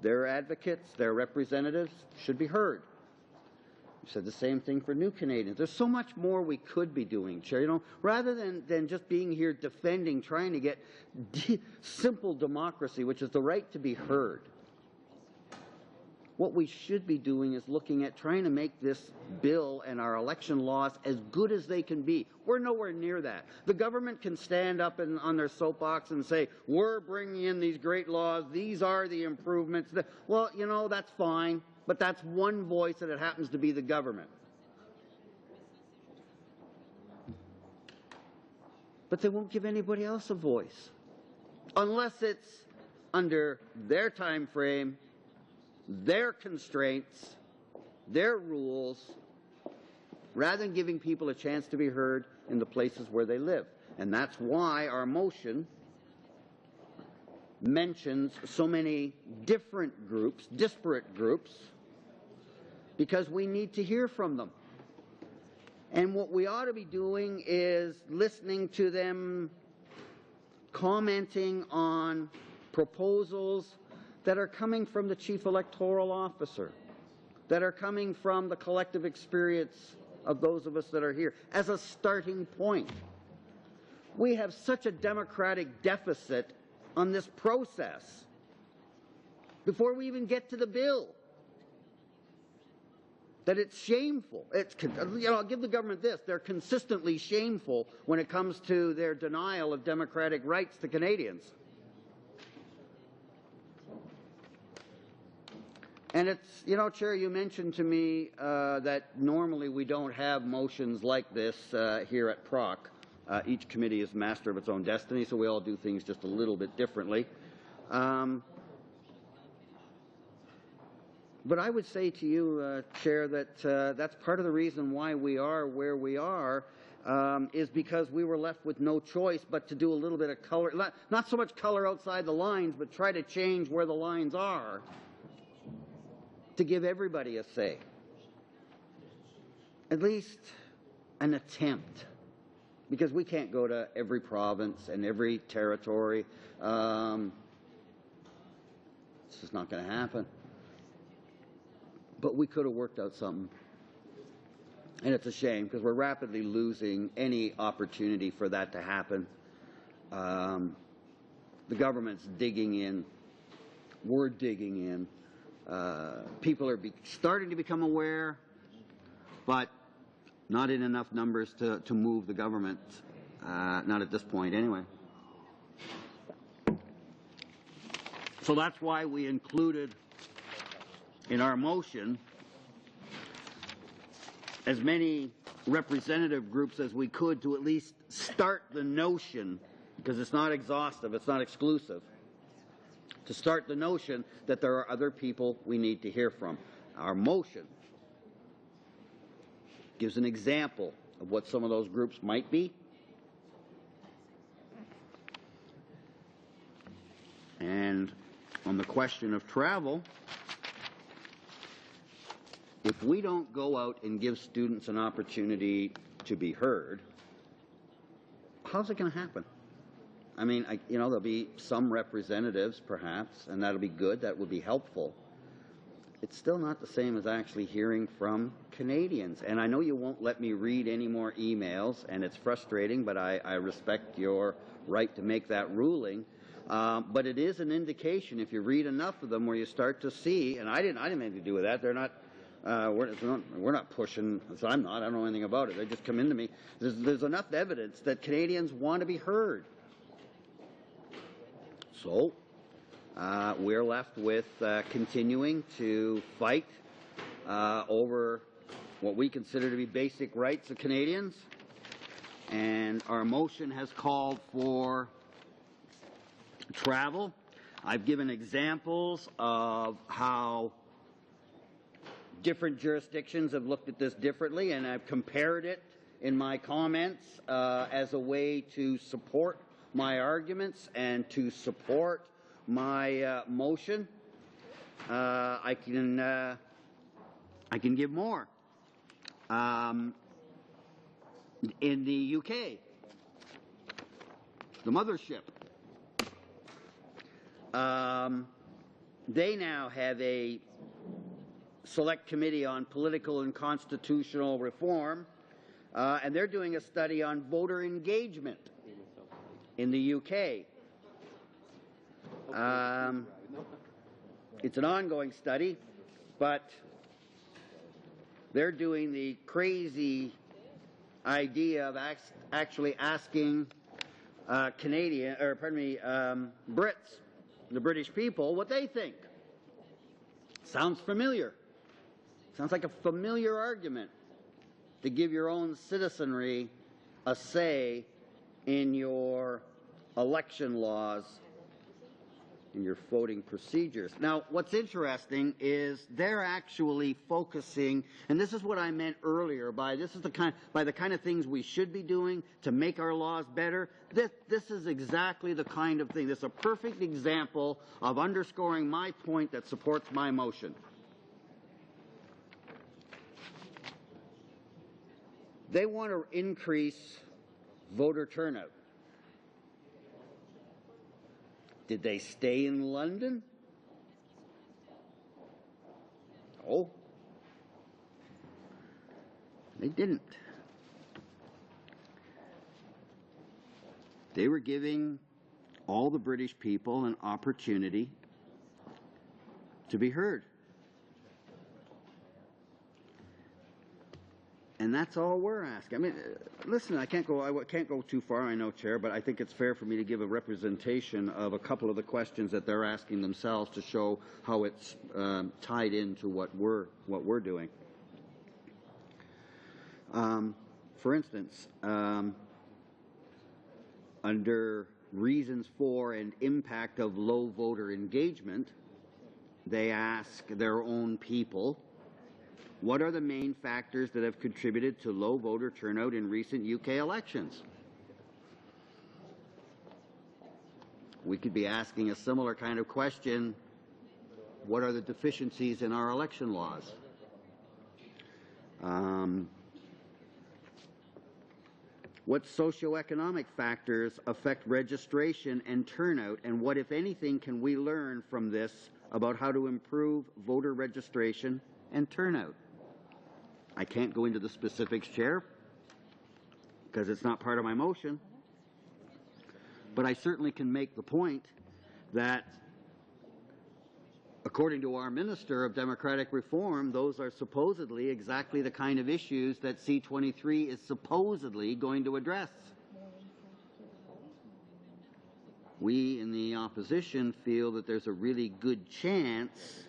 their advocates, their representatives should be heard. We said the same thing for new Canadians. There's so much more we could be doing, Chair. You know, rather than just being here defending, trying to get simple democracy, which is the right to be heard. What we should be doing is looking at trying to make this bill and our election laws as good as they can be. We're nowhere near that. The government can stand up on their soapbox and say, we're bringing in these great laws, these are the improvements. Well, you know, that's fine, but that's one voice and it happens to be the government. But they won't give anybody else a voice unless it's under their time frame, their constraints, their rules, rather than giving people a chance to be heard in the places where they live. And that's why our motion mentions so many different groups, disparate groups, because we need to hear from them. And what we ought to be doing is listening to them, commenting on proposals that are coming from the Chief Electoral Officer, that are coming from the collective experience of those of us that are here, as a starting point. We have such a democratic deficit on this process before we even get to the bill that it's shameful. I'll give the government this. They're consistently shameful when it comes to their denial of democratic rights to Canadians. And it's, you know, Chair, you mentioned to me that normally we don't have motions like this here at PROC. Each committee is master of its own destiny, so we all do things just a little bit differently. But I would say to you, Chair, that that's part of the reason why we are where we are, is because we were left with no choice but to do a little bit of color, not so much color outside the lines, but try to change where the lines are, to give everybody a say. At least an attempt. Because we can't go to every province and every territory. It's just not going to happen. but we could have worked out something. And it's a shame because we're rapidly losing any opportunity for that to happen. The government's digging in. We're digging in. People are starting to become aware, but not in enough numbers to move the government. Not at this point, anyway. So that's why we included in our motion as many representative groups as we could to at least start the notion, because it's not exhaustive, it's not exclusive, to start the notion that there are other people we need to hear from. Our motion gives an example of what some of those groups might be. And on the question of travel, if we don't go out and give students an opportunity to be heard, how's it going to happen? I mean, there'll be some representatives, perhaps, and that'll be good. That will be helpful. It's still not the same as actually hearing from Canadians. And I know you won't let me read any more emails, and it's frustrating, but I respect your right to make that ruling. But it is an indication, if you read enough of them, where you start to see, and I didn't have anything to do with that. They're not. We're not pushing. So I don't know anything about it. They just come into me. There's enough evidence that Canadians want to be heard. So we're left with continuing to fight over what we consider to be basic rights of Canadians. And our motion has called for travel. I've given examples of how different jurisdictions have looked at this differently, and I've compared it in my comments as a way to support my arguments and to support my motion. I can give more. In the UK, the mothership, they now have a select committee on political and constitutional reform, and they're doing a study on voter engagement in the UK. It's an ongoing study, but they're doing the crazy idea of actually asking Brits, the British people, what they think. Sounds familiar. Sounds like a familiar argument to give your own citizenry a say in your election laws, in your voting procedures. Now, what's interesting is they're actually focusing, and this is what I meant earlier by the kind of things we should be doing to make our laws better. This is exactly the kind of thing. This is a perfect example of underscoring my point that supports my motion. They want to increase voter turnout. Did they stay in London? No. They didn't. They were giving all the British people an opportunity to be heard. And that's all we're asking. I mean, listen, I can't go too far, I know, Chair, but I think it's fair for me to give a representation of a couple of the questions that they're asking themselves to show how it's tied into what we're doing. For instance, under reasons for and impact of low voter engagement, they ask their own people, what are the main factors that have contributed to low voter turnout in recent UK elections? We could be asking a similar kind of question, what are the deficiencies in our election laws? What socioeconomic factors affect registration and turnout, and what, if anything, can we learn from this about how to improve voter registration and turnout. I can't go into the specifics, Chair, because it's not part of my motion, but I certainly can make the point that according to our Minister of Democratic Reform, those are supposedly exactly the kind of issues that C-23 is supposedly going to address. We in the opposition feel that there's a really good chance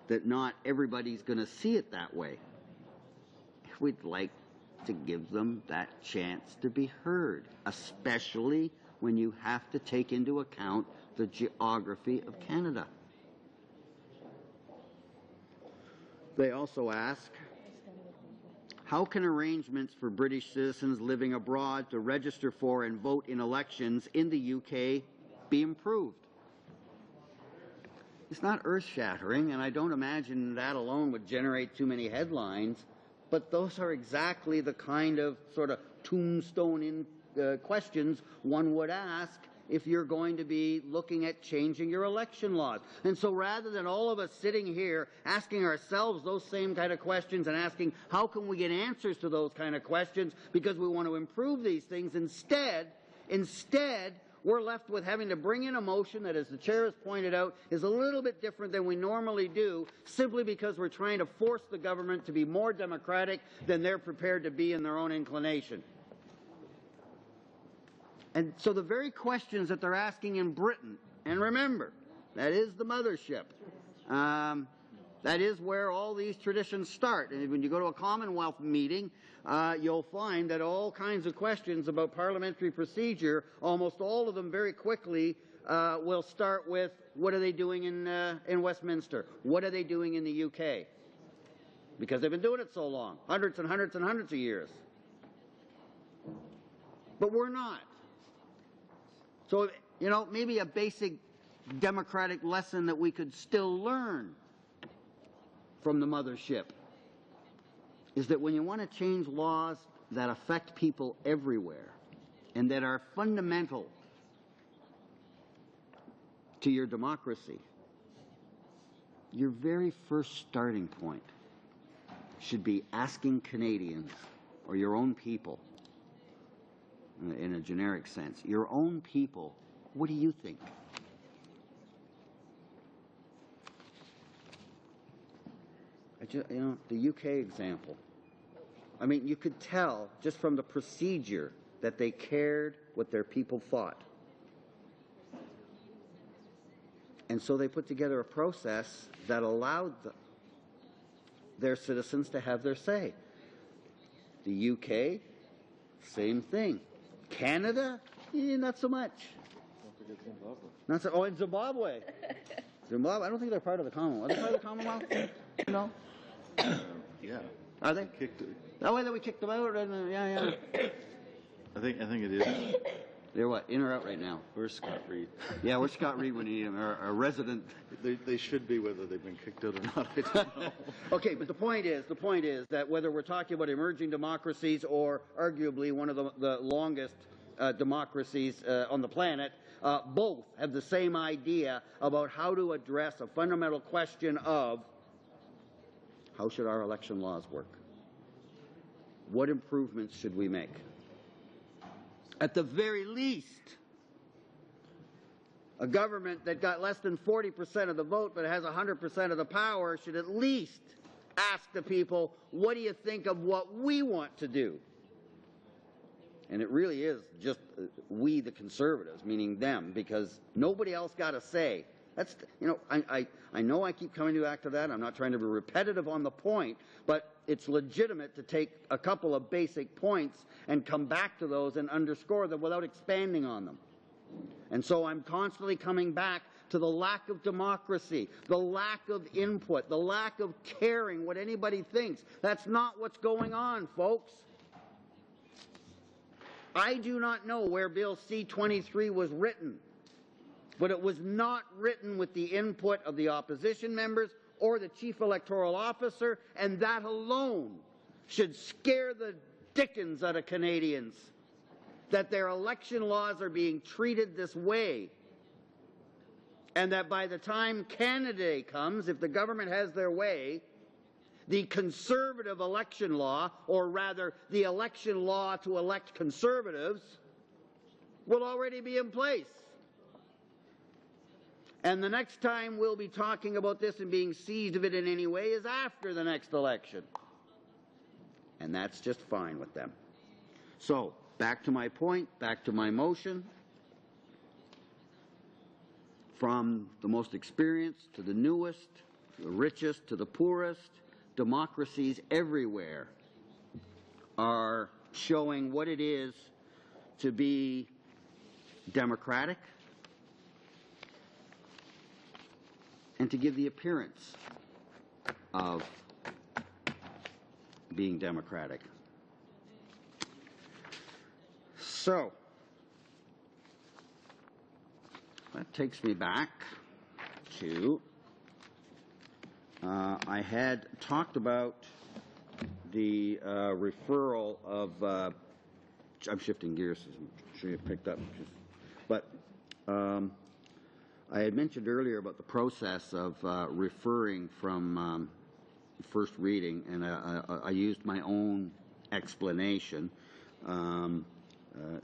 that not everybody's going to see it that way. We'd like to give them that chance to be heard, especially when you have to take into account the geography of Canada. They also ask, how can arrangements for British citizens living abroad to register for and vote in elections in the UK be improved? It's not earth-shattering, and I don't imagine that alone would generate too many headlines, but those are exactly the kind of sort of tombstone questions one would ask if you're going to be looking at changing your election laws. And so rather than all of us sitting here asking ourselves those same kind of questions and asking how can we get answers to those kind of questions because we want to improve these things, instead we're left with having to bring in a motion that, as the chair has pointed out, is a little bit different than we normally do, simply because we're trying to force the government to be more democratic than they're prepared to be in their own inclination. And so the very questions that they're asking in Britain, and remember, that is the mothership. That is where all these traditions start. And when you go to a Commonwealth meeting, you'll find that all kinds of questions about parliamentary procedure, almost all of them very quickly, will start with, what are they doing in Westminster? What are they doing in the UK? Because they've been doing it so long, hundreds and hundreds and hundreds of years. But we're not. So, you know, maybe a basic democratic lesson that we could still learn from the mothership is that when you want to change laws that affect people everywhere and that are fundamental to your democracy, your very first starting point should be asking Canadians, or your own people, in a generic sense, your own people, what do you think? The UK example. I mean, you could tell just from the procedure that they cared what their people thought. And so they put together a process that allowed their citizens to have their say. The UK, same thing. Canada, not so much. Don't forget Zimbabwe. Not so. Oh, in Zimbabwe. Zimbabwe. I don't think they're part of the Commonwealth. Are they part of the Commonwealth? No. Yeah. Are they? That way that we kicked them out. Yeah. I think it is. They're what? In or out right now? Where's Scott Reed? Yeah, where's Scott Reed when you need him? A resident. They should be, whether they've been kicked out or not. I don't know. Okay, but the point is that whether we're talking about emerging democracies or arguably one of the longest democracies on the planet, both have the same idea about how to address a fundamental question of how should our election laws work? What improvements should we make? At the very least, a government that got less than 40% of the vote but has 100% of the power should at least ask the people, what do you think of what we want to do? And it really is just we, the Conservatives, meaning them, because nobody else got a say. That's, I know I keep coming back to that. I'm not trying to be repetitive on the point, but it's legitimate to take a couple of basic points and come back to those and underscore them without expanding on them. And so I'm constantly coming back to the lack of democracy, the lack of input, the lack of caring what anybody thinks. That's not what's going on, folks. I do not know where Bill C-23 was written, but it was not written with the input of the opposition members or the chief electoral officer, and that alone should scare the dickens out of Canadians, that their election laws are being treated this way, and that by the time Canada Day comes, if the government has their way, the conservative election law, or rather the election law to elect conservatives, will already be in place. And the next time we'll be talking about this and being seized of it in any way is after the next election. And that's just fine with them. So, back to my point, back to my motion. From the most experienced to the newest, the richest to the poorest, democracies everywhere are showing what it is to be democratic and to give the appearance of being democratic. So, that takes me back to, I had talked about the referral of, I'm shifting gears, as I'm sure you've picked up, but I had mentioned earlier about the process of referring from first reading, and I used my own explanation,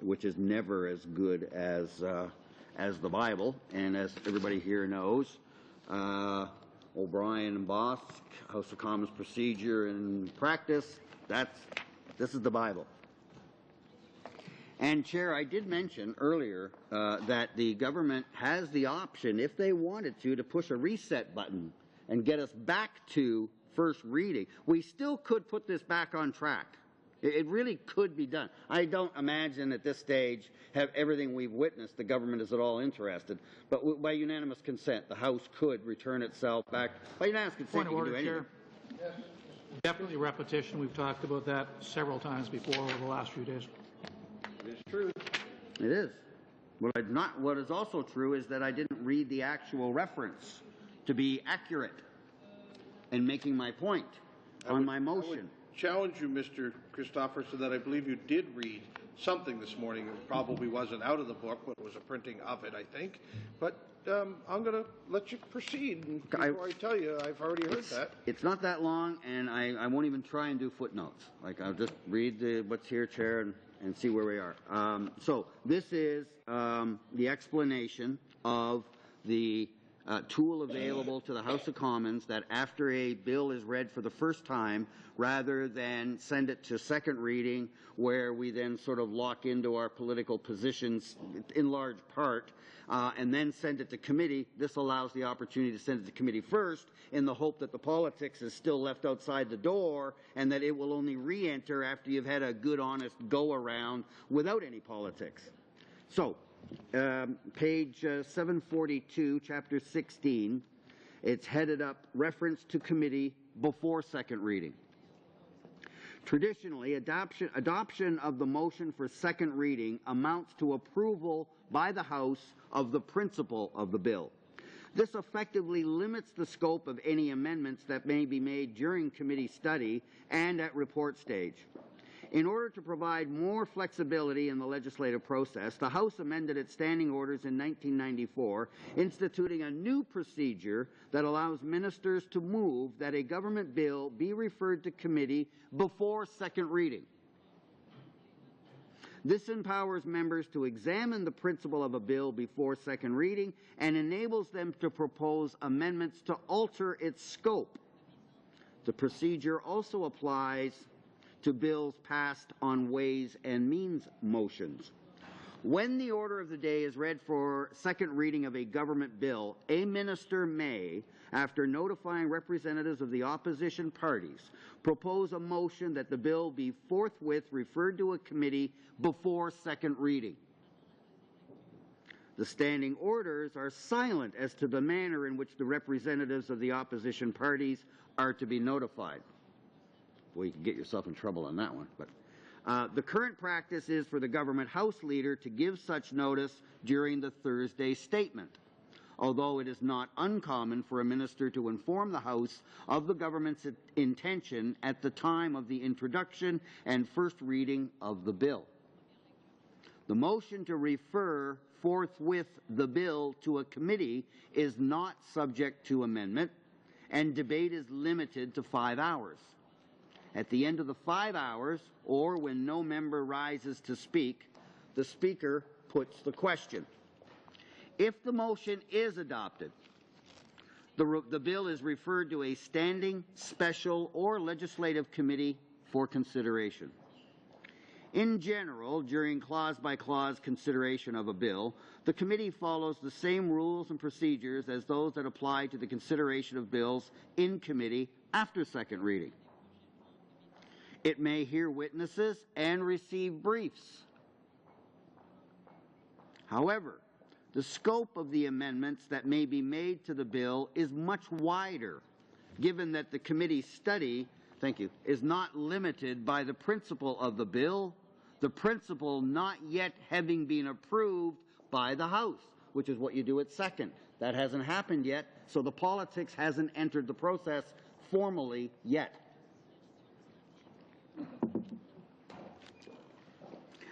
which is never as good as the Bible, and as everybody here knows, O'Brien and Bosk, House of Commons procedure and practice, this is the Bible. And Chair, I did mention earlier that the government has the option, if they wanted to push a reset button and get us back to first reading. We still could put this back on track. It really could be done. I don't imagine at this stage, have everything we've witnessed, the government is at all interested. But by unanimous consent, the House could return itself back. By unanimous consent, Point of you can order, do anything. Chair. Definitely repetition. We've talked about that several times before over the last few days. It is true. It is. What is also true is that I didn't read the actual reference to be accurate in making my point on my motion. I would challenge you, Mr. Christopherson, that I believe you did read something this morning. It probably wasn't out of the book, but it was a printing of it, I think. But I'm going to let you proceed. And before I tell you, I've already heard that. It's not that long, and I won't even try and do footnotes. Like, I'll just read what's here, Chair, and see where we are. So this is the explanation of the tool available to the House of Commons, that after a bill is read for the first time, rather than send it to second reading, where we then sort of lock into our political positions in large part, and then send it to committee, this allows the opportunity to send it to committee first, in the hope that the politics is still left outside the door, and that it will only re-enter after you've had a good, honest go-around without any politics. So, page 742, chapter 16, it's headed up reference to committee before second reading. Traditionally, adoption of the motion for second reading amounts to approval by the House of the principle of the bill. This effectively limits the scope of any amendments that may be made during committee study and at report stage. In order to provide more flexibility in the legislative process, the House amended its standing orders in 1994, instituting a new procedure that allows ministers to move that a government bill be referred to committee before second reading. This empowers members to examine the principle of a bill before second reading and enables them to propose amendments to alter its scope. The procedure also applies to bills passed on Ways and Means motions. When the order of the day is read for second reading of a government bill, a minister may, after notifying representatives of the opposition parties, propose a motion that the bill be forthwith referred to a committee before second reading. The standing orders are silent as to the manner in which the representatives of the opposition parties are to be notified. Well, you can get yourself in trouble on that one. But the current practice is for the government House leader to give such notice during the Thursday statement, although it is not uncommon for a minister to inform the House of the government's intention at the time of the introduction and first reading of the bill. The motion to refer forthwith the bill to a committee is not subject to amendment, and debate is limited to 5 hours. At the end of the 5 hours, or when no member rises to speak, the Speaker puts the question. If the motion is adopted, the bill is referred to a standing, special, or legislative committee for consideration. In general, during clause-by-clause consideration of a bill, the committee follows the same rules and procedures as those that apply to the consideration of bills in committee after second reading. It may hear witnesses and receive briefs. However, the scope of the amendments that may be made to the bill is much wider, given that the committee's study, is not limited by the principle of the bill, the principle not yet having been approved by the House, which is what you do at second. That hasn't happened yet, so the politics hasn't entered the process formally yet.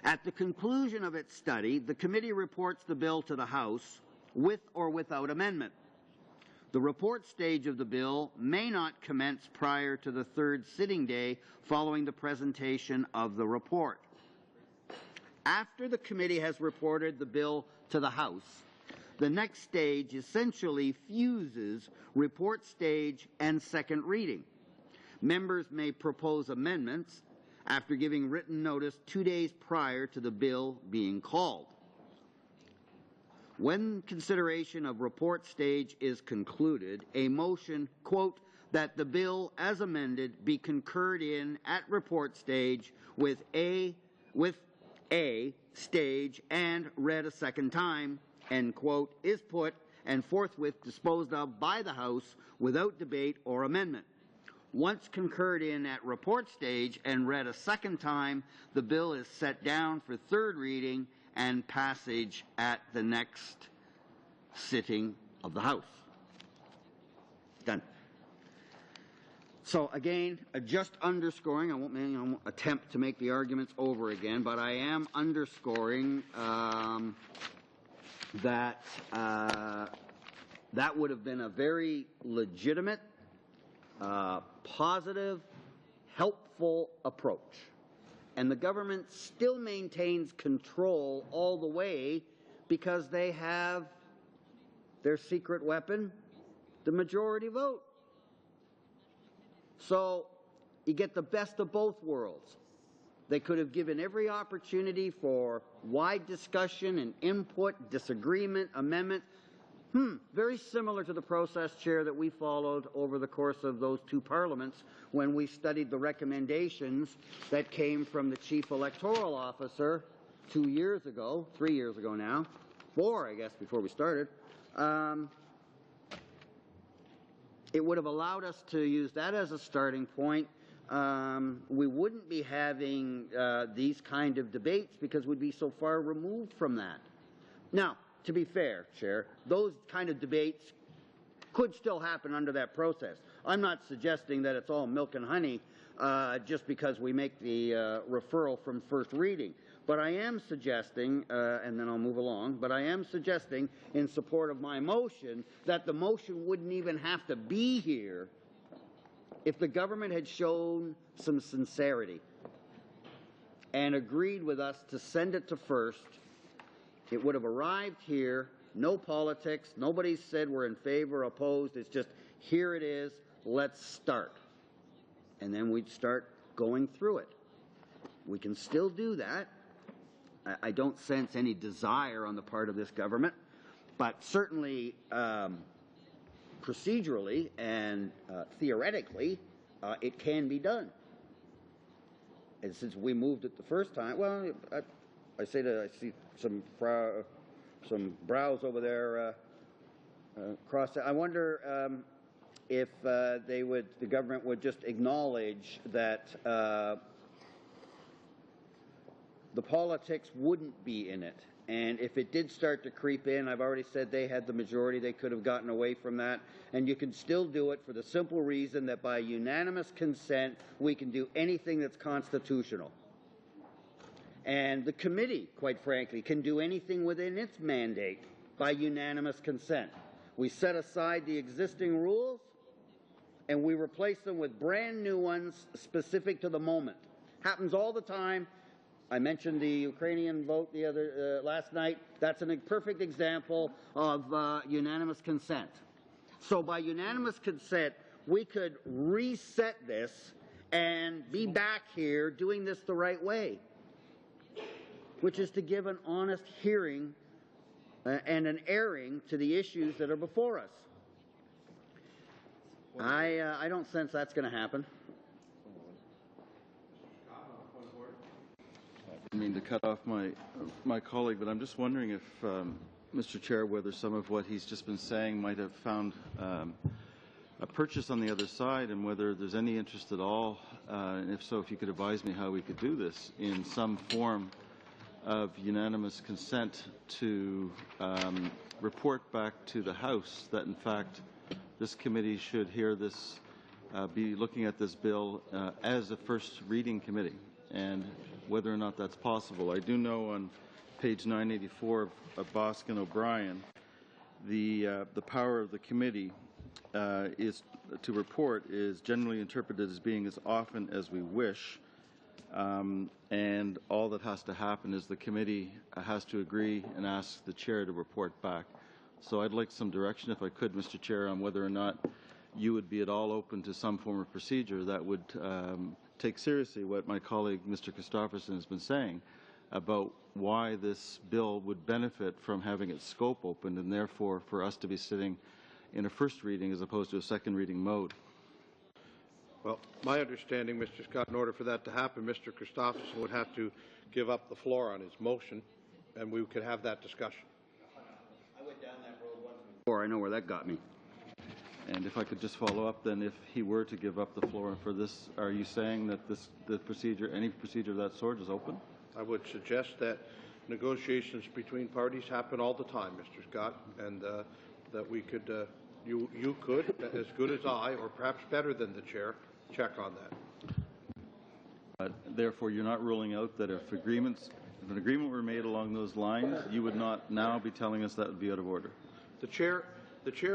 At the conclusion of its study, the committee reports the bill to the House with or without amendment. The report stage of the bill may not commence prior to the third sitting day following the presentation of the report. After the committee has reported the bill to the House, the next stage essentially fuses report stage and second reading. Members may propose amendments after giving written notice 2 days prior to the bill being called. When consideration of report stage is concluded, a motion, quote, that the bill as amended be concurred in at report stage with a stage and read a second time, end quote, is put and forthwith disposed of by the House without debate or amendment. Once concurred in at report stage and read a second time, the bill is set down for third reading and passage at the next sitting of the House. Done. So again, just underscoring, I won't attempt to make the arguments over again, but I am underscoring that that would have been a very legitimate, positive, helpful approach. And the government still maintains control all the way because they have their secret weapon, the majority vote. So you get the best of both worlds. They could have given every opportunity for wide discussion and input, disagreement, amendment. Very similar to the process, Chair, that we followed over the course of those two parliaments when we studied the recommendations that came from the Chief Electoral Officer 2 years ago, 3 years ago now, 4, I guess, before we started. It would have allowed us to use that as a starting point. We wouldn't be having these kind of debates because we'd be so far removed from that. Now, to be fair, Chair, those kind of debates could still happen under that process. I'm not suggesting that it's all milk and honey just because we make the referral from first reading. But I am suggesting, and then I'll move along, but I am suggesting in support of my motion that the motion wouldn't even have to be here if the government had shown some sincerity and agreed with us to send it to first. It would have arrived here, no politics, nobody said we're in favor, opposed, it's just here it is, let's start. And then we'd start going through it. We can still do that. I don't sense any desire on the part of this government, but certainly procedurally and theoretically, it can be done. And since we moved it the first time, well, I see some brows over there crossed. I wonder if the government would just acknowledge that the politics wouldn't be in it. And if it did start to creep in, I've already said they had the majority, they could have gotten away from that. And you can still do it for the simple reason that by unanimous consent, we can do anything that's constitutional. And the committee, quite frankly, can do anything within its mandate by unanimous consent. We set aside the existing rules, and we replace them with brand new ones specific to the moment. Happens all the time. I mentioned the Ukrainian vote the other last night. That's a perfect example of unanimous consent. So by unanimous consent, we could reset this and be back here doing this the right way, which is to give an honest hearing and an airing to the issues that are before us. I don't sense that's going to happen. I mean to cut off my colleague, but I'm just wondering if, Mr. Chair, whether some of what he's just been saying might have found a purchase on the other side, and whether there's any interest at all, and if so, if you could advise me how we could do this in some form of unanimous consent to report back to the House that, in fact, this committee should hear this, be looking at this bill as a first reading committee, and whether or not that's possible. I do know on page 984 of Boskin O'Brien, the power of the committee is to report is generally interpreted as being as often as we wish, and all that has to happen is the committee has to agree and ask the chair to report back. So I'd like some direction, if I could, Mr. Chair, on whether or not you would be at all open to some form of procedure that would take seriously what my colleague, Mr. Christofferson, has been saying about why this bill would benefit from having its scope opened, and therefore for us to be sitting in a first reading as opposed to a second reading mode. Well, my understanding, Mr. Scott, in order for that to happen, Mr. Christofferson would have to give up the floor on his motion, and we could have that discussion. I went down that road once before. I know where that got me. And if I could just follow up, then, if he were to give up the floor for this, are you saying that the procedure, any procedure of that sort, is open? I would suggest that negotiations between parties happen all the time, Mr. Scott, and that we could, you could, as good as I, or perhaps better than the chair, check on that. Therefore, you're not ruling out that if an agreement were made along those lines, you would not now be telling us that would be out of order? The chair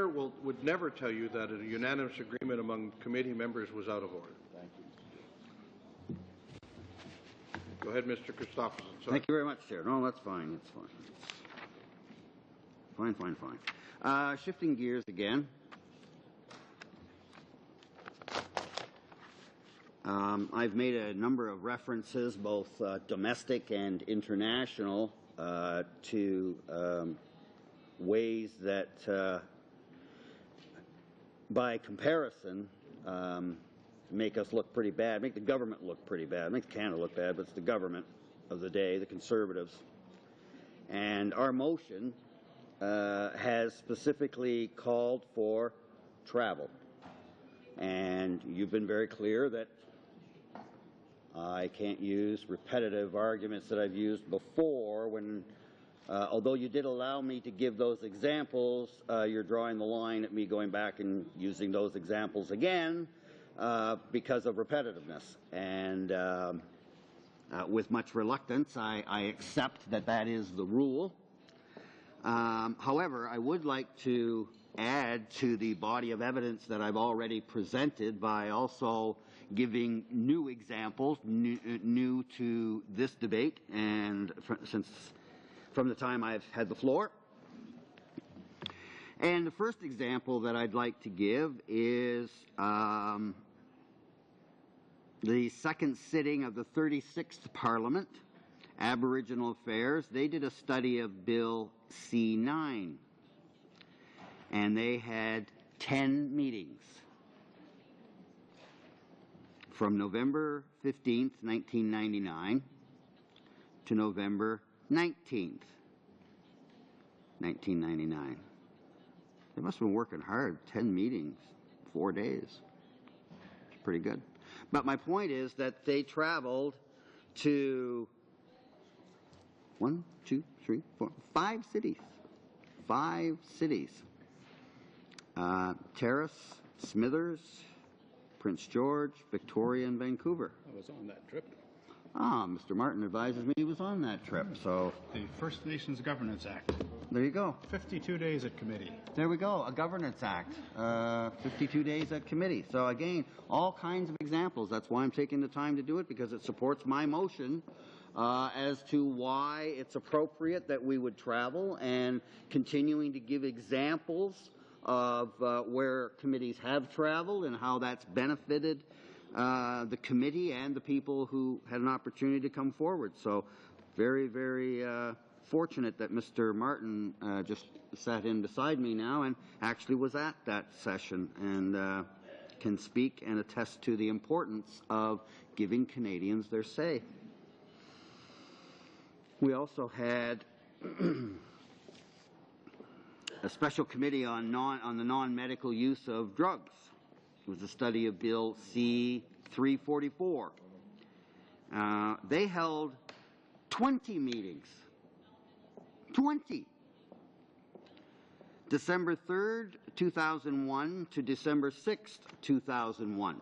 would never tell you that a unanimous agreement among committee members was out of order. Thank you. Go ahead, Mr. Christofferson. Sorry. Thank you very much, Chair. No, that's fine. That's fine. Fine. Shifting gears again. I've made a number of references, both domestic and international, to ways that, by comparison, make us look pretty bad, make the government look pretty bad, make Canada look bad, but it's the government of the day, the Conservatives. And our motion has specifically called for travel. And you've been very clear that I can't use repetitive arguments that I've used before when, although you did allow me to give those examples, you're drawing the line at me going back and using those examples again because of repetitiveness. And with much reluctance, I accept that that is the rule. However, I would like to add to the body of evidence that I've already presented by also giving new examples, new to this debate, and from the time I've had the floor. And the first example that I'd like to give is the second sitting of the 36th Parliament, Aboriginal Affairs. They did a study of Bill C-9, and they had 10 meetings from November 15th, 1999 to November 19th, 1999. They must have been working hard, 10 meetings, 4 days. It's pretty good. But my point is that they traveled to 1, 2, 3, 4, 5 cities. 5 cities. Terrace, Smithers, Prince George, Victoria, and Vancouver. I was on that trip. Ah, Mr. Martin advises me he was on that trip, so... The First Nations Governance Act. There you go. 52 days at committee. There we go, a governance act, 52 days at committee. So again, all kinds of examples. That's why I'm taking the time to do it, because it supports my motion as to why it's appropriate that we would travel, and continuing to give examples of where committees have traveled and how that's benefited the committee and the people who had an opportunity to come forward. So very, very fortunate that Mr. Martin just sat in beside me now and actually was at that session and can speak and attest to the importance of giving Canadians their say. We also had a special committee on the non-medical use of drugs. It was a study of Bill C-344. They held 20 meetings. 20. December 3rd, 2001 to December 6th, 2001.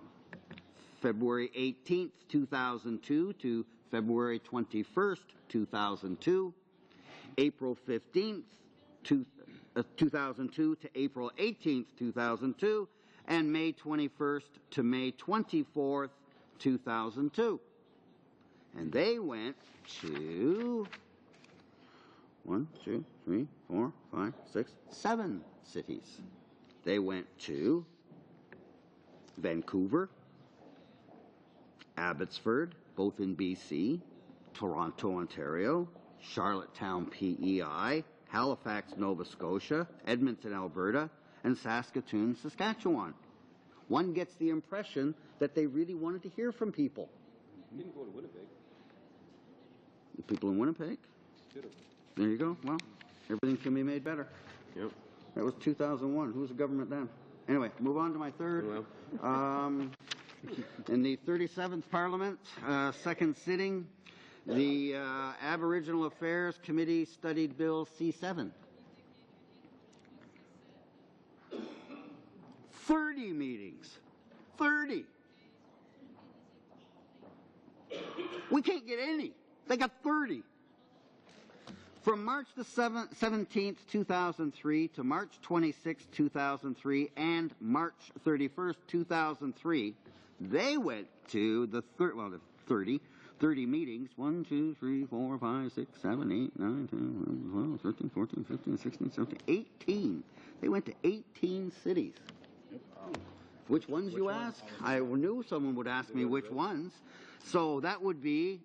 February 18th, 2002 to February 21st, 2002. April 15th, 2002 to April 18th, 2002. And May 21st to May 24th, 2002. And they went to 7 cities. They went to Vancouver, Abbotsford, both in BC, Toronto, Ontario, Charlottetown, PEI, Halifax, Nova Scotia, Edmonton, Alberta, and Saskatoon, Saskatchewan. One gets the impression that they really wanted to hear from people. Didn't go to Winnipeg. The people in Winnipeg? There you go. Well, everything can be made better. Yep. That was 2001. Who was the government then? Anyway, move on to my third. In the 37th Parliament, second sitting, the Aboriginal Affairs Committee studied Bill C-7. 30 meetings. 30. We can't get any. They got 30. From March the 17th, 2003 to March 26, 2003 and March 31st, 2003, they went to the 30 meetings. 1, 2, 3, 4, 5, 6, 7, 8, 9, 10, 11, 12, 13, 14, 15, 16, 17, 18. They went to 18 cities. Which ones, you ask? I knew someone would ask me which ones. So that would be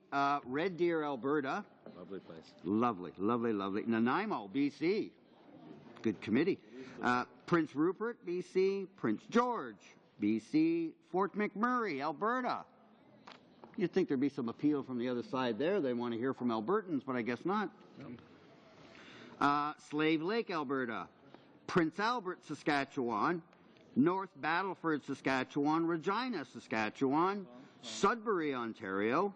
Red Deer, Alberta. Lovely place. Lovely, lovely, lovely. Nanaimo, BC. Good committee. Prince Rupert, BC. Prince George, BC. Fort McMurray, Alberta. You'd think there'd be some appeal from the other side there. They want to hear from Albertans, but I guess not. Slave Lake, Alberta. Prince Albert, Saskatchewan. North Battleford, Saskatchewan. Regina, Saskatchewan. Sudbury, Ontario.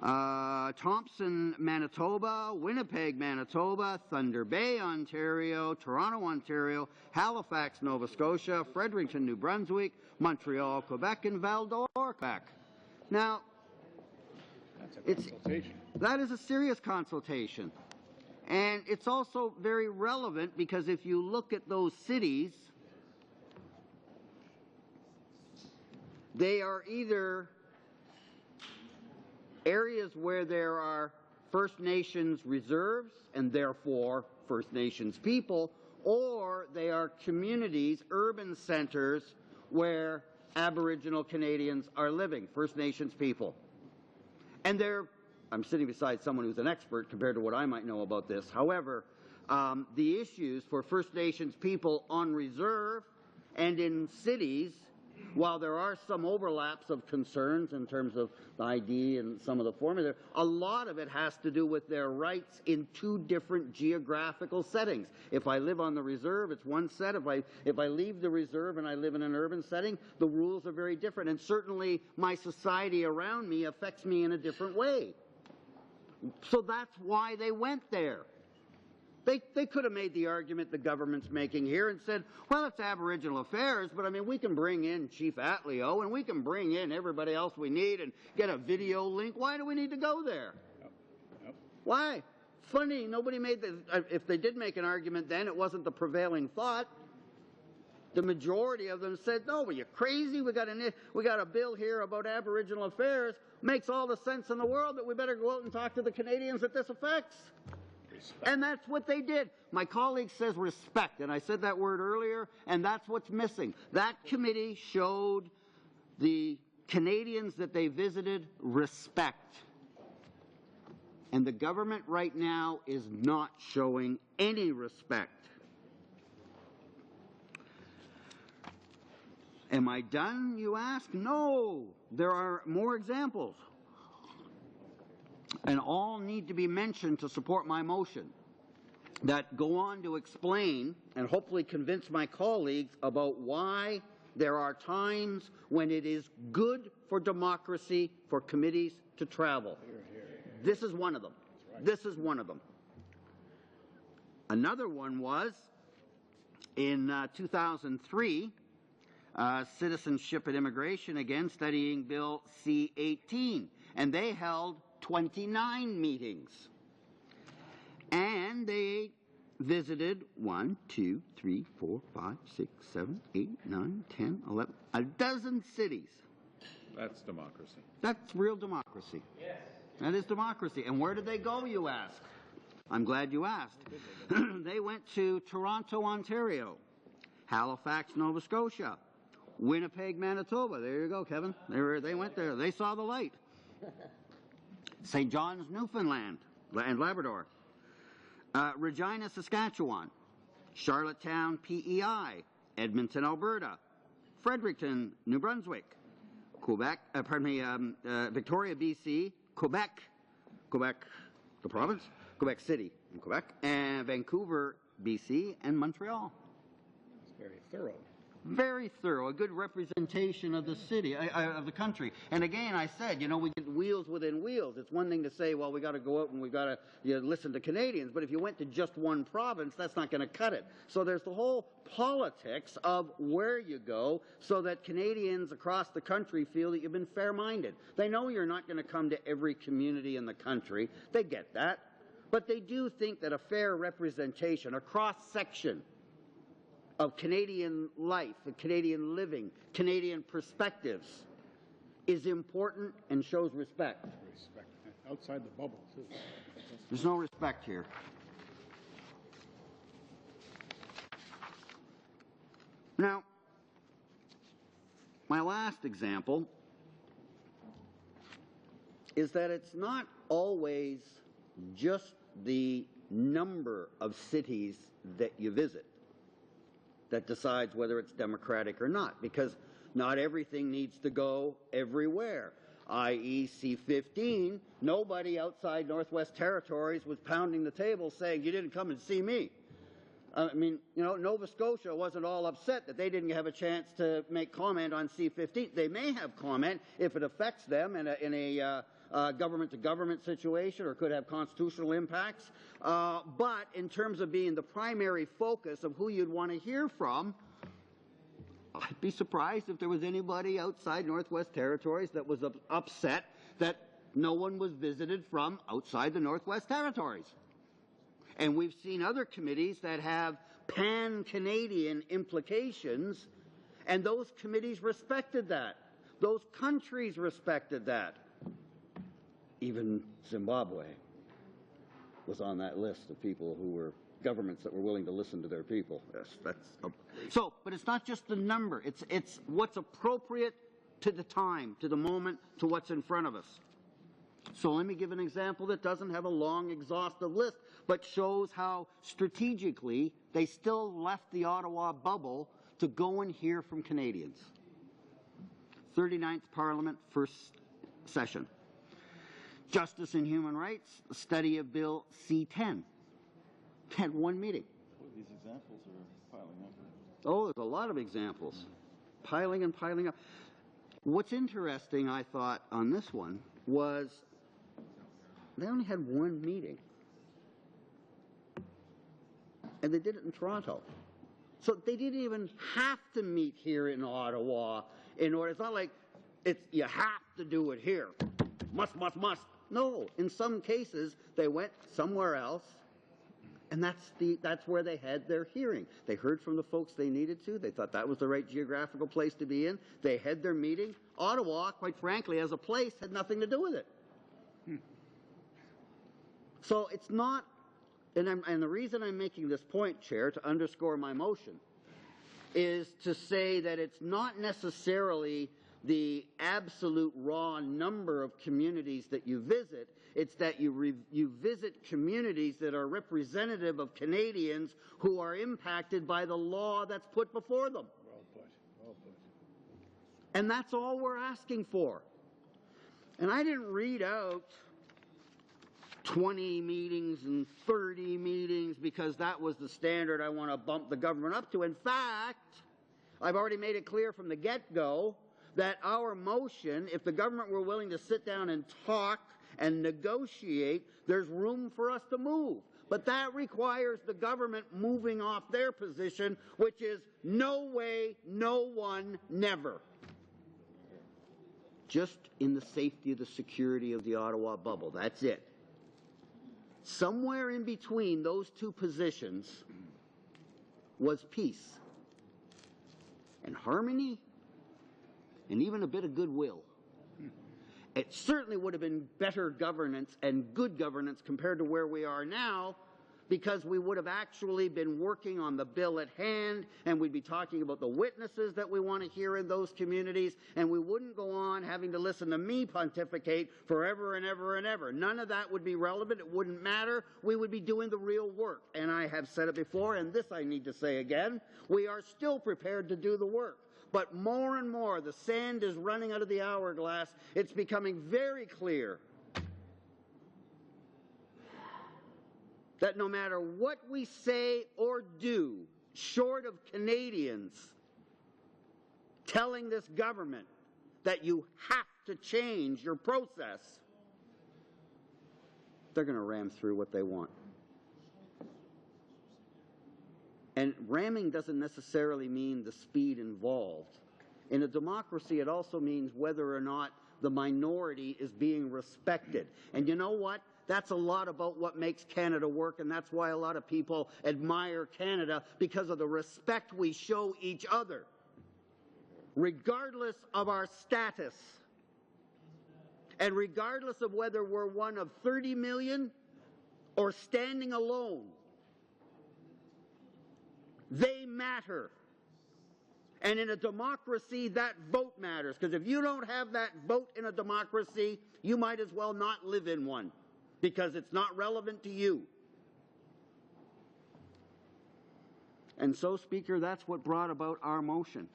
Thompson, Manitoba. Winnipeg, Manitoba. Thunder Bay, Ontario. Toronto, Ontario. Halifax, Nova Scotia. Fredericton, New Brunswick. Montreal, Quebec. And Val-d'Or, Quebec. Now, that is a serious consultation. And it's also very relevant because if you look at those cities, they are either areas where there are First Nations reserves and therefore First Nations people, or they are communities, urban centers, where Aboriginal Canadians are living, First Nations people. And I'm sitting beside someone who's an expert compared to what I might know about this. However, the issues for First Nations people on reserve and in cities, while there are some overlaps of concerns in terms of the ID and some of the formula, a lot of it has to do with their rights in two different geographical settings. If I live on the reserve, it's one set. If I leave the reserve and I live in an urban setting, the rules are very different. And certainly my society around me affects me in a different way. So that's why they went there. They could have made the argument the government's making here and said, well, it's Aboriginal affairs, but I mean, we can bring in Chief Atleo and we can bring in everybody else we need and get a video link. Why do we need to go there? Why? Funny, nobody made the, if they did make an argument then, it wasn't the prevailing thought. The majority of them said, no, are you crazy? We got a bill here about Aboriginal affairs. Makes all the sense in the world that we better go out and talk to the Canadians that this affects. Respect. And that's what they did. My colleague says respect, and I said that word earlier, and that's what's missing. That committee showed the Canadians that they visited respect. And the government right now is not showing any respect. Am I done, you ask? No, there are more examples. And all need to be mentioned to support my motion that go on to explain and hopefully convince my colleagues about why there are times when it is good for democracy for committees to travel. This is one of them. This is one of them. Another one was in 2003, Citizenship and Immigration, again, studying Bill C-18. And they held 29 meetings. And they visited 1, 2, 3, 4, 5, 6, 7, 8, 9, 10, 11, a dozen cities. That's democracy. That's real democracy. Yes. That is democracy. And where did they go, you ask? I'm glad you asked. They went to Toronto, Ontario, Halifax, Nova Scotia, Winnipeg, Manitoba. There you go, Kevin. They went there. They saw the light. St. John's, Newfoundland and Labrador. Regina, Saskatchewan. Charlottetown, PEI. Edmonton, Alberta. Fredericton, New Brunswick. Quebec, Victoria, BC. Quebec, the province. Quebec City in Quebec. And Vancouver, BC. And Montreal. It's very thorough. Very thorough, a good representation of the city, of the country. And again, I said, you know, we get wheels within wheels. It's one thing to say, well, we got to go out and we got to listen to Canadians. But if you went to just one province, that's not going to cut it. So there's the whole politics of where you go so that Canadians across the country feel that you've been fair-minded. They know you're not going to come to every community in the country. They get that. But they do think that a fair representation, a cross-section of Canadian life, Canadian living, Canadian perspectives is important and shows respect. Respect. Outside the bubble, too. There's no respect here. Now, my last example is that it's not always just the number of cities that you visit that decides whether it's democratic or not, because not everything needs to go everywhere. I.e. C-15, nobody outside Northwest Territories was pounding the table saying, you didn't come and see me. I mean, you know, Nova Scotia wasn't all upset that they didn't have a chance to make comment on C-15. They may have comment if it affects them in a government-to-government situation or could have constitutional impacts. But in terms of being the primary focus of who you'd want to hear from, I'd be surprised if there was anybody outside Northwest Territories that was upset that no one was visited from outside the Northwest Territories. And we've seen other committees that have pan-Canadian implications, and those committees respected that. Those countries respected that. Even Zimbabwe was on that list of people who were governments that were willing to listen to their people. Yes, but it's not just the number. It's what's appropriate to the time, to the moment, to what's in front of us. So let me give an example that doesn't have a long, exhaustive list, but shows how strategically they still left the Ottawa bubble to go and hear from Canadians. 39th Parliament, first session. Justice and Human Rights, study of Bill C-10. Had one meeting. These examples are piling up. Oh, there's a lot of examples. Piling and piling up. What's interesting, I thought, on this one was they only had one meeting. And they did it in Toronto. So they didn't even have to meet here in Ottawa in order. It's not like you have to do it here. Must. No. In some cases, they went somewhere else, and that's where they had their hearing. They heard from the folks they needed to. They thought that was the right geographical place to be in. They had their meeting. Ottawa, quite frankly, as a place, had nothing to do with it. So it's not, and the reason I'm making this point, Chair, to underscore my motion, is to say that it's not necessarily the absolute raw number of communities that you visit. It's that you visit communities that are representative of Canadians who are impacted by the law that's put before them. Well put. Well put. And that's all we're asking for. And I didn't read out 20 meetings and 30 meetings because that was the standard I want to bump the government up to. In fact, I've already made it clear from the get-go that our motion, if the government were willing to sit down and talk and negotiate, there's room for us to move. But that requires the government moving off their position, which is no way, no one, never. Just in the safety of the security of the Ottawa bubble. That's it. Somewhere in between those two positions was peace and harmony and even a bit of goodwill. It certainly would have been better governance and good governance compared to where we are now, because we would have actually been working on the bill at hand, and we'd be talking about the witnesses that we want to hear in those communities, and we wouldn't go on having to listen to me pontificate forever and ever and ever. None of that would be relevant. It wouldn't matter. We would be doing the real work. And I have said it before, and this I need to say again, we are still prepared to do the work. But more and more, the sand is running out of the hourglass. It's becoming very clear that no matter what we say or do, short of Canadians telling this government that you have to change your process, they're going to ram through what they want. And ramming doesn't necessarily mean the speed involved. In a democracy, it also means whether or not the minority is being respected. And you know what? That's a lot about what makes Canada work, and that's why a lot of people admire Canada, because of the respect we show each other, regardless of our status, and regardless of whether we're one of 30 million or standing alone. They matter. And in a democracy, that vote matters, because if you don't have that vote in a democracy, you might as well not live in one, because it's not relevant to you. And so, Speaker, that's what brought about our motion.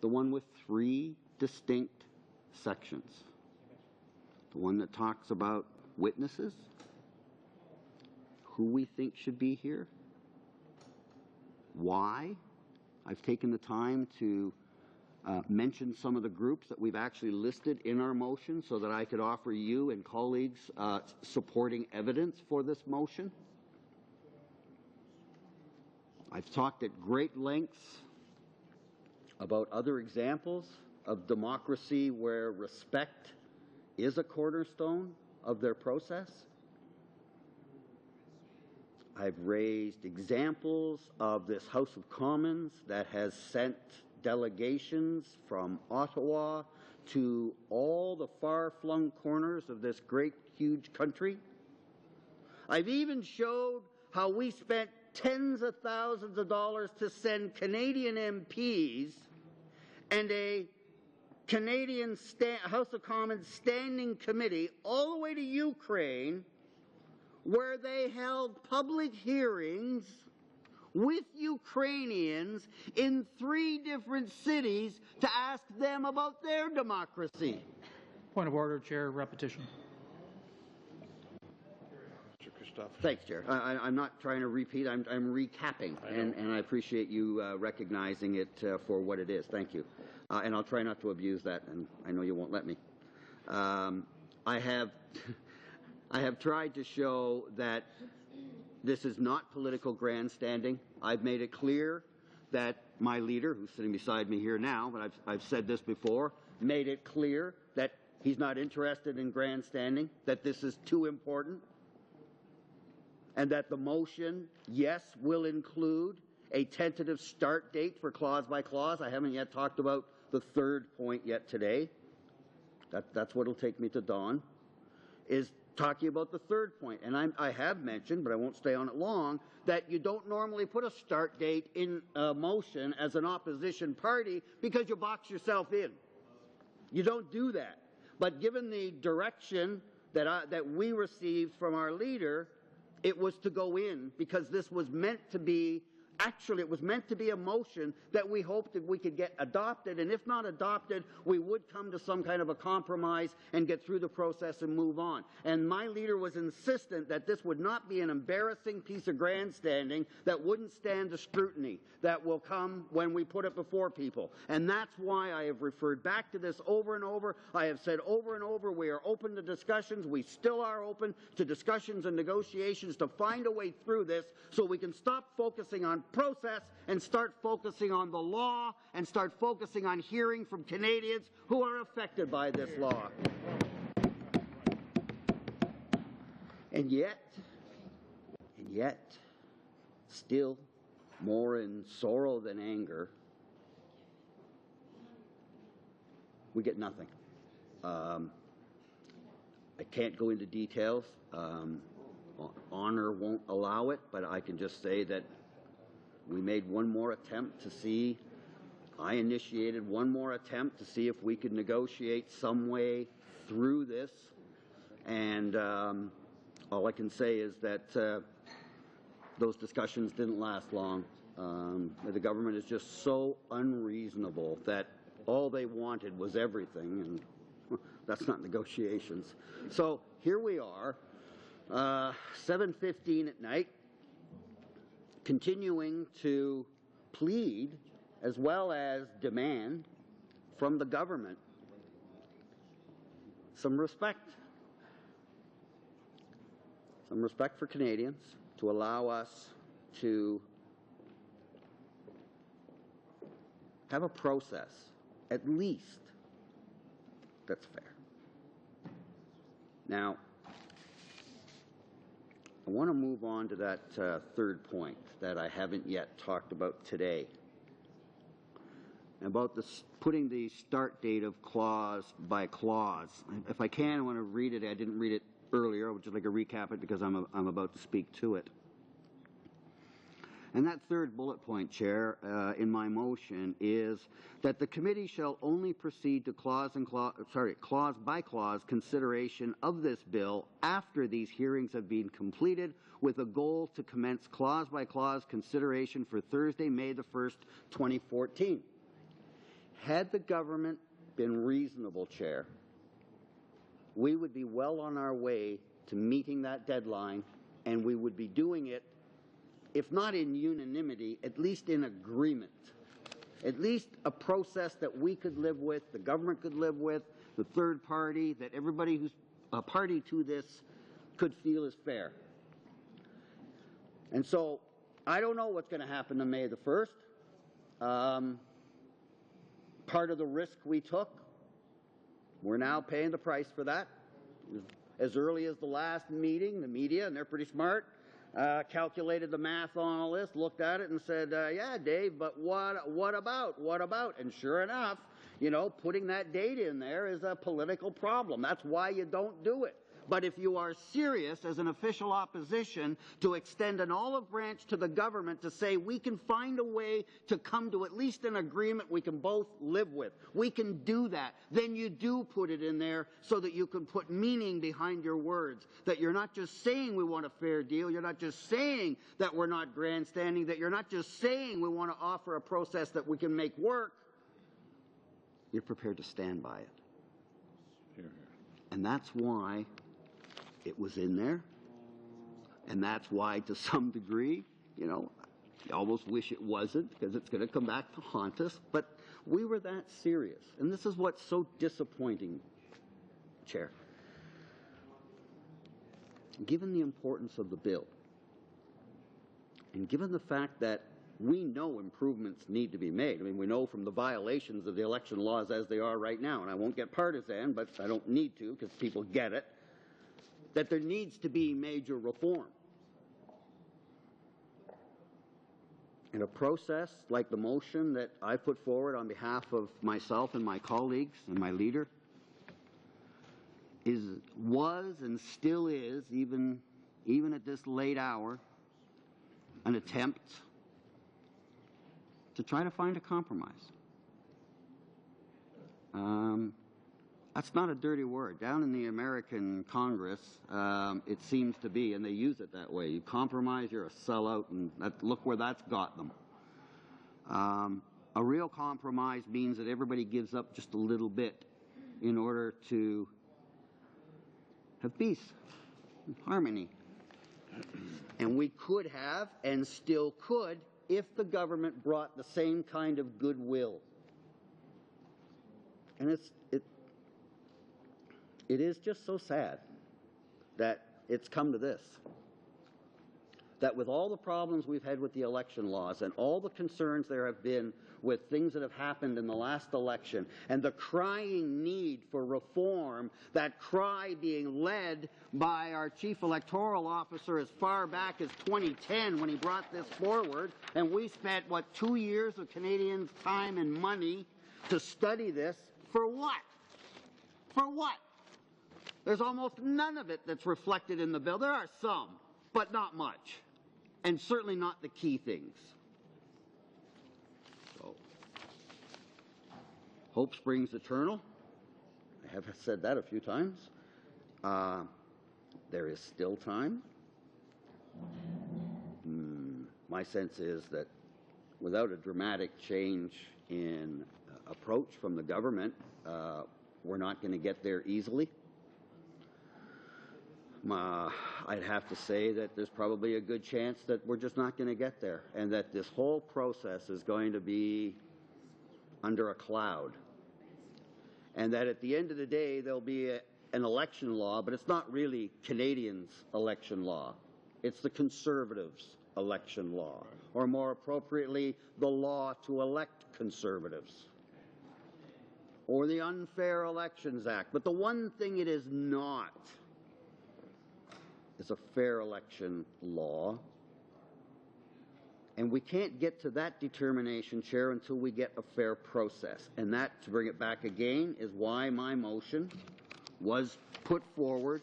The one with 3 distinct sections. The one that talks about witnesses, who we think should be here, why. I've taken the time to mention some of the groups that we've actually listed in our motion so that I could offer you and colleagues supporting evidence for this motion. I've talked at great lengths about other examples of democracy where respect is a cornerstone of their process. I've raised examples of this House of Commons that has sent delegations from Ottawa to all the far-flung corners of this great, huge country. I've even showed how we spent tens of thousands of dollars to send Canadian MPs and a Canadian House of Commons standing committee all the way to Ukraine, where they held public hearings with Ukrainians in 3 different cities to ask them about their democracy. Point of order, Chair. Repetition. Mr. Christopher. Thanks, Chair. I'm not trying to repeat. I'm recapping, and I appreciate you recognizing it for what it is. Thank you. And I'll try not to abuse that, and I know you won't let me. I have tried to show that this is not political grandstanding. I've made it clear that my leader, who's sitting beside me here now, but I've said this before, made it clear that he's not interested in grandstanding, that this is too important, and that the motion, yes, will include a tentative start date for clause by clause. I haven't yet talked about the third point yet today. That's what will take me to dawn, is talking about the third point. And I have mentioned, but I won't stay on it long, that you don't normally put a start date in a motion as an opposition party because you box yourself in. You don't do that. But given the direction that we received from our leader, it was to go in because this was meant to be, actually it was meant to be a motion that we hoped that we could get adopted, and if not adopted, we would come to some kind of a compromise and get through the process and move on. And my leader was insistent that this would not be an embarrassing piece of grandstanding that wouldn't stand the scrutiny that will come when we put it before people. And that's why I have referred back to this over and over. I have said over and over, we are open to discussions. We still are open to discussions and negotiations to find a way through this so we can stop focusing on process and start focusing on the law and start focusing on hearing from Canadians who are affected by this law. And yet, still more in sorrow than anger, we get nothing. I can't go into details. Honor won't allow it, but I can just say that we made one more attempt to see, I initiated one more attempt to see if we could negotiate some way through this. And all I can say is that those discussions didn't last long. The government is just so unreasonable that all they wanted was everything, and that's not negotiations. So here we are, 7:15 at night, continuing to plead as well as demand from the government some respect for Canadians, to allow us to have a process, at least, that's fair. Now, I want to move on to that third point that I haven't yet talked about today, about this, putting the start date of clause by clause. If I can, I want to read it. I didn't read it earlier. I would just like to recap it because I'm about to speak to it. And that third bullet point, Chair, in my motion is that the committee shall only proceed to clause by clause consideration of this bill after these hearings have been completed, with a goal to commence clause by clause consideration for Thursday, May the 1st, 2014. Had the government been reasonable, Chair, we would be well on our way to meeting that deadline, and we would be doing it, if not in unanimity, at least in agreement. At least a process that we could live with, the government could live with, the third party, that everybody who's a party to this could feel is fair. And so, I don't know what's going to happen on May the 1st. Part of the risk we took, we're now paying the price for that. As early as the last meeting, the media, and they're pretty smart, calculated the math on all this, looked at it and said, yeah, Dave, but what about? And sure enough, you know, putting that date in there is a political problem. That's why you don't do it. But if you are serious as an official opposition to extend an olive branch to the government to say we can find a way to come to at least an agreement we can both live with, we can do that, then you do put it in there so that you can put meaning behind your words, that you're not just saying we want a fair deal, you're not just saying that we're not grandstanding, that you're not just saying we want to offer a process that we can make work, you're prepared to stand by it. Here, here. And that's why it was in there, and that's why, to some degree, you know, I almost wish it wasn't, because it's going to come back to haunt us, but we were that serious. And this is what's so disappointing, Chair. Given the importance of the bill, and given the fact that we know improvements need to be made. I mean, we know from the violations of the election laws as they are right now, and I won't get partisan, but I don't need to because people get it, that there needs to be major reform. In a process like the motion that I put forward on behalf of myself and my colleagues and my leader was and still is, even at this late hour, an attempt to try to find a compromise. That's not a dirty word. Down in the American Congress, it seems to be, and they use it that way. You compromise, you're a sellout, and look where that's got them. A real compromise means that everybody gives up just a little bit in order to have peace, and harmony. And we could have, and still could, if the government brought the same kind of goodwill. And it is just so sad that it's come to this. That with all the problems we've had with the election laws and all the concerns there have been with things that have happened in the last election and the crying need for reform, that cry being led by our chief electoral officer as far back as 2010 when he brought this forward, and we spent, 2 years of Canadians' time and money to study this, for what? For what? There's almost none of it that's reflected in the bill. There are some, but not much. And certainly not the key things. So, hope springs eternal. I have said that a few times. There is still time. My sense is that without a dramatic change in approach from the government, we're not going to get there easily. I'd have to say that there's probably a good chance that we're just not going to get there, and that this whole process is going to be under a cloud. And that at the end of the day, there'll be an election law, but it's not really Canadians' election law. It's the Conservatives' election law, or more appropriately, the law to elect Conservatives, or the Unfair Elections Act. But the one thing it is not is a fair election law. And we can't get to that determination, Chair, until we get a fair process. And that, to bring it back again, is why my motion was put forward,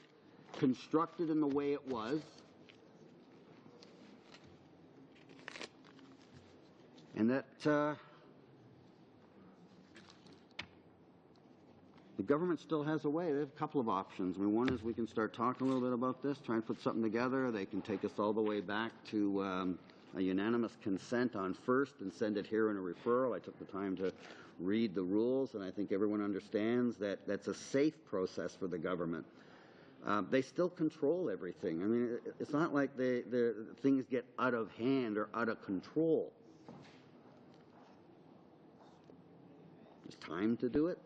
constructed in the way it was, and that the government still has a way. They have a couple of options. I mean, one is we can start talking a little bit about this, try and put something together. They can take us all the way back to a unanimous consent on first and send it here in a referral. I took the time to read the rules, and I think everyone understands that that's a safe process for the government. They still control everything. I mean, it's not like things get out of hand or out of control. There's time to do it.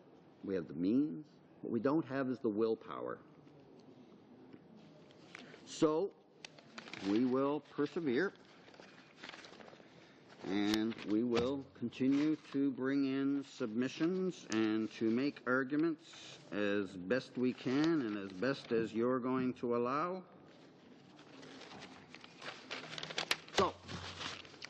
We have the means. What we don't have is the willpower. So, we will persevere, and we will continue to bring in submissions and to make arguments as best we can and as best as you're going to allow. So,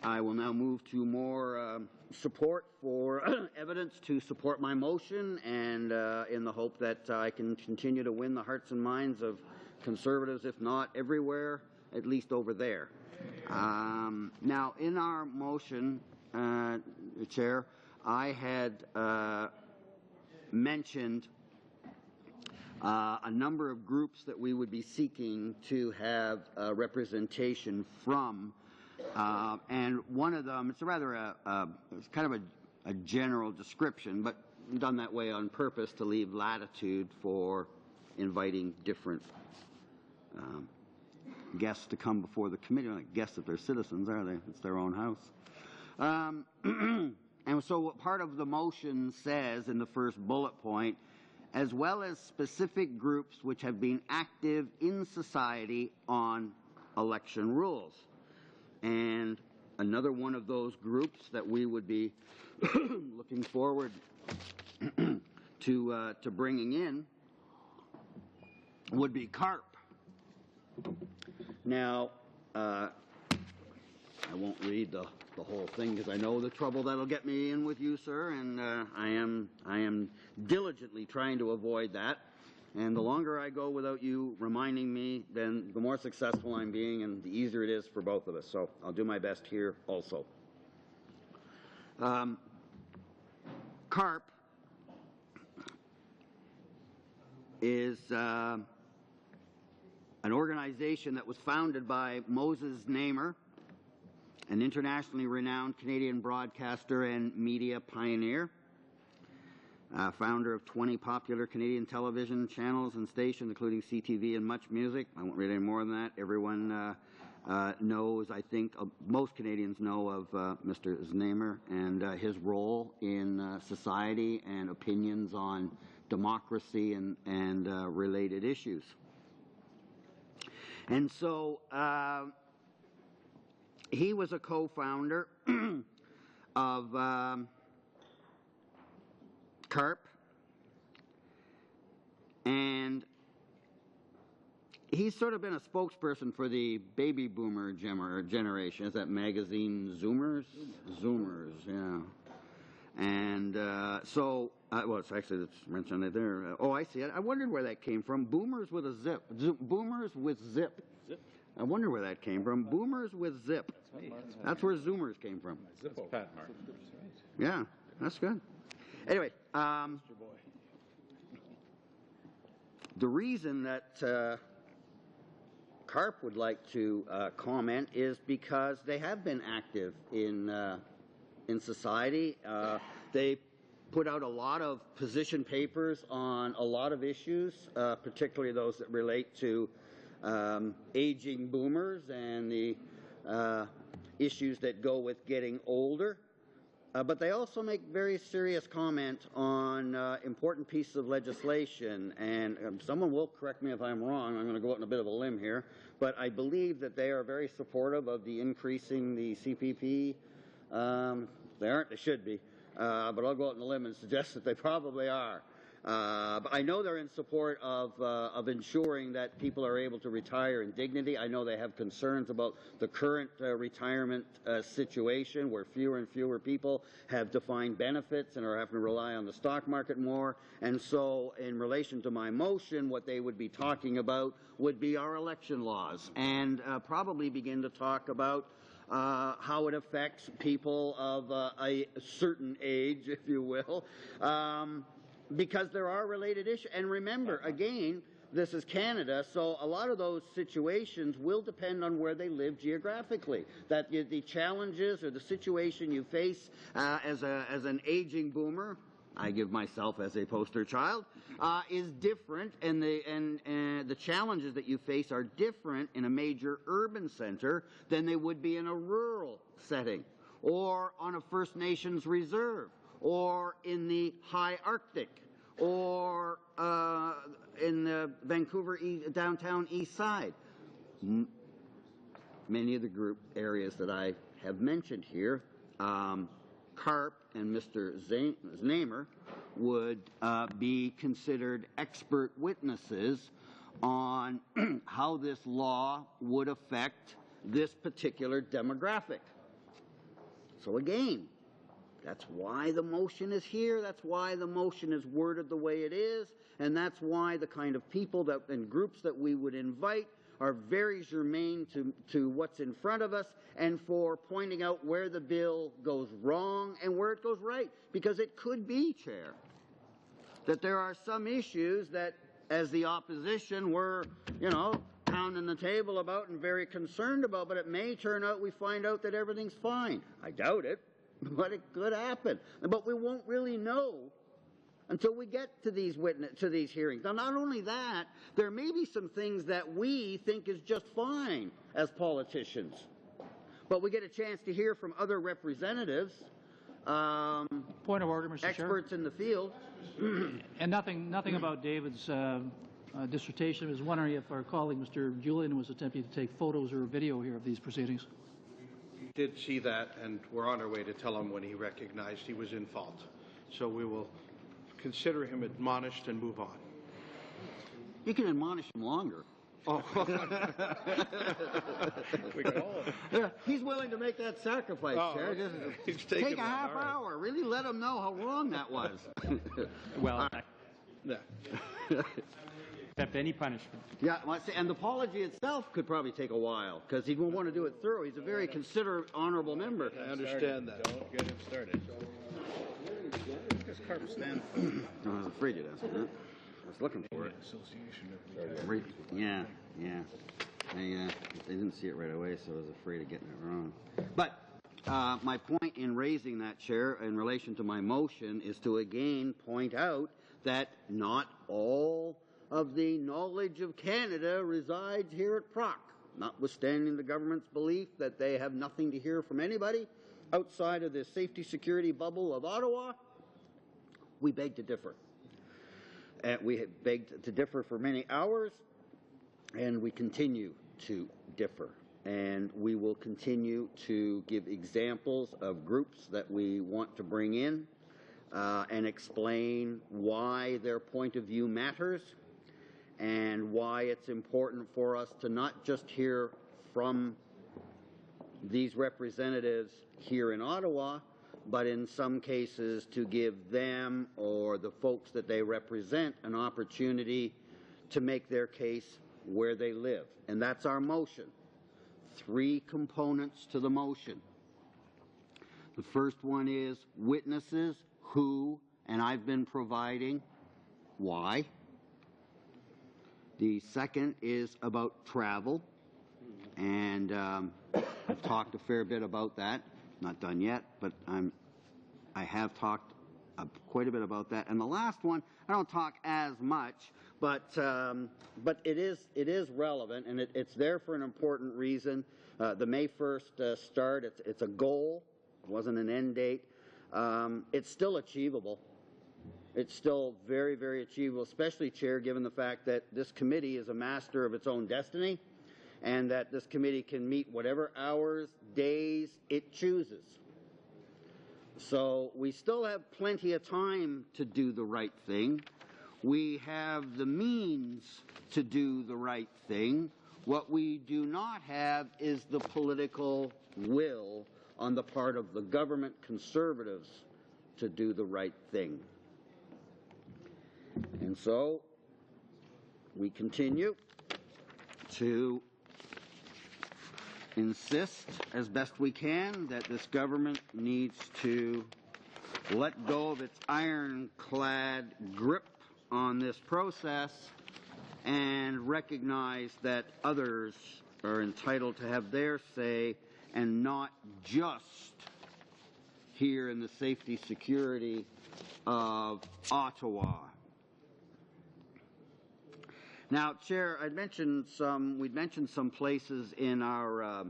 I will now move to more support for evidence to support my motion, and in the hope that I can continue to win the hearts and minds of Conservatives, if not everywhere, at least over there. Now, in our motion, Chair, I had mentioned a number of groups that we would be seeking to have representation from. And one of them, it's it's kind of a general description, but done that way on purpose to leave latitude for inviting different guests to come before the committee. They're not guests if they're citizens, are they? It's their own house. And so what part of the motion says in the first bullet point, as well as specific groups which have been active in society on election rules. And another one of those groups that we would be looking forward to bringing in would be carp. Now, I won't read the whole thing because I know the trouble that'll get me in with you, sir, and I am diligently trying to avoid that. And the longer I go without you reminding me, then the more successful I'm being and the easier it is for both of us. So I'll do my best here also. CARP is an organization that was founded by Moses Namer, an internationally renowned Canadian broadcaster and media pioneer, founder of 20 popular Canadian television channels and stations, including CTV and Much Music. I won't read any more than that. Everyone knows, I think, most Canadians know of Mr. Znamer and his role in society and opinions on democracy and related issues. And so he was a co-founder of CARP, and he's sort of been a spokesperson for the baby boomer generation. Is that magazine Zoomers? Zoomers, yeah. And well, it's actually, it's mentioned there. Oh, I see it. I wondered where that came from. Boomers with a zip. Boomers with zip. I wonder where that came from. Boomers with zip. That's where Zoomers came from. Yeah, that's good. Anyway, the reason that CARP would like to comment is because they have been active in society. They put out a lot of position papers on a lot of issues, particularly those that relate to aging boomers and the issues that go with getting older. But they also make very serious comment on important pieces of legislation, and someone will correct me if I'm wrong. I'm going to go out on a bit of a limb here, but I believe that they are very supportive of the increasing the CPP. They aren't, they should be, but I'll go out on a limb and suggest that they probably are. But I know they're in support of ensuring that people are able to retire in dignity. I know they have concerns about the current retirement situation where fewer and fewer people have defined benefits and are having to rely on the stock market more. And so in relation to my motion, what they would be talking about would be our election laws and probably begin to talk about how it affects people of a certain age, if you will. Because there are related issues. And remember, again, this is Canada, so a lot of those situations will depend on where they live geographically. That the challenges or the situation you face as an aging boomer, I give myself as a poster child, is different, and the challenges that you face are different in a major urban center than they would be in a rural setting, or on a First Nations reserve, or in the high Arctic, or in the Vancouver downtown east side. Many of the group areas that I have mentioned here, CARP and Mr. Znamer would be considered expert witnesses on how this law would affect this particular demographic. So again, that's why the motion is here, that's why the motion is worded the way it is, and that's why the kind of people that and groups that we would invite are very germane to what's in front of us and for pointing out where the bill goes wrong and where it goes right. Because it could be, Chair, that there are some issues that, as the opposition, we're, pounding the table about and very concerned about, but it may turn out we find out that everything's fine. I doubt it. But it could happen. But we won't really know until we get to these hearings. Now, not only that, there may be some things that we think is just fine as politicians. But we get a chance to hear from other representatives, Point of order, Mr. Chair. experts in the field. And nothing about David's dissertation. I was wondering if our colleague, Mr. Julian, was attempting to take photos or video here of these proceedings. did see that, and we're on our way to tell him when he recognized he was in fault. So we will consider him admonished and move on. You can admonish him longer. Oh. Yeah, he's willing to make that sacrifice, Chair. Just take a half hour. Really let him know how wrong that was. Well, Yeah. accept any punishment. Yeah, and the apology itself could probably take a while because he won't want to do it thorough. He's a very considerate, honorable member. I understand that. Don't get him started. Just carp stand. I was afraid you'd ask that. I was looking for it. Association of Yeah. They didn't see it right away, so I was afraid of getting it wrong. But my point in raising that, Chair, in relation to my motion, is to again point out that not all of the knowledge of Canada resides here at PROC, notwithstanding the government's belief that they have nothing to hear from anybody outside of the safety security bubble of Ottawa. We beg to differ. We have begged to differ for many hours, and we continue to differ. And we will continue to give examples of groups that we want to bring in and explain why their point of view matters and why it's important for us to not just hear from these representatives here in Ottawa, but in some cases to give them or the folks that they represent an opportunity to make their case where they live. And that's our motion. 3 components to the motion. The first one is witnesses, who, and I've been providing, why. The second is about travel, and I've talked a fair bit about that. Not done yet, but I have talked quite a bit about that. And the last one, I don't talk as much, but it is relevant, and it's there for an important reason. The May 1st start, it's a goal. It wasn't an end date. It's still achievable. It's still very, very achievable, especially, Chair, given the fact that this committee is a master of its own destiny, and that this committee can meet whatever hours, days it chooses. So we still have plenty of time to do the right thing. We have the means to do the right thing. What we do not have is the political will on the part of the government conservatives to do the right thing. And so we continue to insist as best we can that this government needs to let go of its ironclad grip on this process and recognize that others are entitled to have their say, and not just here in the safety security of Ottawa. Now, Chair, we'd mentioned some places in our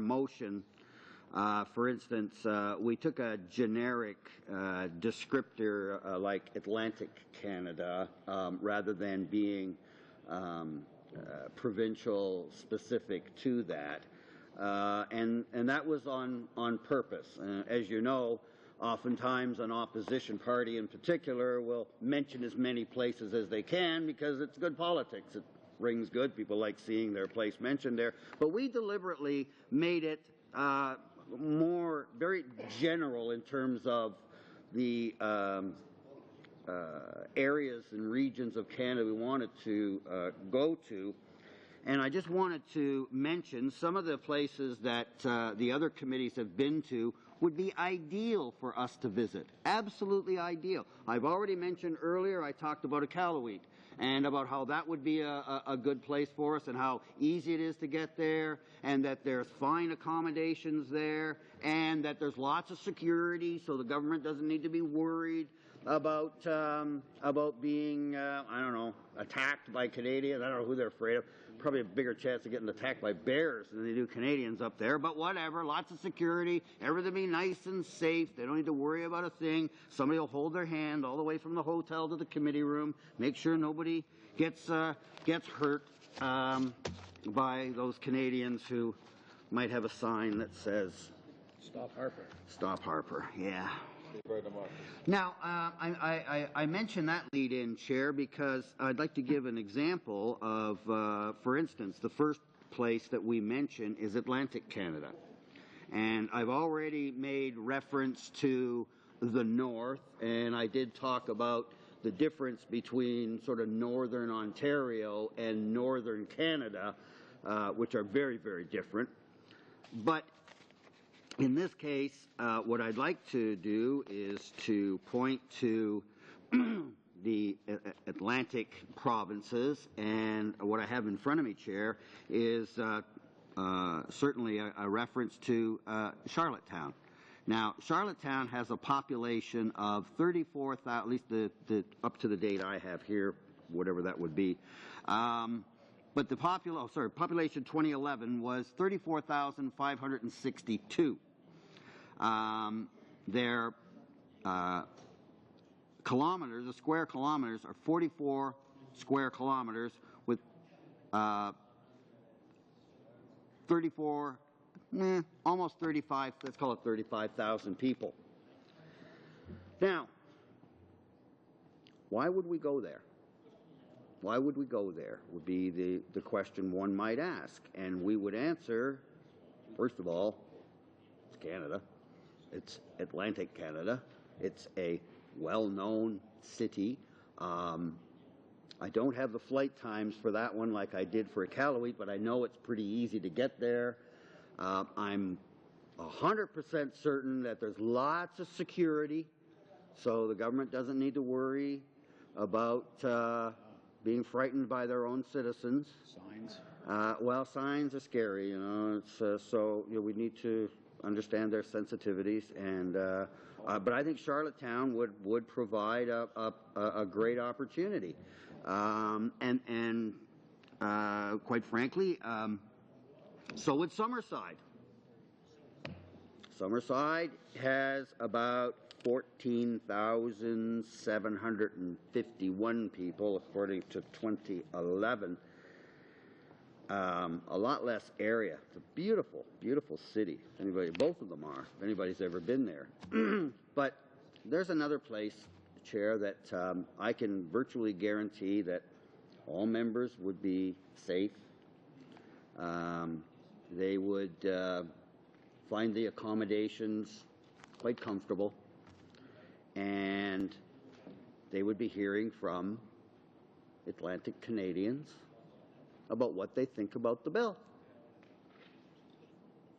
motion. For instance, we took a generic descriptor like Atlantic Canada rather than being provincial specific to that. And that was on purpose. As you know, oftentimes an opposition party in particular will mention as many places as they can because it's good politics. It rings good. People like seeing their place mentioned there. But we deliberately made it more very general in terms of the areas and regions of Canada we wanted to go to. And I just wanted to mention some of the places that the other committees have been to would be ideal for us to visit. Absolutely ideal. I've already mentioned earlier, I talked about Iqaluit and about how that would be a good place for us and how easy it is to get there, and that there's fine accommodations there, and that there's lots of security so the government doesn't need to be worried about being, I don't know, attacked by Canadians. I don't know who they're afraid of. Probably a bigger chance of getting attacked by bears than they do Canadians up there, but whatever, lots of security, everything be nice and safe. They don't need to worry about a thing. Somebody will hold their hand all the way from the hotel to the committee room, make sure nobody gets hurt by those Canadians who might have a sign that says, Stop Harper. Stop Harper, yeah. Now, I mention that lead-in, Chair, because I'd like to give an example of, for instance, the first place that we mention is Atlantic Canada. And I've already made reference to the north, and I did talk about the difference between sort of northern Ontario and northern Canada, which are very, very different. But in this case, what I'd like to do is to point to the Atlantic provinces, and what I have in front of me, Chair, is certainly a reference to Charlottetown. Now, Charlottetown has a population of 34,000, at least the up to the date I have here, whatever that would be. But the population 2011 was 34,562. Their kilometers, the square kilometers, are 44 square kilometers with 34, almost 35, let's call it 35,000 people. Now, why would we go there? Why would we go there would be the question one might ask. And we would answer, first of all, it's Canada. It's Atlantic Canada. It's a well-known city. I don't have the flight times for that one like I did for Iqaluit, but I know it's pretty easy to get there. I'm 100% certain that there's lots of security, so the government doesn't need to worry about being frightened by their own citizens. Signs? Well, signs are scary, you know. It's, so you know, we need to understand their sensitivities, and but I think Charlottetown would provide a great opportunity, and quite frankly, so would Summerside. Summerside has about 14,751 people, according to 2011. A lot less area. It's a beautiful, beautiful city. Both of them are, if anybody's ever been there. But there's another place, Chair, that I can virtually guarantee that all members would be safe. They would find the accommodations quite comfortable, and they would be hearing from Atlantic Canadians about what they think about the bill.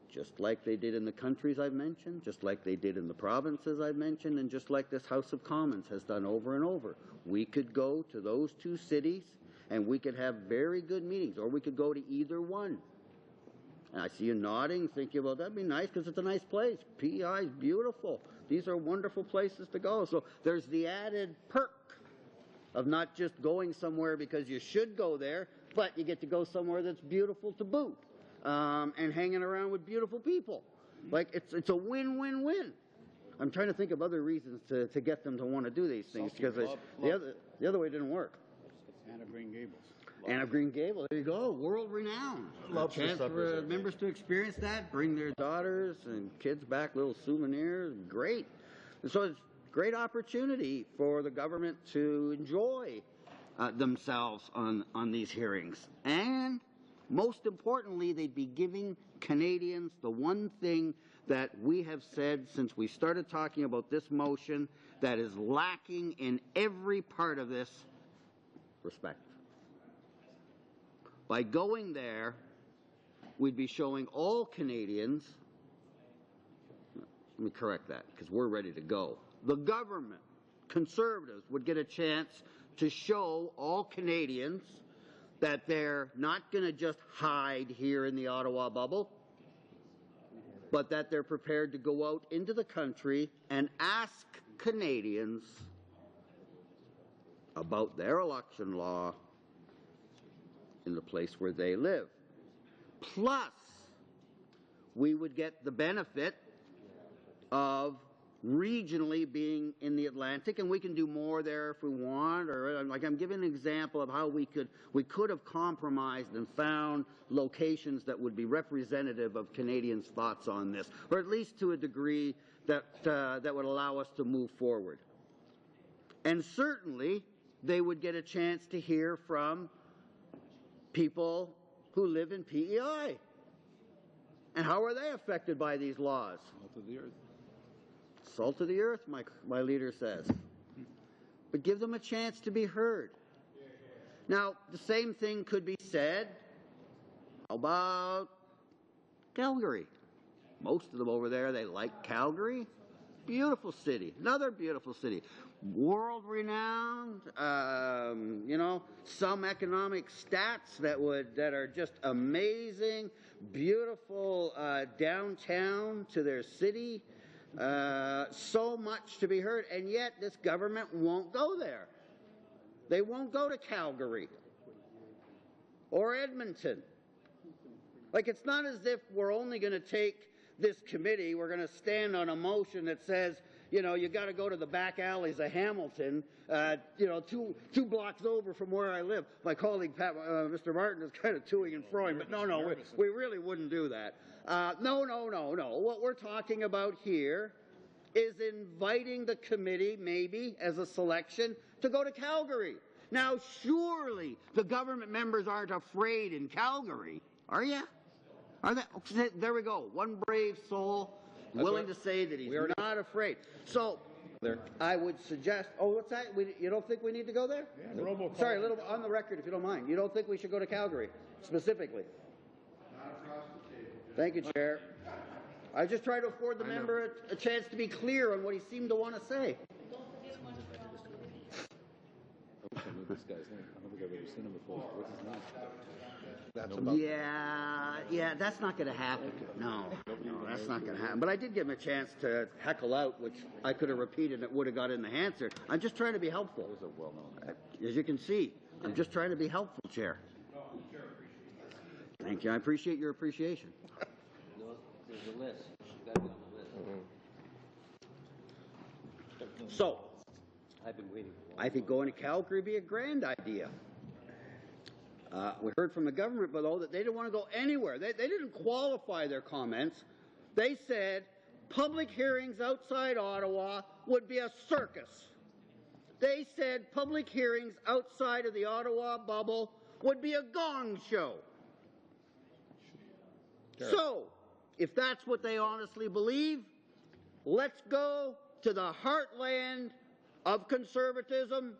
Just like they did in the countries I've mentioned, just like they did in the provinces I've mentioned, and just like this House of Commons has done over and over. We could go to those two cities and we could have very good meetings, or we could go to either one. And I see you nodding, thinking, well, that'd be nice because it's a nice place. PEI is beautiful. These are wonderful places to go. So there's the added perk of not just going somewhere because you should go there, but you get to go somewhere that's beautiful to boot, and hanging around with beautiful people. Like, it's a win-win-win. I'm trying to think of other reasons to get them to want to do these things, because the other way didn't work. Anne of Green Gables. Anne of Green Gables, there you go, world-renowned. Chance for members to experience that, bring their daughters and kids back, little souvenirs, great. And so it's a great opportunity for the government to enjoy themselves on these hearings. And most importantly, they'd be giving Canadians the one thing that we have said since we started talking about this motion that is lacking in every part of this: respect. By going there, we'd be showing all Canadians, let me correct that, because we're ready to go. The government, Conservatives, would get a chance to show all Canadians that they're not going to just hide here in the Ottawa bubble, but that they're prepared to go out into the country and ask Canadians about their election law in the place where they live. Plus, we would get the benefit of regionally being in the Atlantic, and we can do more there if we want, or like I'm giving an example of how we could have compromised and found locations that would be representative of Canadians' thoughts on this, or at least to a degree that that would allow us to move forward. And certainly they would get a chance to hear from people who live in PEI. And how are they affected by these laws? Salt of the earth. Salt of the earth, my leader says. But give them a chance to be heard. Now, the same thing could be said about Calgary. Most of them over there, they like Calgary. Beautiful city. Another beautiful city. World-renowned, you know, some economic stats that are just amazing. Beautiful downtown to their city. So much to be heard, and yet this government won't go there. They won't go to Calgary or Edmonton. Like, it's not as if we're only going to take this committee, we're going to stand on a motion that says, you know, you got to go to the back alleys of Hamilton, you know, two blocks over from where I live. My colleague, Mr. Martin, is kind of toing and froing, but no, we really wouldn't do that. No. What we're talking about here is inviting the committee, maybe, as a selection, to go to Calgary. Now, surely the government members aren't afraid in Calgary, are you? Are they? There we go. One brave soul willing to say that he's not afraid. So, I would suggest, what's that? You don't think we need to go there? Yeah, sorry, a little on the record, if you don't mind. You don't think we should go to Calgary, specifically? Not across the table. Thank you, Chair. I just try to afford the member a chance to be clear on what he seemed to want to say. I wish I knew this guy's name. I don't think I've ever seen him before. What's his name? Yeah, that's not going to happen. No, that's not going to happen. But I did give him a chance to heckle out, which I could have repeated and it would have got in the answer. I'm just trying to be helpful. As you can see, I'm just trying to be helpful, Chair. Thank you. I appreciate your appreciation. There's a list. She's got to be on the list. So, I've been waiting. I think going to Calgary would be a grand idea. We heard from the government, though, that they didn't want to go anywhere. They didn't qualify their comments. They said public hearings outside Ottawa would be a circus. They said public hearings outside of the Ottawa bubble would be a gong show. Sure. So, if that's what they honestly believe, let's go to the heartland of conservatism,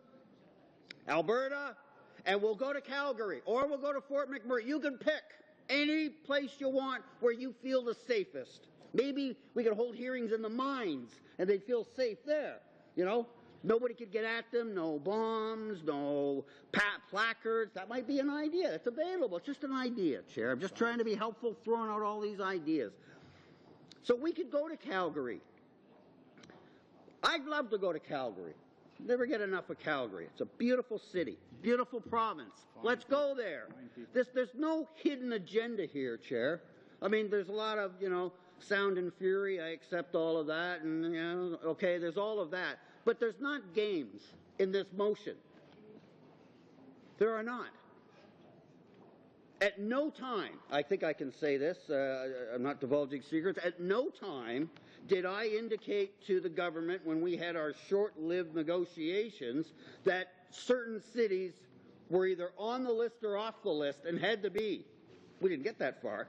Alberta, and we'll go to Calgary, or we'll go to Fort McMurray. You can pick any place you want where you feel the safest. Maybe we could hold hearings in the mines, and they'd feel safe there, you know? Nobody could get at them, no bombs, no placards. That might be an idea. It's available. It's just an idea, Chair. I'm just trying to be helpful, throwing out all these ideas. So we could go to Calgary. I'd love to go to Calgary. Never get enough of Calgary. It's a beautiful city, beautiful province. Let's go there. There's no hidden agenda here, Chair. I mean, there's a lot of, you know, sound and fury. I accept all of that, and, you know, okay, there's all of that. But there's not games in this motion. There are not. At no time, I think I can say this, I'm not divulging secrets, at no time did I indicate to the government when we had our short-lived negotiations that certain cities were either on the list or off the list and had to be. We didn't get that far.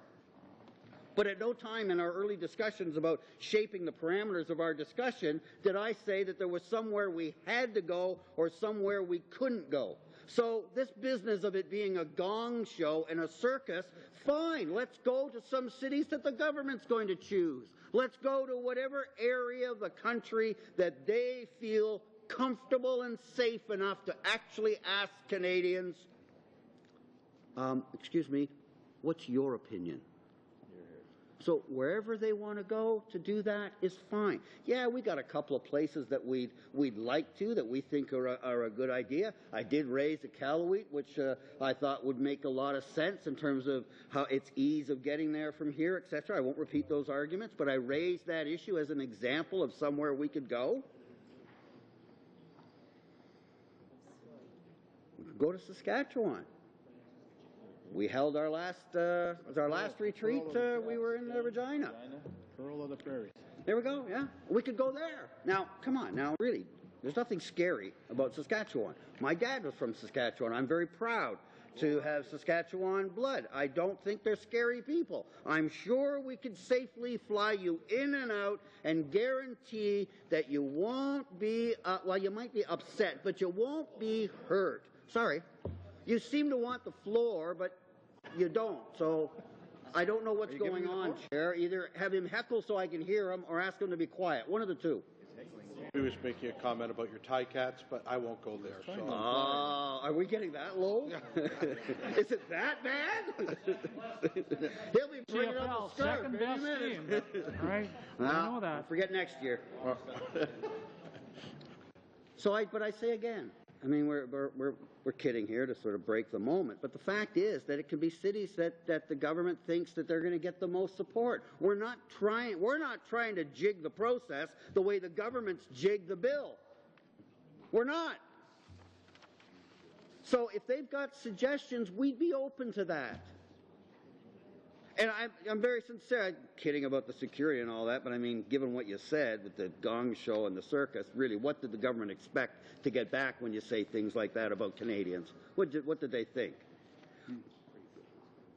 But at no time in our early discussions about shaping the parameters of our discussion did I say that there was somewhere we had to go or somewhere we couldn't go. So this business of it being a gong show and a circus, fine, let's go to some cities that the government's going to choose. Let's go to whatever area of the country that they feel comfortable and safe enough to actually ask Canadians, excuse me, what's your opinion? So wherever they want to go to do that is fine. Yeah, we got a couple of places that we'd like to, that we think are a good idea. I did raise Iqaluit, which I thought would make a lot of sense in terms of how its ease of getting there from here, etc. I won't repeat those arguments, but I raised that issue as an example of somewhere we could go. We could go to Saskatchewan. We held our last retreat. We were in Regina. Pearl of the Prairies. There we go. Yeah, we could go there. Now, come on. Now, really, there's nothing scary about Saskatchewan. My dad was from Saskatchewan. I'm very proud to have Saskatchewan blood. I don't think they're scary people. I'm sure we could safely fly you in and out and guarantee that you won't be, well, you might be upset, but you won't be hurt. Sorry. You seem to want the floor, but you don't. So I don't know what's going on, Chair. Either have him heckle so I can hear him or ask him to be quiet. One of the two. He was making a comment about your tie cats, but I won't go there. So. Are we getting that low? Is it that bad? He'll be bringing up the skirt. Second best team. All right, I know that. Forget next year. But I say again, I mean, we're kidding here to sort of break the moment, but the fact is that it can be cities that the government thinks that they're going to get the most support. We're not trying to jig the process the way the government's jig the bill. We're not. So if they've got suggestions, we'd be open to that. And I'm very sincere. I'm kidding about the security and all that, but I mean, given what you said with the gong show and the circus, really, what did the government expect to get back when you say things like that about Canadians? What did they think?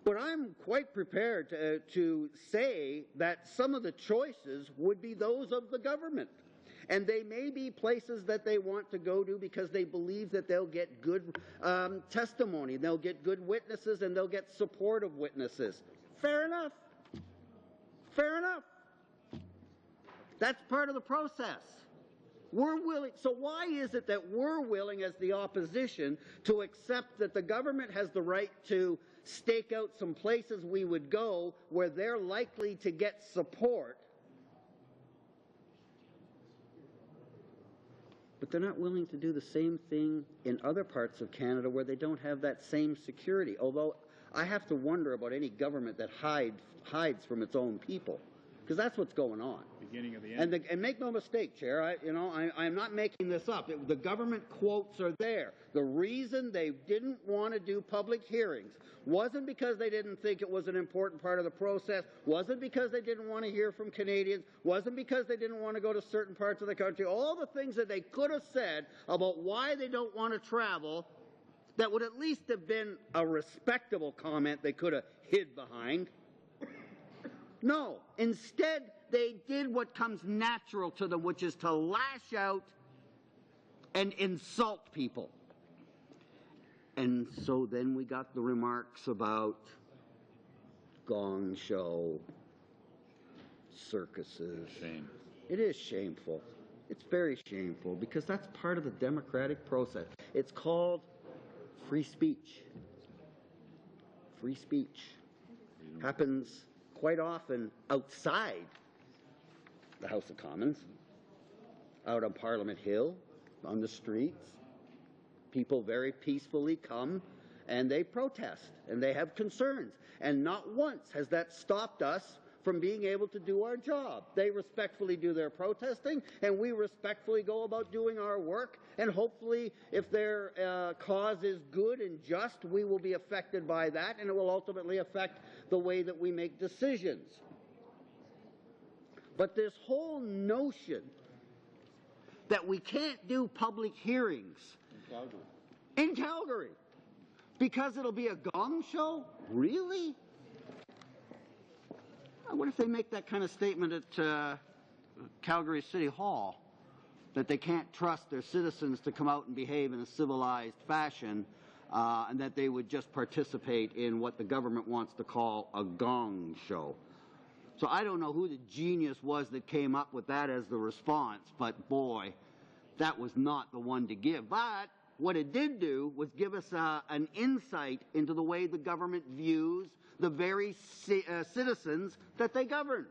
But I'm quite prepared to say that some of the choices would be those of the government. And they may be places that they want to go to because they believe that they'll get good testimony, they'll get good witnesses, and they'll get supportive witnesses. Fair enough. Fair enough. That's part of the process. We're willing. So why is it that we're willing as the opposition to accept that the government has the right to stake out some places we would go where they're likely to get support, but they're not willing to do the same thing in other parts of Canada where they don't have that same security? Although I have to wonder about any government that hides from its own people, because that's what's going on. Beginning of the end. And make no mistake, Chair, I'm not making this up. The government quotes are there. The reason they didn't want to do public hearings wasn't because they didn't think it was an important part of the process, wasn't because they didn't want to hear from Canadians, wasn't because they didn't want to go to certain parts of the country. All the things that they could have said about why they don't want to travel, that would at least have been a respectable comment they could have hid behind. No. Instead, they did what comes natural to them, which is to lash out and insult people. And so then we got the remarks about gong show, circuses. Shame. It is shameful. It's very shameful because that's part of the democratic process. It's called free speech. Free speech happens quite often outside the House of Commons, out on Parliament Hill, on the streets. People very peacefully come and they protest and they have concerns. And not once has that stopped us from being able to do our job. They respectfully do their protesting, and we respectfully go about doing our work, and hopefully if their cause is good and just, we will be affected by that, and it will ultimately affect the way that we make decisions. But this whole notion that we can't do public hearings in Calgary because it'll be a gong show? Really? What if they make that kind of statement at Calgary City Hall, that they can't trust their citizens to come out and behave in a civilized fashion, and that they would just participate in what the government wants to call a gong show? So I don't know who the genius was that came up with that as the response, but boy, that was not the one to give. But what it did do was give us an insight into the way the government views the very citizens that they govern.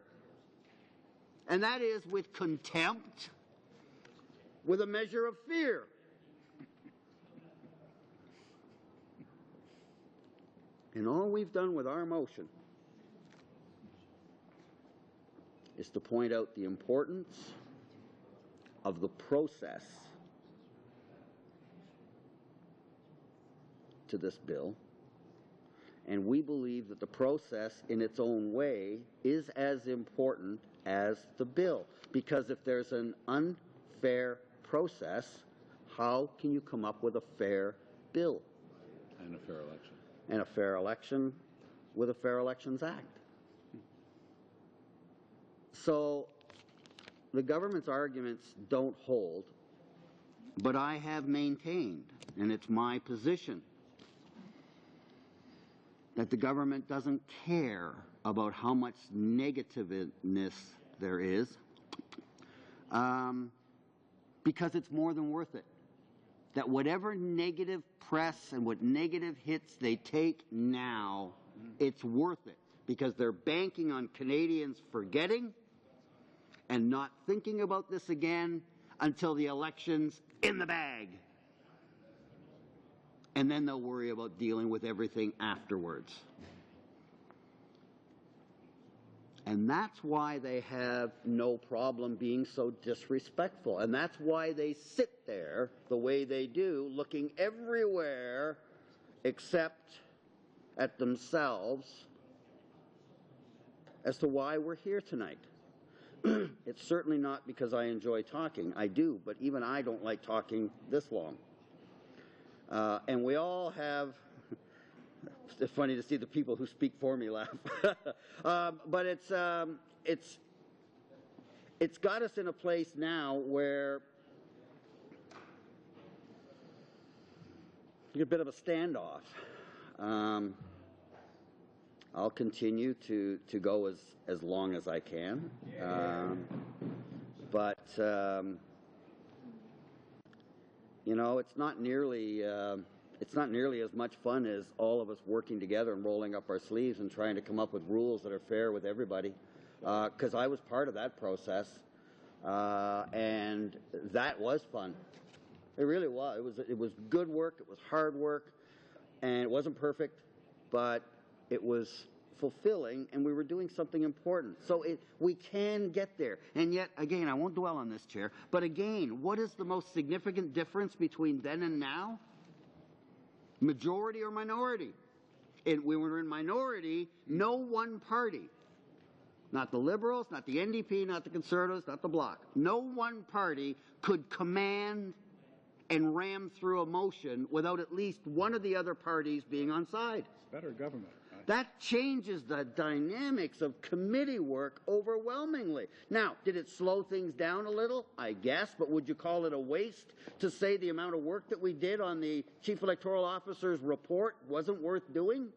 And that is with contempt, with a measure of fear. And all we've done with our motion is to point out the importance of the process to this bill. And we believe that the process in its own way is as important as the bill. Because if there's an unfair process, how can you come up with a fair bill? And a fair election. And a fair election with a Fair Elections Act. So the government's arguments don't hold, but I have maintained, and it's my position, that the government doesn't care about how much negativeness there is, because it's more than worth it. That whatever negative press and what negative hits they take now, it's worth it, because they're banking on Canadians forgetting and not thinking about this again until the election's in the bag. And then they'll worry about dealing with everything afterwards. And that's why they have no problem being so disrespectful. And that's why they sit there the way they do, looking everywhere except at themselves as to why we're here tonight. It's certainly not because I enjoy talking. I do, but even I don't like talking this long. And we all have, it's funny to see the people who speak for me laugh. But it's got us in a place now where you're a bit of a standoff. I'll continue to go as long as I can. But you know, it's not nearly as much fun as all of us working together and rolling up our sleeves and trying to come up with rules that are fair with everybody. Because I was part of that process, and that was fun. It really was. It was good work. It was hard work, and it wasn't perfect, but it was fulfilling, and we were doing something important. So we can get there. And yet, again, I won't dwell on this, Chair, but again, what is the most significant difference between then and now? Majority or minority? And when we were in minority, no one party, not the Liberals, not the NDP, not the Conservatives, not the Bloc, no one party could command and ram through a motion without at least one of the other parties being on side. It's better government. That changes the dynamics of committee work overwhelmingly. Now, did it slow things down a little? I guess, but would you call it a waste to say the amount of work that we did on the Chief Electoral Officer's report wasn't worth doing?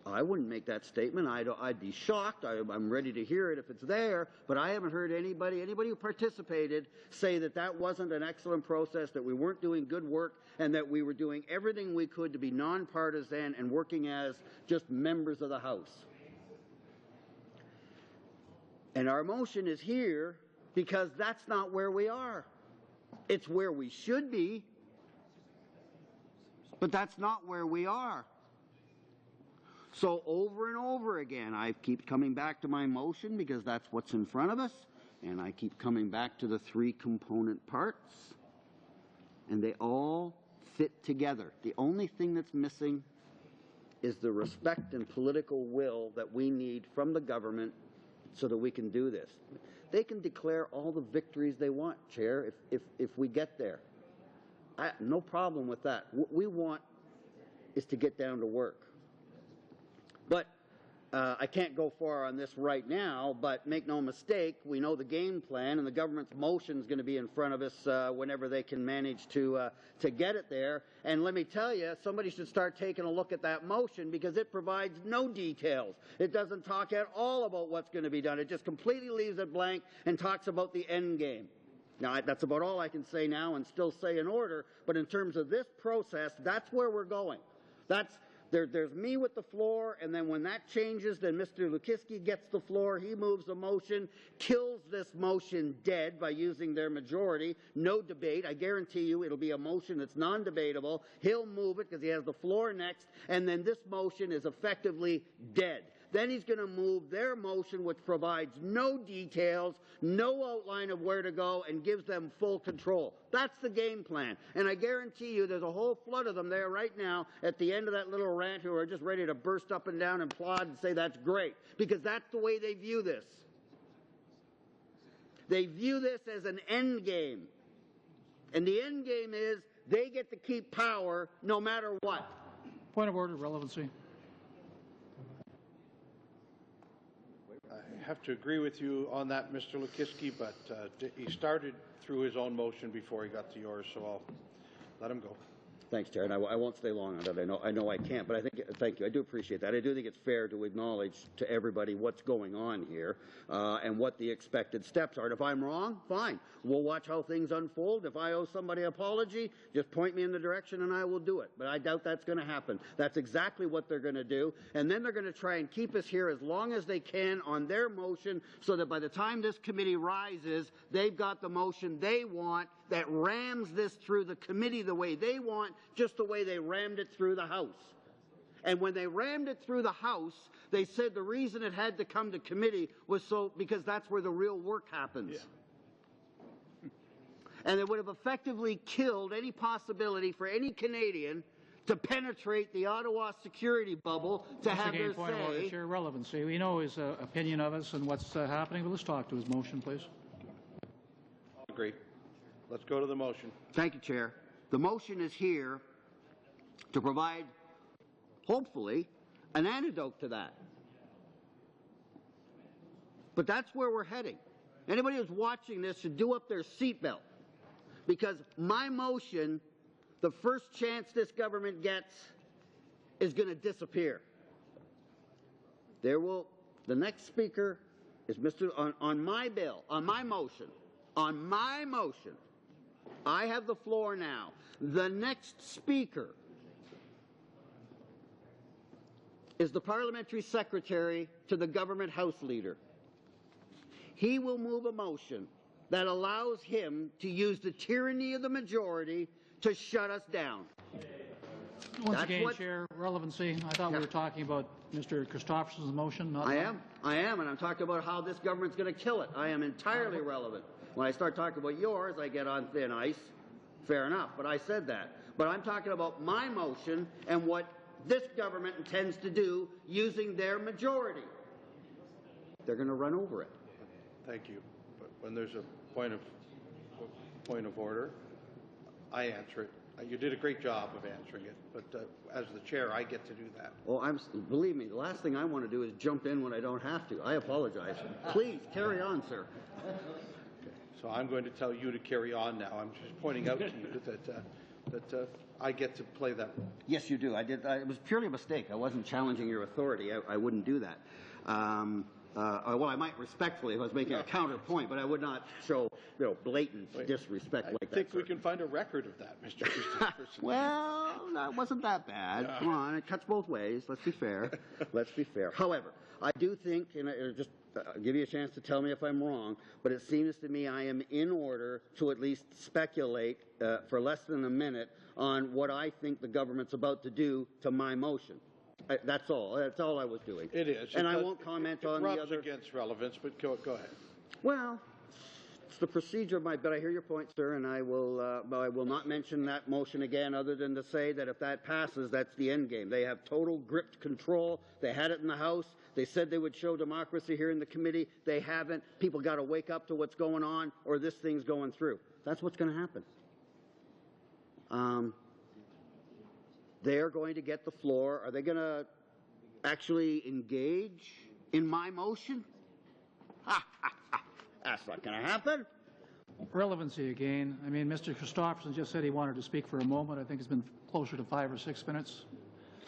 I wouldn't make that statement. I'd be shocked. I'm ready to hear it if it's there, but I haven't heard anybody who participated say that that wasn't an excellent process, that we weren't doing good work, and that we were doing everything we could to be nonpartisan and working as just members of the House. And our motion is here because that's not where we are. It's where we should be, but that's not where we are. So over and over again, I keep coming back to my motion because that's what's in front of us, and I keep coming back to the three component parts, and they all fit together. The only thing that's missing is the respect and political will that we need from the government so that we can do this. They can declare all the victories they want, Chair, if we get there. No problem with that. What we want is to get down to work. But I can't go far on this right now, but make no mistake, we know the game plan, and the government's motion is going to be in front of us whenever they can manage to get it there. And let me tell you, somebody should start taking a look at that motion because it provides no details. It doesn't talk at all about what's going to be done. It just completely leaves it blank and talks about the end game. Now, that's about all I can say now and still say in order, but in terms of this process, that's where we're going. There's me with the floor, and then when that changes, then Mr. Lukiski gets the floor. He moves a motion, kills this motion dead by using their majority. No debate. I guarantee you it'll be a motion that's non-debatable. He'll move it because he has the floor next, and then this motion is effectively dead. Then he's going to move their motion, which provides no details, no outline of where to go, and gives them full control. That's the game plan. And I guarantee you there's a whole flood of them there right now at the end of that little rant who are just ready to burst up and down and applaud and say that's great, because that's the way they view this. They view this as an end game. And the end game is they get to keep power no matter what. Point of order, relevancy. I have to agree with you on that, Mr. Lukiski, but he started through his own motion before he got to yours, so I'll let him go. Thanks, Chair, and I won't stay long on that. I know I can't, but thank you. I do appreciate that. I do think it's fair to acknowledge to everybody what's going on here and what the expected steps are. And if I'm wrong, fine. We'll watch how things unfold. If I owe somebody an apology, just point me in the direction and I will do it. But I doubt that's going to happen. That's exactly what they're going to do. And then they're going to try and keep us here as long as they can on their motion so that by the time this committee rises, they've got the motion they want that rams this through the committee the way they want, just the way they rammed it through the House. And when they rammed it through the House, they said the reason it had to come to committee was because that's where the real work happens. Yeah. And it would have effectively killed any possibility for any Canadian to penetrate the Ottawa security bubble to have their Point of order, say. Chair, relevancy. We know his opinion of us and what's happening, but let's talk to his motion, please. Agree. Let's go to the motion. Thank you, Chair. The motion is here to provide, hopefully, an antidote to that. But that's where we're heading. Anybody who's watching this should do up their seatbelt, because my motion, the first chance this government gets, is going to disappear. The next speaker is on my bill, on my motion. I have the floor now. The next speaker is the parliamentary secretary to the government House leader. He will move a motion that allows him to use the tyranny of the majority to shut us down. Once again, Chair, relevancy. I thought we were talking about Mr. Christopherson's motion, not mine. I am, and I'm talking about how this government's going to kill it. I am entirely relevant. When I start talking about yours, I get on thin ice. Fair enough, but I said that. But I'm talking about my motion and what this government intends to do using their majority. They're going to run over it. Thank you. But when there's a point of order, I answer it. You did a great job of answering it, but as the chair, I get to do that. Well, believe me, the last thing I want to do is jump in when I don't have to. I apologize. Please, carry on, sir. So I'm going to tell you to carry on now. I'm just pointing out to you that I get to play that role. Yes, you do. It was purely a mistake. I wasn't challenging your authority. I wouldn't do that. Well, I might respectfully if I was making a counterpoint, but I would not show blatant disrespect like that. I think we can find a record of that, Mr. Christopherson. Well, that wasn't that bad. Come on, it cuts both ways. Let's be fair. Let's be fair. However, I do think, and I'll just give you a chance to tell me if I'm wrong, but it seems to me I am in order to at least speculate for less than a minute on what I think the government's about to do to my motion. That's all. That's all I was doing. It is. And I won't comment on the other. It rubs against relevance, but go ahead. Well, it's the procedure of but I hear your point, sir, and I will not mention that motion again other than to say that if that passes, that's the end game. They have total gripped control. They had it in the House. They said they would show democracy here in the committee. They haven't. People got to wake up to what's going on or this thing's going through. That's what's going to happen. They're going to get the floor. Are they going to actually engage in my motion? That's not going to happen. Relevancy again. I mean, Mr. Christopherson just said he wanted to speak for a moment. I think it's been closer to 5 or 6 minutes.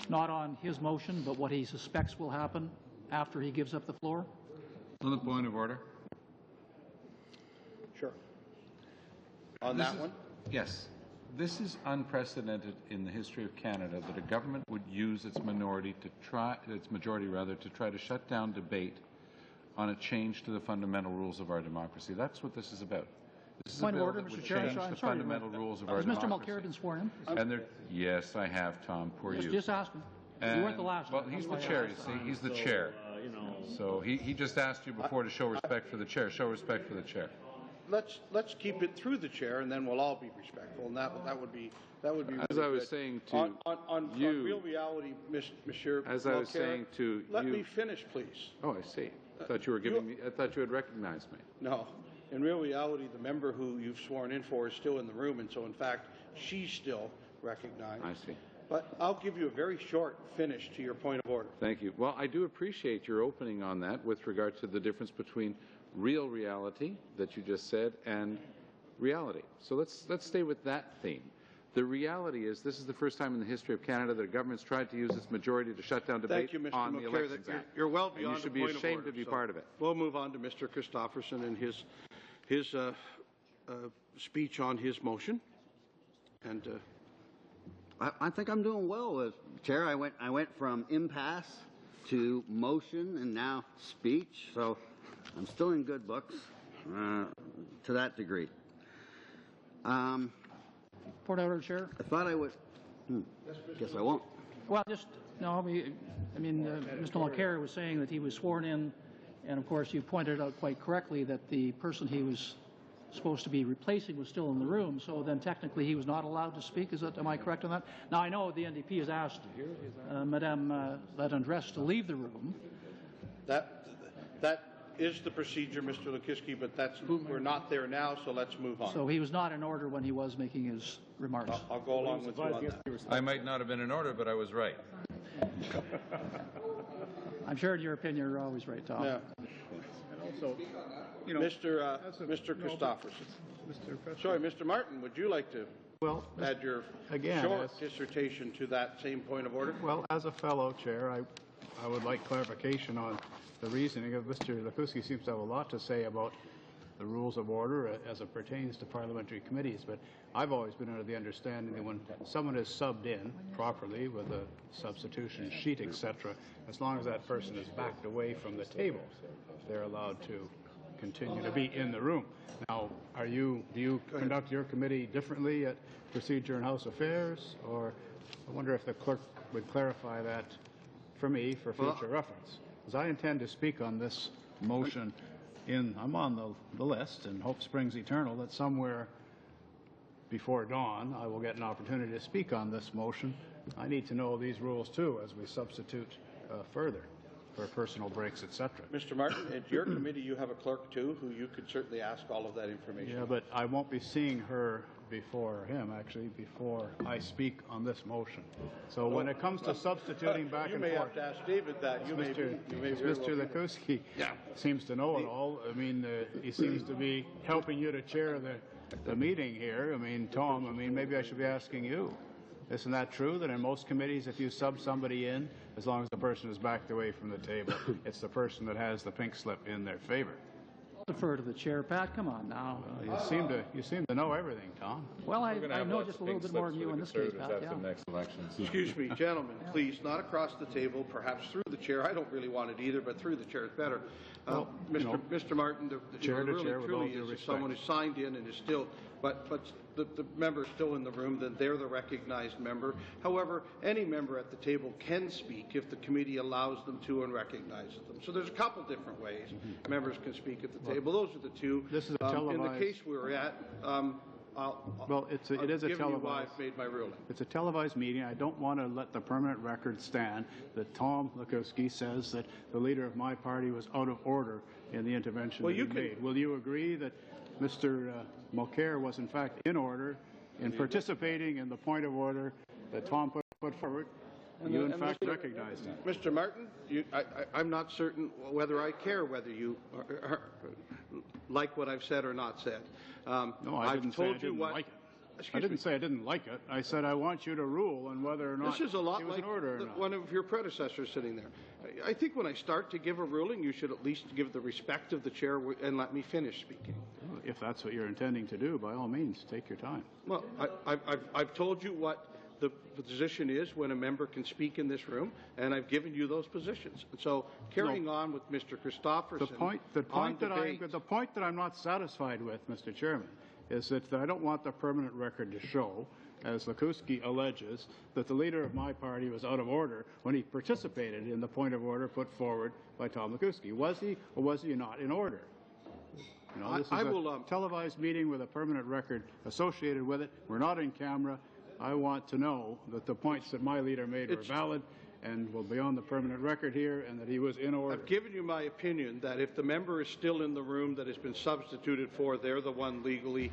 Not on his motion, but what he suspects will happen after he gives up the floor. On the point of order. Sure. On that one? Yes. This is unprecedented in the history of Canada that a government would use its majority to try to shut down debate on a change to the fundamental rules of our democracy. That's what this is about. This is Point a of bill order, that Mr. would Chair. change I'm the sorry. fundamental rules of our Has Mr. democracy. Mulcair been sworn in? And yes, I have, Tom. Poor you. Just ask him. You weren't the last Well, one. he's the That's why I chair, you asked. see. He's the chair. So he just asked you before to show respect for the chair. Show respect for the chair. Let's keep it through the chair, and then we'll all be respectful, and that would be really As I was good. saying to on you, real reality, Monsieur as I was Mulcair, saying to let you, me finish, please. oh, I see. I thought you were giving me. I thought you had recognized me. No, in real reality, the member who you've sworn in for is still in the room, and so in fact, she's still recognized. I see. But I'll give you a very short finish to your point of order. Thank you. Well, I do appreciate your opening on that with regard to the difference between real reality that you just said and reality. So let's stay with that theme. The reality is this is the first time in the history of Canada that a government's tried to use its majority to shut down debate Thank you, Mr. on the Mulcair. Elections That Act. you're well And beyond you should the be point of ashamed order, to be so part of it. We'll move on to Mr. Christopherson and his speech on his motion. And I think I'm doing well, Chair. I went from impasse to motion and now speech, so I'm still in good books to that degree. Point of order, Chair. I thought I would. Guess I won't. Well, just, no, I mean, Mr. Mulcair was saying that he was sworn in, and of course you pointed out quite correctly that the person he was supposed to be replacing was still in the room, so then technically he was not allowed to speak. Am I correct on that? Now, I know the NDP has asked Madame Ladendresse to leave the room. that is the procedure, Mr. Lukiski, but we're not there now, so let's move on. So he was not in order when he was making his remarks. I'll go along with you on that. I might not have been in order, but I was right. I'm sure in your opinion you're always right, Tom. Yeah. Also, you know, Mr. Christopherson. Sorry, Mr. Martin, would you like to add your again, short dissertation to that same point of order? well, as a fellow chair, I would like clarification on the reasoning of Mr. Lukuski. Seems to have a lot to say about the rules of order as it pertains to parliamentary committees, but I've always been under the understanding that when someone is subbed in properly with a substitution sheet, etc., as long as that person is backed away from the table, they're allowed to continue to be in the room. Now, do you conduct your committee differently at Procedure and House Affairs, or I wonder if the clerk would clarify that for me for future reference, because I intend to speak on this motion. I'm on the list, and hope springs eternal that somewhere before dawn I will get an opportunity to speak on this motion. I need to know these rules too as we substitute further for personal breaks, etc. Mr. Martin, at your committee you have a clerk too who you could certainly ask all of that information. Yeah, but I won't be seeing her before him, actually, before I speak on this motion. So when it comes to substituting back you and may forth, have to ask David that. You may very Mr. well- Lukuski seems to know it all. I mean, he seems to be helping you to chair the meeting here. I mean, Tom, maybe I should be asking you. Isn't that true, that in most committees, if you sub somebody in, as long as the person is backed away from the table, it's the person that has the pink slip in their favor? I'll defer to the chair. Pat, come on now. You seem to know everything, Tom. Well, I know just a little bit more than you in this case, Pat. Yeah. Next elections. Excuse me, gentlemen, please, not across the table, perhaps through the chair. I don't really want it either, but through the chair is better. Mr. Martin, the chair to really chair with all truly due is if respect. someone is signed in and is still, but the member is still in the room, then they're the recognized member. However, any member at the table can speak if the committee allows them to and recognizes them. So there's a couple different ways members can speak at the table. Those are the two. This is a In the televised- case we're at, It is a I've given you why televised. I've made my ruling. It's a televised meeting. I don't want to let the permanent record stand that Tom Lukuski says that the leader of my party was out of order in the intervention that he made. Will you agree that Mr. Mulcair was in fact in order in participating in the point of order that Tom put forward? You in fact recognized him. Mr. Martin, I'm not certain whether I care whether you like what I've said or not said. No, I didn't say I didn't like it. I didn't say I didn't like it. I said I want you to rule on whether or not This is a lot it was like in order or not. one of your predecessors sitting there. I think when I start to give a ruling, you should at least give the respect of the chair and let me finish speaking. If that's what you're intending to do, by all means, take your time. Well, I've told you what the position is when a member can speak in this room, and I've given you those positions. And so carrying on with Mr. Christopherson The point that I'm not satisfied with, Mr. Chairman, is that I don't want the permanent record to show, as Lakuski alleges, that the leader of my party was out of order when he participated in the point of order put forward by Tom Lakuski. Was he or was he not in order? You know, this is a televised meeting with a permanent record associated with it. We're not in camera. I want to know that the points that my leader made were valid and will be on the permanent record here, and that he was in order. I've given you my opinion that if the member is still in the room that has been substituted for, they're the one legally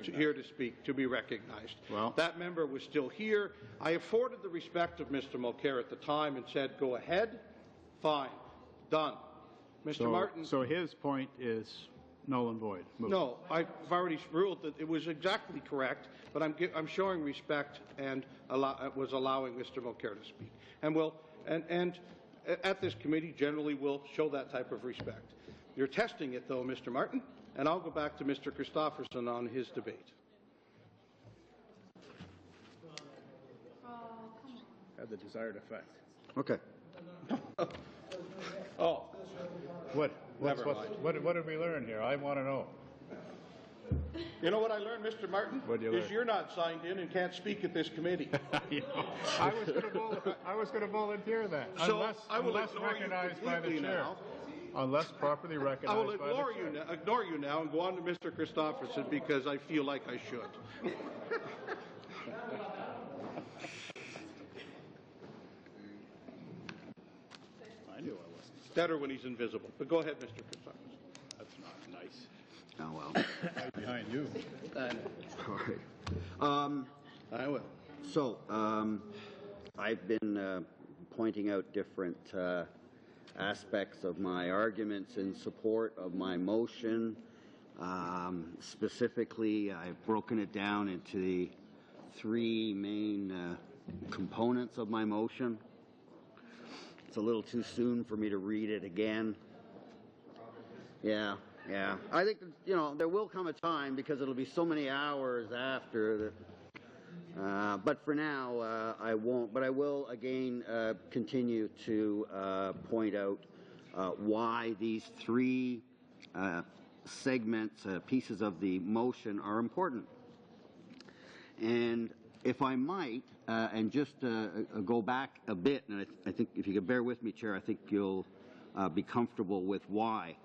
here to speak, to be recognized. Well, that member was still here. I afforded the respect of Mr. Mulcair at the time and said, go ahead, fine, done. Mr. Martin. So his point is null and void. No, I've already ruled that it was exactly correct, but I'm showing respect and was allowing Mr. Mulcair to speak. And at this committee, generally will show that type of respect. You're testing it, though, Mr. Martin, and I'll go back to Mr. Christopherson on his debate. Had the desired effect. Okay. Oh. What did we learn here? I want to know. You know what I learned, Mr. Martin? What did you learn? Is you're not signed in and can't speak at this committee. I was going to volunteer that. So unless recognized by the chair. Now. Unless properly recognized by the chair. I will ignore you now and go on to Mr. Christopherson because I feel like I should. I knew I wasn't. It's better when he's invisible. But go ahead, Mr. Christopherson. That's not nice. Oh, well. Right behind you. All right. I will. So, I've been pointing out different aspects of my arguments in support of my motion. Specifically, I've broken it down into the three main components of my motion. It's a little too soon for me to read it again. Yeah. I think, you know, there will come a time because it'll be so many hours after that. But for now, I won't. But I will, again, continue to point out why these three segments, pieces of the motion are important. And if I might, and just go back a bit, and I think if you could bear with me, Chair, I think you'll be comfortable with why.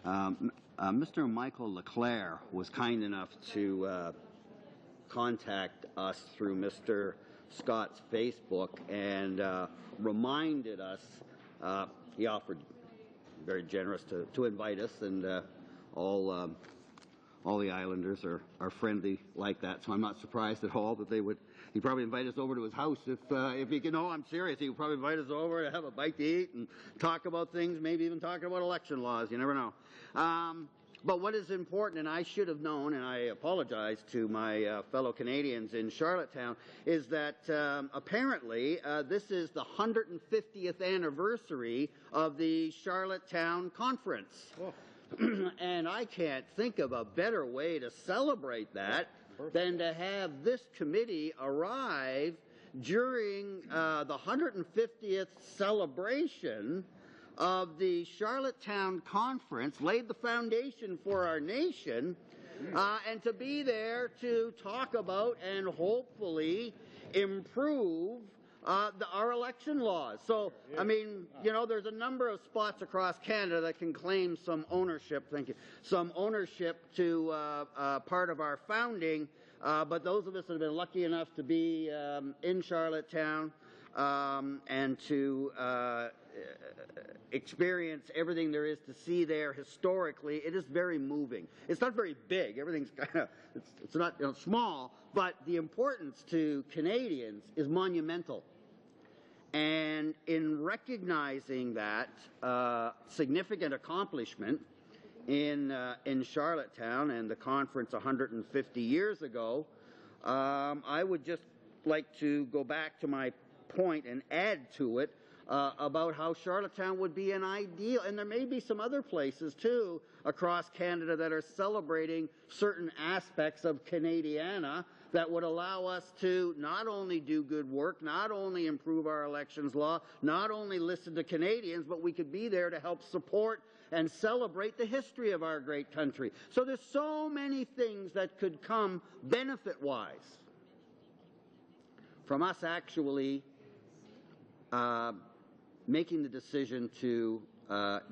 Mr. Michael Leclerc was kind enough to contact us through Mr. Scott's Facebook and reminded us, he offered, very generous, to invite us, and all the Islanders are friendly like that, so I'm not surprised at all that he'd probably invite us over to his house if he could. No, I'm serious. He would probably invite us over to have a bite to eat and talk about things, maybe even talk about election laws. You never know. But what is important, and I should have known, and I apologize to my fellow Canadians in Charlottetown, is that apparently this is the 150th anniversary of the Charlottetown Conference. Oh. And I can't think of a better way to celebrate that than to have this committee arrive during the 150th celebration of the Charlottetown Conference, laid the foundation for our nation, and to be there to talk about and hopefully improve our election laws. So, I mean, you know, there's a number of spots across Canada that can claim some ownership, some ownership to part of our founding, but those of us that have been lucky enough to be in Charlottetown and to experience everything there is to see there historically, it is very moving. It's not very big. Everything's kind of, it's not, you know, small, but the importance to Canadians is monumental. And in recognizing that significant accomplishment in Charlottetown and the conference 150 years ago, I would just like to go back to my point and add to it about how Charlottetown would be an ideal, and there may be some other places too across Canada that are celebrating certain aspects of Canadiana that would allow us to not only do good work, not only improve our elections law, not only listen to Canadians, but we could be there to help support and celebrate the history of our great country. So there's so many things that could come benefit-wise from us actually making the decision to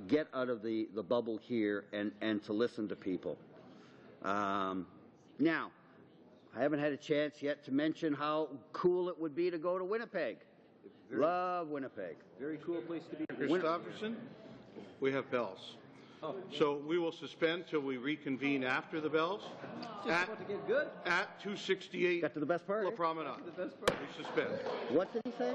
get out of the bubble here and to listen to people. Now, I haven't had a chance yet to mention how cool it would be to go to Winnipeg. Love Winnipeg. Very cool place to be. Christopherson, we have bells. Oh. So we will suspend till we reconvene after the bells. Just about to get good. At 268 Got to the best part. La Promenade. The best part. We suspend. What did he say?